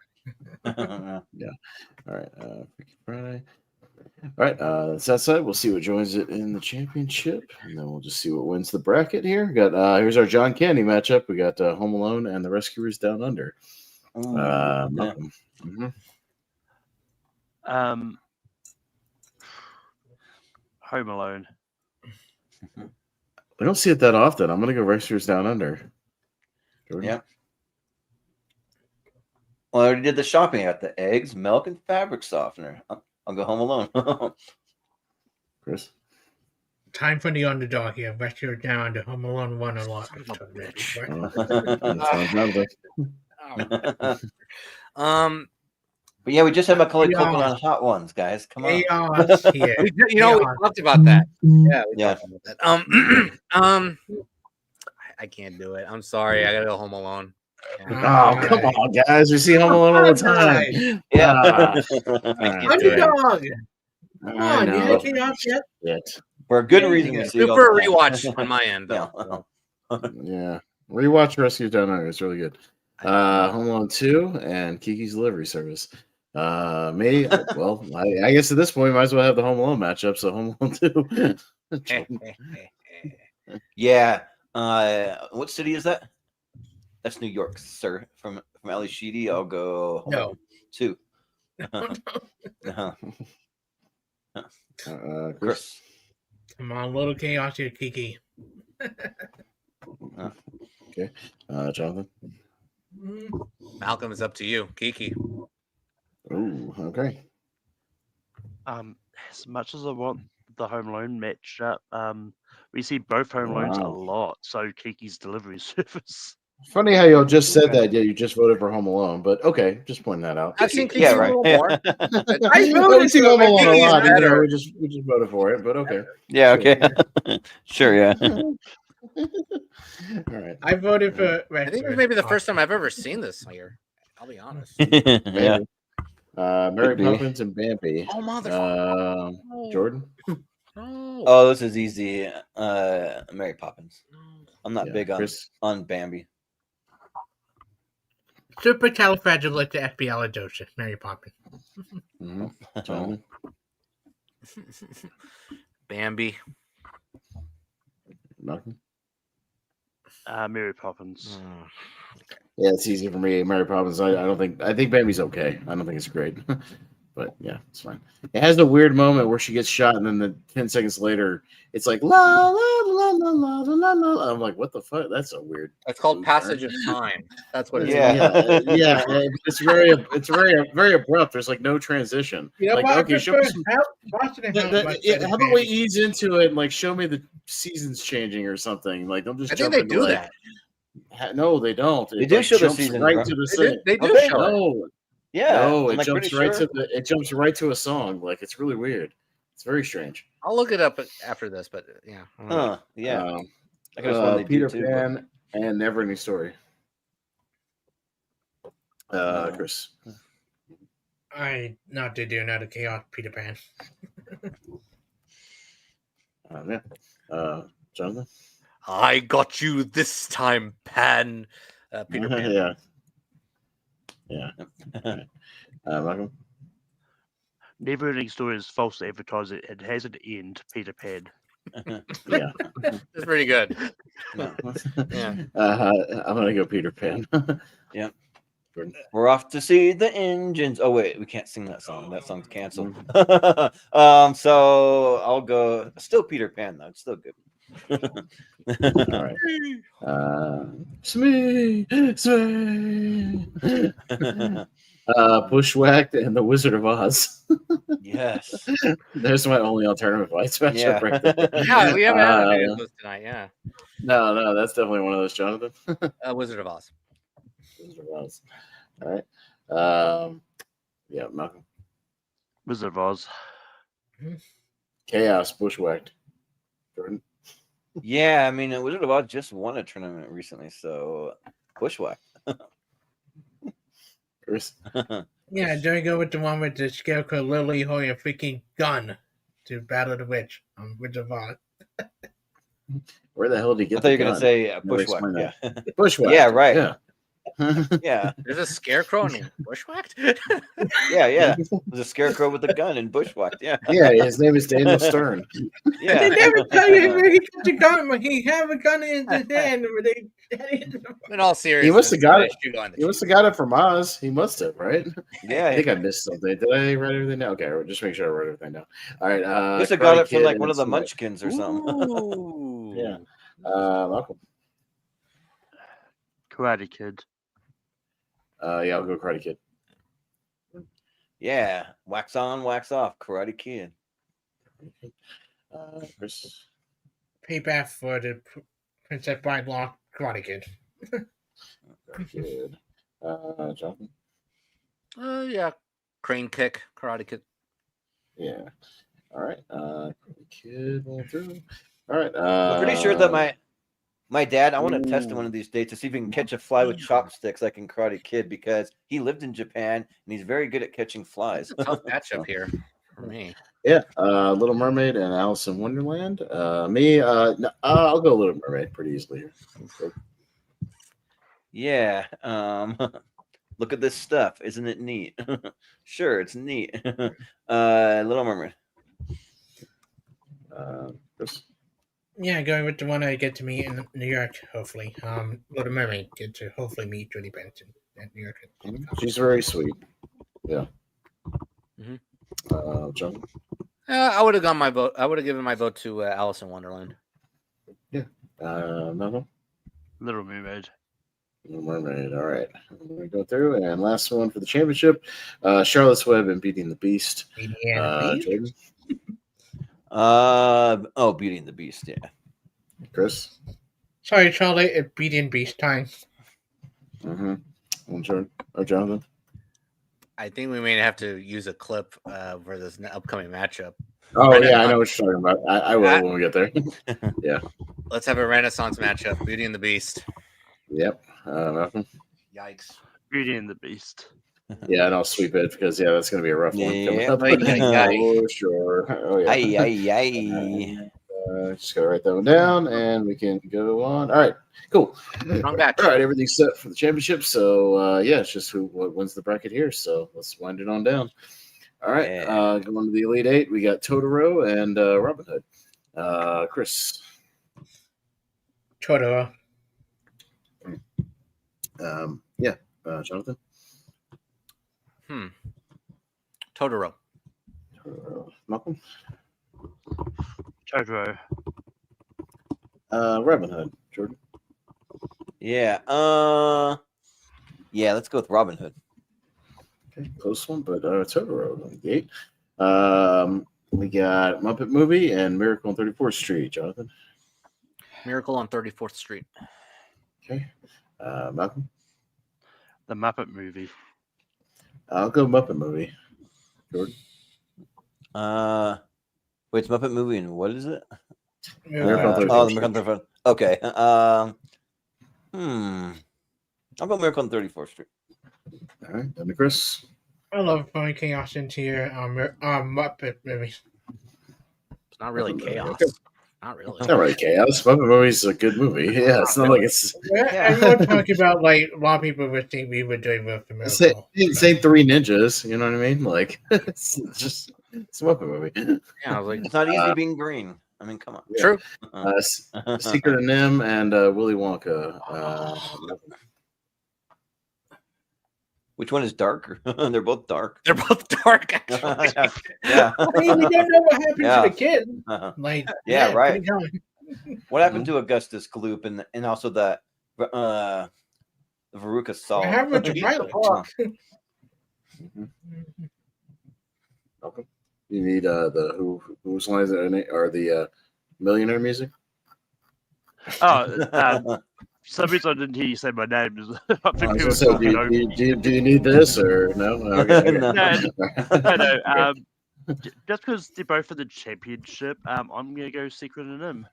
Yeah. All right. Freaky Friday. All right. That's that side. We'll see what joins it in the championship, and then we'll just see what wins the bracket here. We got here's our John Candy matchup. We got Home Alone and the Rescuers Down Under. Malcolm. Home Alone. We don't see it that often. I'm gonna go Rescuers Down Under. Jordan? Yeah. Well, I already did the shopping. I got the eggs, milk, and fabric softener. I'll go Home Alone. Chris? Time for the underdog here. Rescue down to Home Alone 1 a lot. But yeah, we just had Macaulay Culkin on Hot Ones, guys. Come on. Chaos here. We talked about that. Yeah, we Yeah. talked about that. I can't do it. I'm sorry. I gotta go Home Alone. Oh, come on, guys. We see Home Alone all the time. Yeah. Underdog. Come I on, know. you can't yet. Shit. For a good reason. We see it all Super the time. rewatch on my end, though. Yeah. Rewatch Rescue Down Under. It's really good. Home Alone 2 and Kiki's Delivery Service. I guess at this point, we might as well have the Home Alone matchup. So Home Alone 2. Yeah. What city is that? That's New York, sir. From Ali Sheedy, I'll go Home Alone 2. Chris. Come on, little chaos here, Kiki. Okay. Jonathan. Malcolm, is up to you. Kiki. Ooh, okay. As much as I want the Home Alone matchup, we see both Home Alones a lot. So Kiki's Delivery Service. Funny how y'all just said that. Yeah, you just voted for Home Alone, but okay, just pointing that out. I've seen Kiki Yeah, a right. little more. We see Home Alone a Kiki's lot. better. We just voted for it, but okay. Yeah, Sure. okay. Sure, yeah. All right. I voted for. I think it was maybe the first time I've ever seen this here. I'll be honest. Yeah. Mary Could be. Poppins and Bambi. Oh, motherfucker. Jordan. No. Oh, this is easy. Mary Poppins. I'm not Yeah, big Chris. on Bambi. Supercalifragilisticexpialidocious, Mary Poppins. Jonathan. Bambi. Malcolm? Mary Poppins. Yeah, it's easy for me. Mary Poppins. I think Bambi's okay. I don't think it's great, but yeah, it's fine. It has a weird moment where she gets shot, and then 10 seconds later, it's like la la la la la la la la. I'm like, what the fuck? That's so weird. It's called Passage of Time. That's what it's Yeah. called. Yeah. It's very abrupt. There's like no transition. You know Like, what? okay, show me some. Watching it How about we ease into it and like show me the seasons changing or something? Like, don't just I think jump they into do like, that. No, they don't. They do show the jumps seasons, right right? to the They do, scene. they do Okay. show it. No, Yeah. no, I'm it like jumps pretty right sure. to a song. Like, it's really weird. It's very strange. I'll look it up after this, but yeah. Huh. Yeah. Um, I could have sworn they Peter do too. Pan and Neverending Story. No. Chris. I not to do another chaos Peter Pan. Yeah. Jonathan. I got you this time, Pan. Peter Pan. Yeah. Yeah. Michael. Never-ending Story is false advertising. It has an end, Peter Pan. Yeah. It's pretty good. No. Yeah. I'm gonna go Peter Pan. Yep. Jordan. We're off to see the engines. Oh wait, we can't sing that song. That song's canceled. So I'll go. Still Peter Pan though. It's still good. All right. Smee. Bushwhacked and the Wizard of Oz. Yes. There's my only alternative fights matchup Yeah. right there. Yeah, we haven't had any of those tonight. Yeah. No, that's definitely one of those, Jonathan. Wizard of Oz. Wizard of Oz. All right. Yeah, Malcolm. Wizard of Oz. Chaos, Bushwhacked. Jordan. Yeah, I mean, Wizard of Oz just won a tournament recently, so bushwhack. Chris. Yeah, do I go with the one with the Scarecrow literally holding a freaking gun to battle the witch on Wizard of Oz? Where the hell did he get I thought you were the gonna gun? say Never bushwhack. explained Yeah, that. Bushwhacked. Yeah, right. Yeah. yeah, There's a scarecrow and bushwhacked. yeah. There's a scarecrow with a gun and bushwhacked. Yeah, Yeah, his name is Daniel Stern. yeah. They never tell you where he got the gun, but he had a gun in his hand. Where they In all seriousness, He must have got it. shoot on the He must have got it from Oz. He must have, right? Yeah, I think I missed something. Did I write everything down? Okay, just make sure I wrote everything down. All right. must have got Karate it from Kid like one and of the Smack. Munchkins or something. Ooh. Yeah. Malcolm. Karate Kid. Yeah, I'll go Karate Kid. Yeah, wax on, wax off, Karate Kid. Chris. payback for the Princess Bride Law Karate Kid. Karate Kid. Jonathan. Yeah. Crane kick, Karate Kid. Yeah. All right. Karate Kid went through. All right. I'm pretty sure that my dad, I want to test it one of these days to see if he can catch a fly with chopsticks like in Karate Kid because he lived in Japan and he's very good at catching flies. It's a tough matchup here for me. Yeah. Little Mermaid and Alice in Wonderland. No, I'll go Little Mermaid pretty easily here. Yeah. Look at this stuff. Isn't it neat? Sure, it's neat. Little Mermaid. Chris. Yeah, going with the one I get to meet in New York, hopefully. Little Mermaid get to hopefully meet Judy Benson at New York. She's very sweet. Yeah. Mhm. John. I would have gone my vote. I would have given my vote to Alice in Wonderland. No. Little Mermaid. Little Mermaid. All right. I'm going to go through. And last one for the championship Charlotte's Web and Beating the Beast. Jordan. Beauty and the Beast, yeah. Chris. Sorry, Charlie, it's Beauty and Beast time. And Jordan. Or Jonathan. I think we may have to use a clip for this upcoming matchup. Oh, yeah, I know what you're talking about. I will when we get there. Yeah. Let's have a Renaissance matchup. Beauty and the Beast. Yep. Malcolm. Yikes. Beauty and the Beast. Yeah, and I'll sweep it because, that's going to be a rough one coming Yeah. up. Oh, sure. Oh, yeah. Aye. Just got to write that one down, and we can go on. All right, cool. Wrong match. All right, everything's set for the championship. So, it's just what wins the bracket here. So let's wind it on down. All right. Yeah. Going to the Elite Eight, we got Totoro and Robin Hood. Chris. Totoro. Yeah. Jonathan. Totoro. Malcolm. Totoro. Robin Hood. Jordan. Yeah. Yeah, let's go with Robin Hood. Okay, close one, but Totoro on the gate. We got Muppet Movie and Miracle on 34th Street. Jonathan. Miracle on 34th Street. Okay. Malcolm. The Muppet Movie. I'll go Muppet Movie. Jordan. Wait, it's Muppet Movie and what is it? Miracle on 34th the Street. Miracle on 34th. Okay. I'll go Miracle on 34th Street. All right. Then to Chris. I love throwing chaos into your Muppet movies. It's not really Muppet Movie, chaos. okay. Not really. It's not really chaos. Muppet Movie is a good movie. Yeah, it's not like it's Everyone talking about like a lot of people would think we would do with the it's Miracle. ain't Three Ninjas. You know what I mean? Like it's just it's a Muppet movie. Yeah, I was like, It's not easy being green. I mean, come on. Yeah. true. Secret of Nim and Willy Wonka. Which one is darker? They're both dark. They're both dark. Actually. Yeah. I mean, we don't know what happened Yeah. to the kid. Uh-huh. Like, Yeah, right. keep going. What happened to Augustus Gloop and also the Veruca Salt? What happened to Violet? Okay. You need the whose lines are the millionaire music? Oh, some reason I didn't hear you say my name. I think I people was were gonna say, talking over me. do you need this or no? Okay. No. No. Just because they're both for the championship, I'm gonna go Secret of Nim.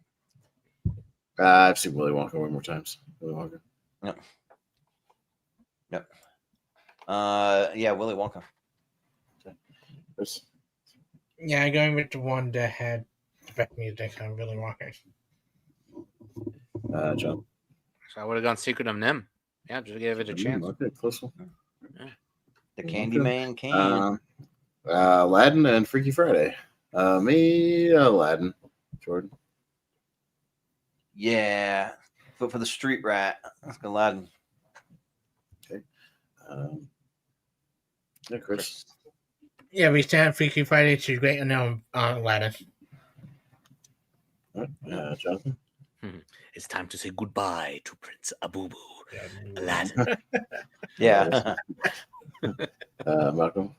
I've seen Willy Wonka one more times. Willy Wonka. Yep. Yeah, Willy Wonka. Chris? Yeah, going with the one that had the best music. I really want it. John. So I would have gone Secret of Nim. Yeah, just gave it a chance. Okay, close one. The Candyman can. Aladdin and Freaky Friday. Me, Aladdin. Jordan. Yeah. But for the street rat, let's go Aladdin. Okay. Yeah, Chris. Yeah, we stand Freaky Friday to great unknown Aladdin. All right. Jonathan. It's time to say goodbye to Prince Abubu. Aladdin. Yeah. Malcolm.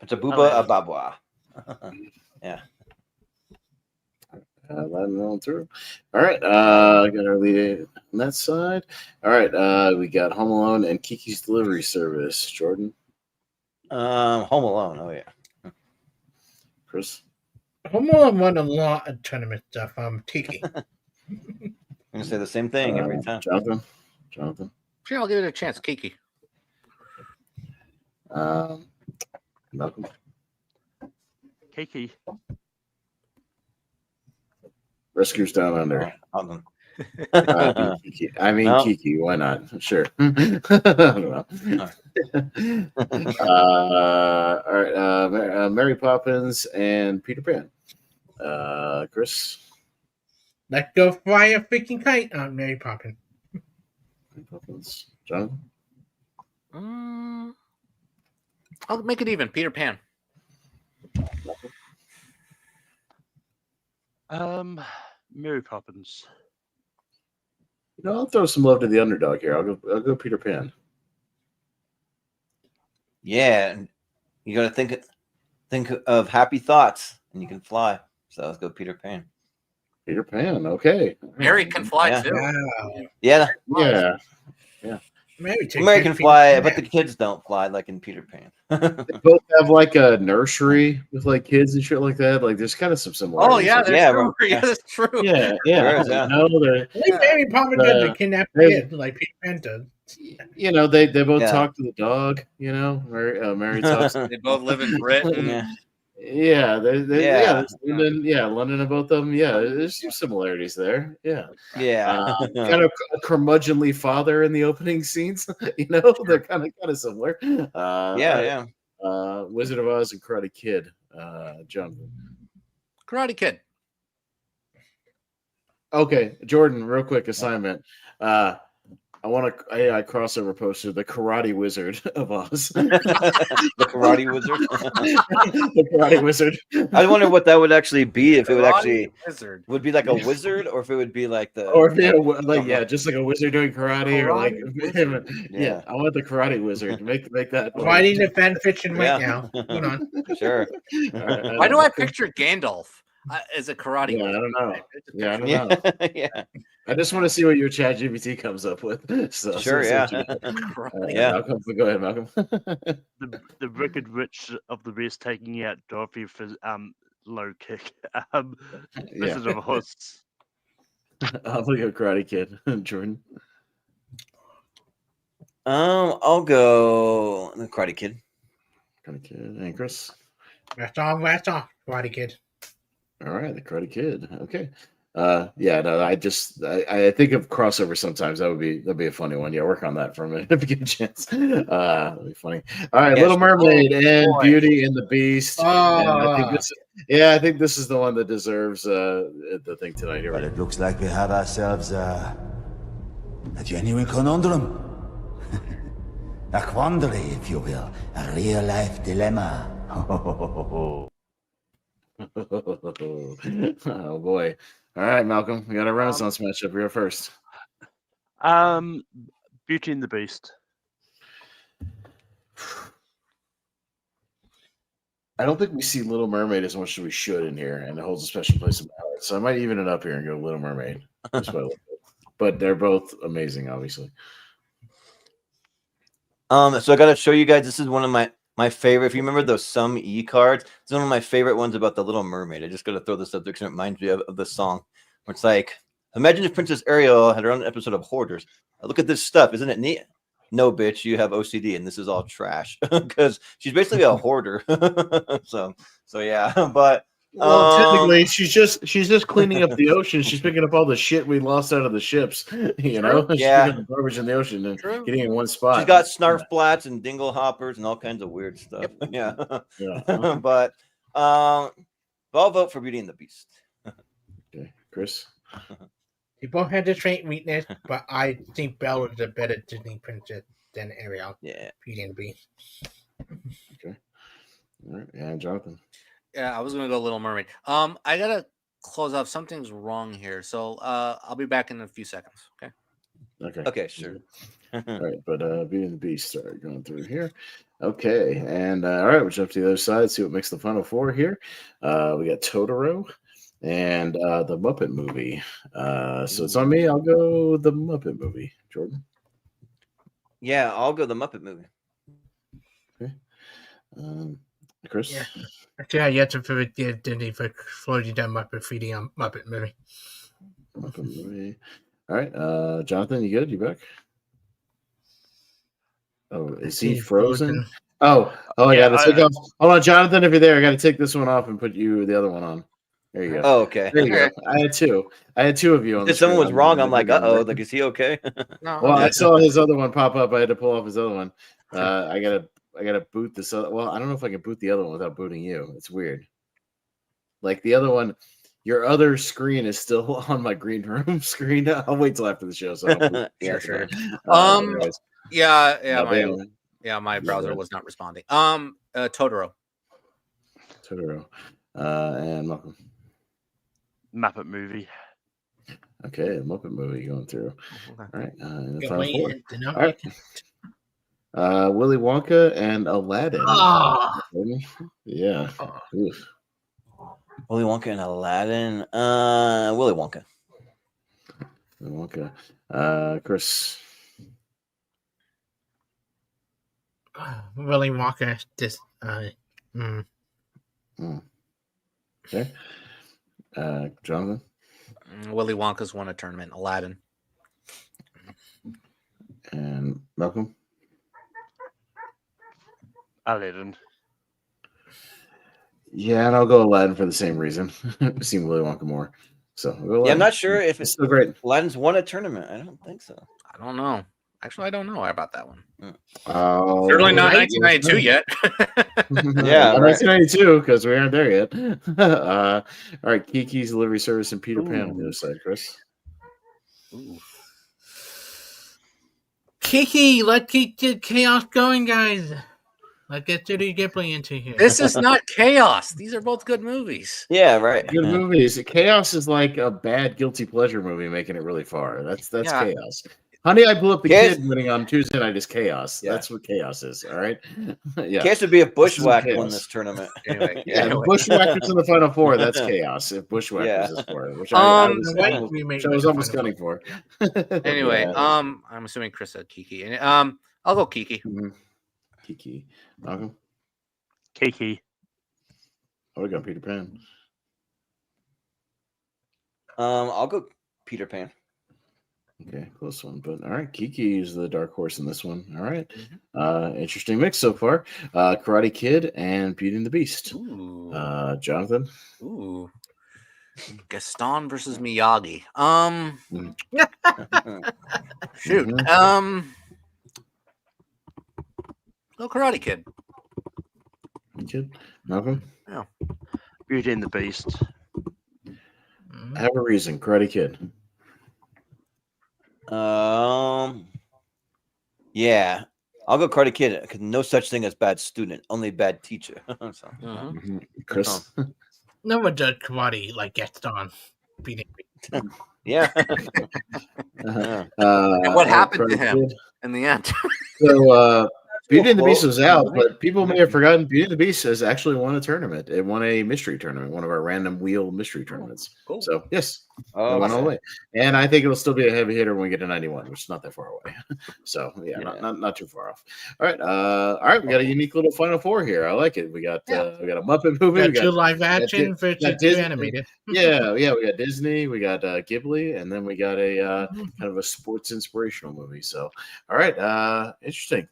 It's a booba, a babwa. Yeah. Aladdin rolling through. All right. Got our lead on that side. All right. We got Home Alone and Kiki's Delivery Service. Jordan. Home Alone. Oh yeah. Chris. Home Alone won a lot of tournament stuff. Tiki. I'm gonna say the same thing every time. Jonathan. Sure, I'll give it a chance. Kiki. Malcolm. Kiki. Rescuers Down Under. Hold Kiki. I mean, No. Kiki. Why not? Sure. I don't know. All right. Mary Poppins and Peter Pan. Chris. Let's go fly a freaking kite. Mary Poppins. Mary Poppins. Jonathan. I'll make it even. Peter Pan. Mary Poppins. I'll throw some love to the underdog here. I'll go Peter Pan. Yeah, you got to think of happy thoughts, and you can fly. So let's go Peter Pan. Peter Pan. Okay. Mary can fly Yeah. too. Wow. Yeah, Yeah. Mary takes American Peter fly, Pan. but the kids don't fly like in Peter Pan. They both have like a nursery with like kids and shit like that. Like there's kind of some similarities. Oh yeah, that's Yeah, true. bro. Yeah, that's true. yeah. There is, yeah. They're, I think Mary Poppins doesn't kidnap they- kids like Peter Pan does. they both Yeah. talk to the dog. Mary talks. They both live in Britain. Yeah. Yeah, Yeah. London and both of them. Yeah, there's some similarities there. Yeah, Yeah. kind of a curmudgeonly father in the opening scenes. They're kind of similar. Yeah. Wizard of Oz and Karate Kid. Jonathan. Karate Kid. Okay, Jordan. Real quick assignment. I want a AI crossover poster, the Karate Wizard of Oz. The Karate Wizard. The Karate Wizard. I wonder what that would actually be, if it would Karate actually Wizard. would be like a wizard, or if it would be like the Or just like a wizard doing karate, or like Wizard. yeah. I want the Karate Wizard. Make that. Writing the fan fiction right Yeah. now. Hold on. Sure. All right, Why do I picture Gandalf as a karate Yeah, I wizard? don't know. just Yeah, I don't Yeah. know. Yeah. I just want to see what your chat GPT comes up with. So, Sure, see yeah. what you got. Karate Yeah. Malcolm, go ahead, Malcolm. The Wicked Witch of the West taking out Dorothy for low kick. Yeah. Wizard of Oz. I'll go Karate Kid. Jordan. I'll go the Karate Kid. Karate Kid. And Chris. That's all. Karate Kid. All right, the Karate Kid. Okay. Yeah, no, I think of crossover sometimes. That'd be a funny one. Yeah, work on that for a minute if you get a chance. That'd be funny. All right, Yeah, Little Mermaid and boy. Beauty and the Beast. And Oh, I think this is the one that deserves the thing tonight. Here we Well, go. it looks like we have ourselves a genuine conundrum. A quandary, if you will. A real-life dilemma. Oh boy! All right, Malcolm, we got a Renaissance matchup here first. Beauty and the Beast. I don't think we see Little Mermaid as much as we should in here, and it holds a special place in my heart. So I might even it up here and go Little Mermaid. Just by a little bit. But they're both amazing, obviously. So I got to show you guys. This is one of my favorite. If you remember those some E cards, it's one of my favorite ones about the Little Mermaid. I just got to throw this up there because it reminds me of the song. Where it's like, imagine if Princess Ariel had her own episode of Hoarders. Look at this stuff, isn't it neat? No, bitch, you have OCD, and this is all trash because she's basically a hoarder. so yeah, but. Well, technically, she's just cleaning up the ocean. She's picking up all the shit we lost out of the ships. You know, she's Yeah. picking up the garbage in the ocean and True. getting it in one spot. She's got snarf flats and dingle hoppers and all kinds of weird stuff. Yeah. Yeah. but I'll vote for Beauty and the Beast. Okay, Chris. they both had the trait weakness, but I think Belle was a better Disney princess than Ariel. Yeah. Beauty and the Beast. All right, yeah, Jonathan. Yeah, I was gonna go Little Mermaid. I gotta close off. Something's wrong here, so I'll be back in a few seconds. Okay. Okay. Okay, sure. All right, but Beauty and the Beast are going through here. Okay, and all right, we'll jump to the other side, see what makes the final four here. We got Totoro and the Muppet movie. So it's on me. I'll go the Muppet movie. Jordan. Yeah, I'll go the Muppet movie. Okay. Chris. Yeah. Actually, I yet to favorite Disney for floating down Muppet 3D on Muppet movie. Muppet movie. All right, Jonathan, you good? You back? Oh, is he He's frozen? Oh, I Yeah, got to take off. Hold on, Jonathan, if you're there, I got to take this one off and put the other one on. There you go. Oh, okay. There you go. I had two. Of you on the If someone screen. was wrong, I'm like, like, is he okay? No. Well, I saw his other one pop up. I had to pull off his other one. I gotta boot this other. Well, I don't know if I can boot the other one without booting you. It's weird. Like the other one, your other screen is still on my green room screen. I'll wait till after the show. So I'll boot Sure. anyways. My browser was not responding. Totoro. Totoro. And Malcolm. Muppet movie. Okay, Muppet movie going through. Okay. All right. And the Get final way four. into the All right. Willy Wonka and Aladdin. Oh, Yeah. Oof. Willy Wonka and Aladdin. Willy Wonka. Willy Wonka. Chris. Willy Wonka. Okay. Jonathan. Willy Wonka's won a tournament. Aladdin. And Malcolm. Aladdin. Yeah, and I'll go Aladdin for the same reason. I've seen Willy Wonka more. So I'll go Yeah, I'm Aladdin. not sure if It's still great. Aladdin's won a tournament. I don't think so. I don't know. Actually, I don't know about that one. Certainly not right. 1992 yet. Yeah, Not right. 1992 because we aren't there yet. All right, Kiki's Delivery Service and Peter Pan on the other side, Chris. Ooh. Kiki, let's keep the chaos going, guys. Let's get Judy Ghibli into here. This is not chaos. These are both good movies. Yeah, right. Good movies. Chaos is like a bad guilty pleasure movie making it really far. That's Yeah. chaos. Honey, I Blew Up the Chaos- Kid winning on Tuesday night is chaos. Yeah. That's what chaos is. All right. Yeah. Chaos would be if This isn't Bushwhack won chaos. this tournament. Anyway, Yeah, anyway. the Bushwhackers in the Final Four. That's chaos. If Bushwhackers is for it, which I was White almost, remake which I was was almost the gunning for. Anyway, Yeah. I'm assuming Chris said Kiki. And I'll go Kiki. Mhm. Kiki. Malcolm. Kiki. Oh, we got Peter Pan. I'll go Peter Pan. Okay, close one. But all right, Kiki is the dark horse in this one. All right. Interesting mix so far. Karate Kid and Beauty and the Beast. Ooh. Jonathan. Ooh. Gaston versus Miyagi. Shoot. Mhm. Go Karate Kid. Kid. Malcolm. Beauty and the Beast. I have a reason. Karate Kid. Yeah, I'll go Karate Kid because no such thing as bad student, only bad teacher. So, Mhm. Chris. No one does karate like Gaston. Beating yeah. And what happened to Karate him? Kid. In the end. So Beauty and the Beast Well, was out, but people may have forgotten Beauty and the Beast has actually won a tournament. It won a mystery tournament, one of our random wheel mystery tournaments. Cool. So yes, it Oh, went all the way. And I think it'll still be a heavy hitter when we get to 91, which is not that far away. So yeah, not too far off. All right. We got a unique little Final Four here. I like it. We got a Muppet movie. got two live action versus two animated. Yeah, we got Disney, we got Ghibli, and then we got a kind of a sports inspirational movie. So, all right, interesting.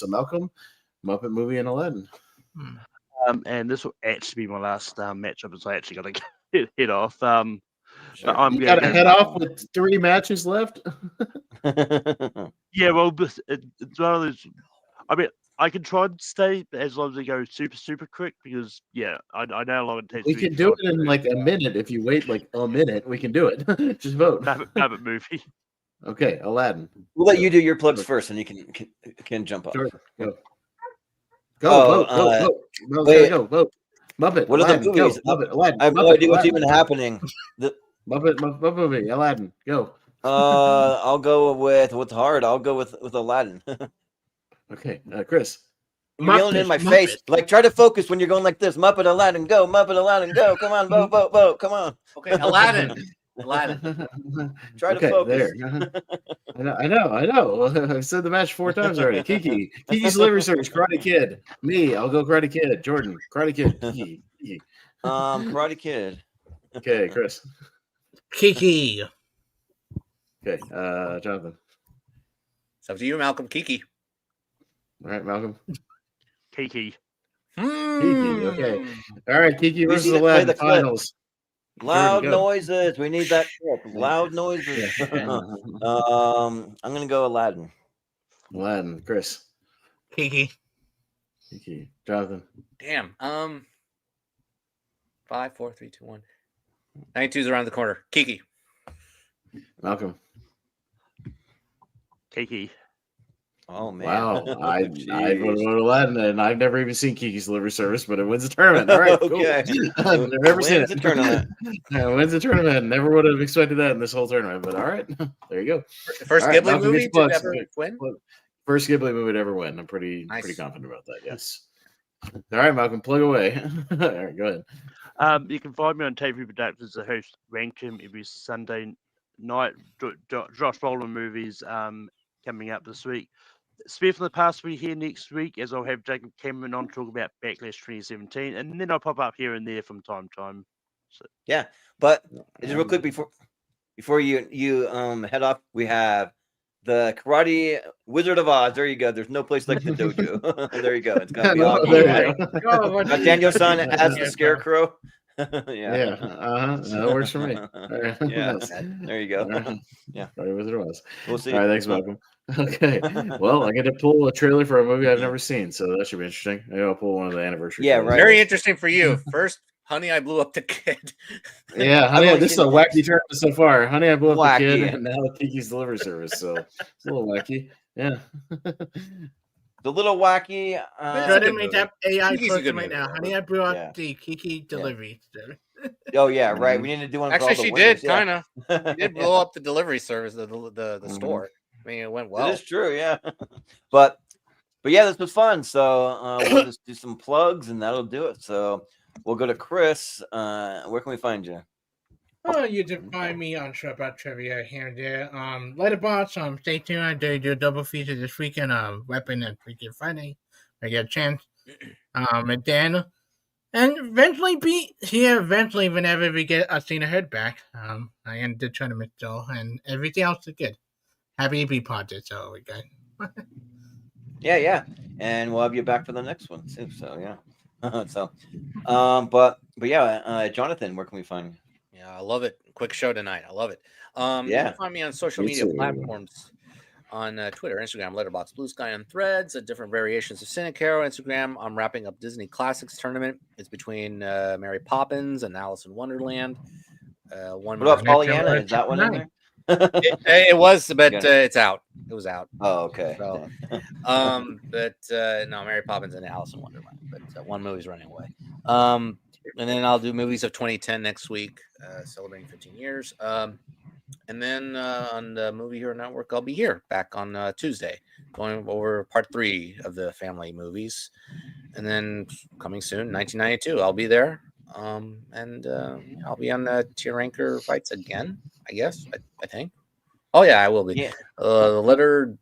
So Malcolm, Muppet movie, and Aladdin. And this will actually be my last matchup, as I actually got to head off. But I'm You gonna got to go- head off with 3 matches left. Yeah, well, but it's one of those. I mean, I can try and stay as long as we go super quick because I know how long it takes. We for can you do to it in like a minute. If you wait like a minute, we can do it. Just vote. Muppet movie. Okay, Aladdin. We'll let you do your plugs first, and you can jump up. Sure. Go. Oh, Vote. No, wait. go. Vote. Muppet. What are Aladdin, the movies? Go. Muppet. Aladdin. I have no Muppet, idea what's Aladdin. even happening. Muppet movie. Aladdin. Go. I'll go with what's hard. I'll go with Aladdin. Okay, Chris. You're yelling in my face. Like, try to focus when you're going like this. Muppet Aladdin, go. Muppet Aladdin, go. Come on, vote. Come on. Okay, Aladdin. Try to focus. There. I know. I've said the match 4 times already. Kiki's Delivery Service, Karate Kid. Me, I'll go Karate Kid. Jordan, Karate Kid. Kiki. Karate Kid. Okay, Chris. Kiki. Okay, Jonathan. It's up to you, Malcolm. Kiki. All right, Malcolm. Kiki. Kiki. Okay. All right, Kiki We versus need to play Aladdin the clip. finals. Loud Jordan, go. noises. We need that clip. Loud noises. I'm gonna go Aladdin. Aladdin, Chris. Kiki. Kiki. Jonathan. Damn. 5, 4, 3, 2, 1. 92's around the corner. Kiki. Malcolm. Kiki. Oh man. Wow. I Jeez. voted Aladdin, and I've never even seen Kiki's Delivery Service, but it wins the tournament. All right, cool. Okay. I've never seen Wins it. the tournament. It wins the tournament. Never would have expected that in this whole tournament, but all right. There you go. First All right, Ghibli Malcolm movie gets to plugs. ever win? First Ghibli movie to ever win. I'm pretty Nice. confident about that. Yes. All right, Malcolm, plug away. All right, go ahead. You can find me on TV Productions, the host Rankin every Sunday night. Josh Brolin movies coming up this week. Spare from the Past will be here next week, as I'll have Jacob Cameron on to talk about Backlash 2017, and then I'll pop up here and there from time to time. So, Yeah, but just real quick before you head off, we have the Karate Wizard of Oz. There you go. There's no place like the dojo. There you go. It's gonna be awesome. There you go. Oh, Got Daniel-san as the Scarecrow. Yeah. That works for me. All right. Yeah. There you go. All right. Yeah. Karate Wizard of Oz. We'll see. All right, thanks, Malcolm. Okay. Well, I get to pull a trailer for a movie I've never seen, so that should be interesting. Maybe I'll pull one of the anniversary. Yeah, trailers. right. Very interesting for you. First, Honey, I Blew Up the Kid. Yeah, I've Honey, only this is seen a wacky turn so far. Honey, I Blew Up the Kid, Wacky. and now Kiki's Delivery Service. So it's a little wacky. Yeah. The little wacky. It's a Go good to make movie. that AI Kiki's a person good right movie, now. Robert. Honey, I blew up Yeah. the Kiki delivery. service. Oh yeah, right. Mhm. We need to do one. Actually, for all the she winners, did kind of. She did yeah. blow up the delivery service, the Mhm. store. I mean, it went It well. is true, yeah. but yeah, this was fun. So we'll just do some plugs, and that'll do it. So we'll go to Chris. Where can we find you? Oh, you can find me on Shoutout Trivia here and there. Letterboxd. Stay tuned. I do a double feature this weekend. Weapon and Freaking Friday. I get a chance. And then, and eventually be here. Eventually, whenever we get a Cena heard back. I end the tournament though, and everything else is good. Happy to be part of it. So we got. Yeah, and we'll have you back for the next one too. So yeah. So, but yeah, Jonathan, where can we find you? Yeah, I love it. Quick show tonight. I love it. You Yeah. can find me on social Me media too. platforms on Twitter, Instagram, Letterboxd, Blue Sky, and Threads. Different variations of Caro. Instagram. I'm wrapping up Disney Classics tournament. It's between Mary Poppins and Alice in Wonderland. One What about Next Pollyanna? hour, Is that one in there? it was, but Yeah. it's out. It was out. Oh, okay. So, but no, Mary Poppins and Alice in Wonderland. But one movie's running away. And then I'll do movies of 2010 next week, celebrating 15 years. And then on the Movie Hero Network, I'll be here back on Tuesday, going over part 3 of the family movies. And then coming soon, 1992, I'll be there. And I'll be on the Tier Ranker fights again, I guess. I think. Oh yeah, I will be. Yeah. The letter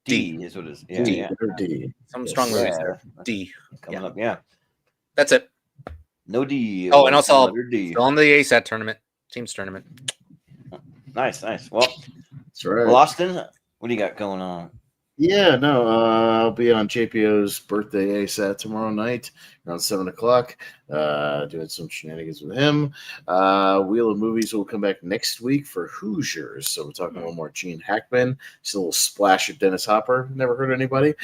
D is what it is. Yeah, D. yeah. D. Some Yes. strong movies Yeah. there. D. Coming Yeah. up, yeah. That's it. No D. Oh, and also I'll letter D. still on the ASAT tournament, teams tournament. Nice. Well, That's right. well, Austin, what do you got going on? Yeah, no, I'll be on JPO's birthday ASAT tomorrow night around 7:00, doing some shenanigans with him. Wheel of Movies will come back next week for Hoosiers, so we're talking a little more Gene Hackman, just a little splash of Dennis Hopper. Never hurt anybody,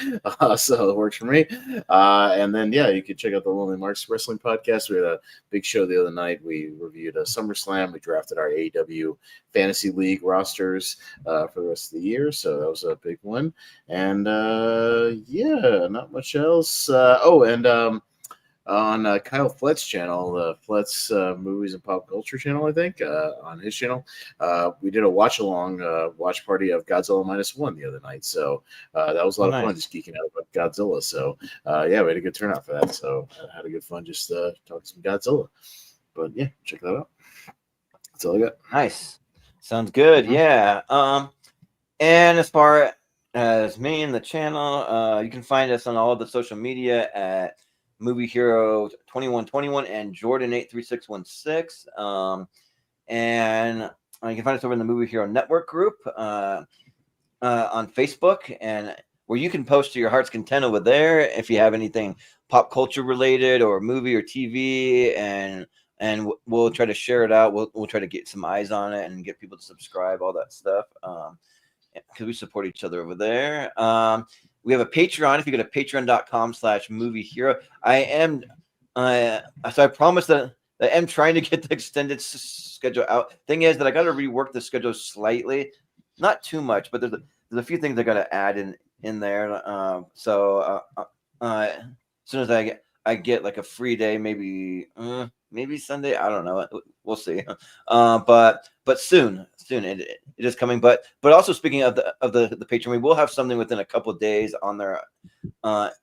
so it works for me. And then, yeah, you can check out the Lonely Marks Wrestling Podcast. We had a big show the other night. We reviewed a SummerSlam. We drafted our AEW Fantasy League rosters for the rest of the year, so that was a big one. And yeah, not much else. On Kyle Flett's channel, the Flett's Movies and Pop Culture channel, I think, on his channel, we did a watch-along watch party of Godzilla -1 the other night. So that was a lot of fun, just geeking out about Godzilla. So yeah, we had a good turnout for that. So I had a good fun just talking some Godzilla. But yeah, check that out. That's all I got. Nice. Sounds good. Yeah. And as far as me and the channel, you can find us on all of the social media at Movie Hero 2121 and Jordan 83616. And you can find us over in the Movie Hero Network group on Facebook, and where you can post to your heart's content over there if you have anything pop culture related or movie or TV, and we'll try to share it out. We'll try to get some eyes on it and get people to subscribe, all that stuff. Because we support each other over there. We have a Patreon. If you go to patreon.com/moviehero, so I promise that I am trying to get the extended schedule out. Thing is that I got to rework the schedule slightly, not too much, but there's a few things I got to add in there. So as soon as I get like a free day, maybe Sunday. I don't know. We'll see. But soon it is coming. But also speaking of the Patreon, we will have something within a couple of days on there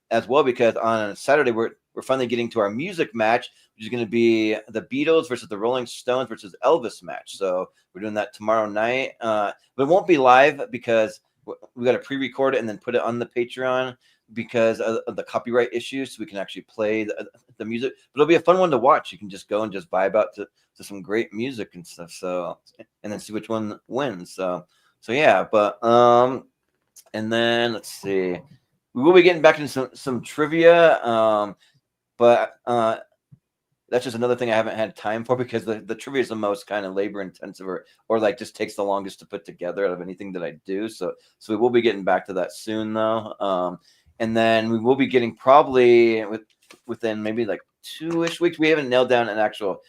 as well, because on Saturday we're finally getting to our music match, which is going to be the Beatles versus the Rolling Stones versus Elvis match. So we're doing that tomorrow night, but it won't be live because we got to pre-record it and then put it on the Patreon because of the copyright issues, so we can actually play the music. But it'll be a fun one to watch. You can just go and just vibe out to some great music and stuff. So, and then see which one wins. So yeah. But and then let's see. We will be getting back into some trivia. But that's just another thing I haven't had time for because the trivia is the most kind of labor intensive or like just takes the longest to put together out of anything that I do. So we will be getting back to that soon though. And then we will be getting probably within maybe like 2-ish weeks. We haven't nailed down an actual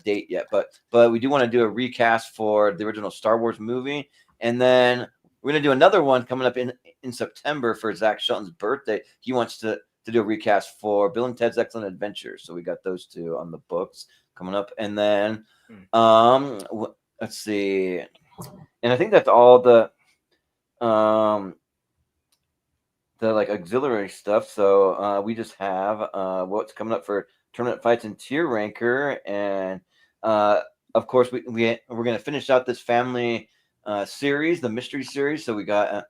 date yet, but we do want to do a recast for the original Star Wars movie, and then we're gonna do another one coming up in September for Zach Shelton's birthday. He wants to do a recast for Bill and Ted's Excellent Adventure, so we got those two on the books coming up, and then let's see, and I think that's all the like auxiliary stuff. So we just have what's coming up for tournament fights and tier ranker, and of course we're going to finish out this family series, the mystery series. So we got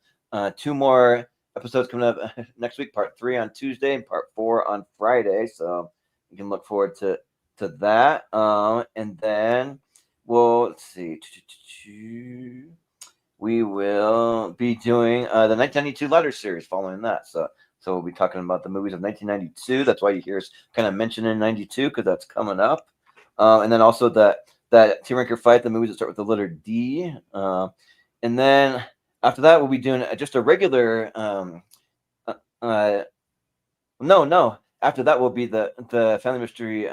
2 more episodes coming up next week, part 3 on Tuesday and part 4 on Friday. So you can look forward to that. And then let's see. We will be doing the 1992 Ladder series following that. So we'll be talking about the movies of 1992. That's why you hear us kind of mentioning 92 because that's coming up. And then also that tier ranker fight, the movies that start with the letter D. And then after that, we'll be doing just a regular. No. After that will be the Family Mystery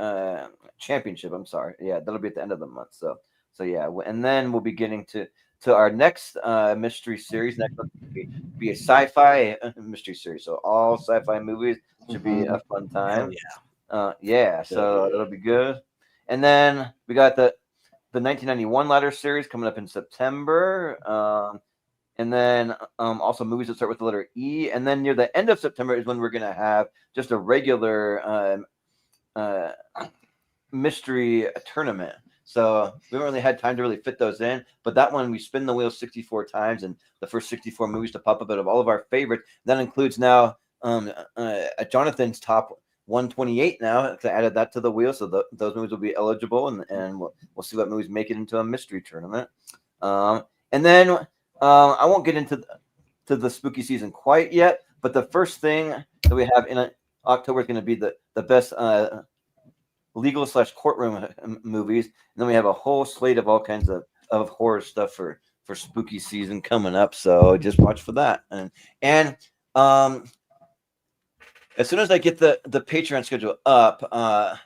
Championship. I'm sorry. Yeah, that'll be at the end of the month. So yeah, and then we'll be getting to our next mystery series. Next one will be a sci-fi mystery series. So all sci-fi movies should be a fun time. So that'll be good. And then we got the 1991 Ladder series coming up in September. And then also movies that start with the letter E. And then near the end of September is when we're going to have just a regular mystery tournament. So we haven't really had time to really fit those in. But that one, we spin the wheel 64 times, and the first 64 movies to pop up out of all of our favorites. That includes now Jonathan's top 128 now. I added that to the wheel. So those movies will be eligible, and we'll see what movies make it into a mystery tournament. And then I won't get into the spooky season quite yet, but the first thing that we have in October is going to be the best legal / courtroom movies. And then we have a whole slate of all kinds of horror stuff for spooky season coming up. So just watch for that. And as soon as I get the Patreon schedule up, I'll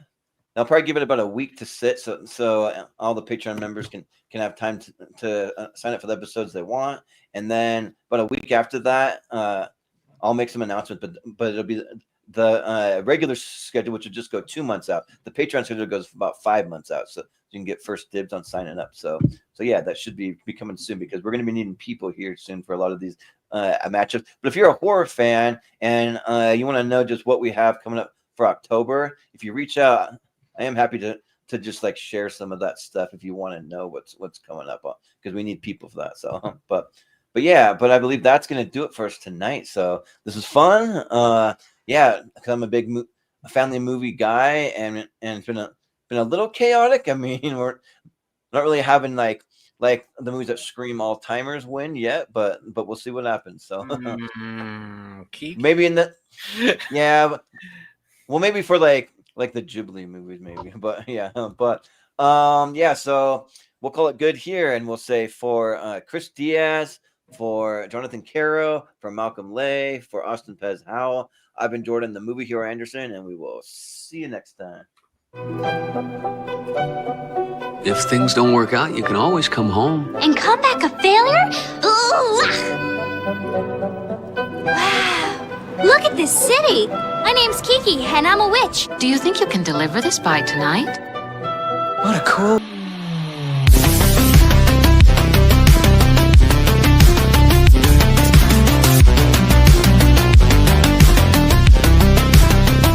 probably give it about a week to sit, so all the Patreon members can have time to sign up for the episodes they want, and then about a week after that, I'll make some announcements. But it'll be the regular schedule, which will just go 2 months out. The Patreon schedule goes about 5 months out, so you can get first dibs on signing up. So yeah, that should be coming soon because we're going to be needing people here soon for a lot of these matchups. But if you're a horror fan and you want to know just what we have coming up for October, if you reach out, I am happy to just like share some of that stuff if you want to know what's coming up, because we need people for that. So, but I believe that's going to do it for us tonight. So this is fun. Yeah, because I'm a big family movie guy, and it's been a little chaotic. I mean, we're not really having like the movies that scream all timers win yet, but we'll see what happens. So maybe in the maybe for like the Ghibli movies, maybe. But yeah, so we'll call it good here, and we'll say for Chris Diaz, for Jonathan Caro, for Malcolm Lay, for Austin Pez Howell, I've been Jordan, the movie hero Anderson, and we will see you next time. If things don't work out, you can always come home. And come back a failure? Ooh. Wow. Look at this city. My name's Kiki, and I'm a witch. Do you think you can deliver this by tonight? What a cool...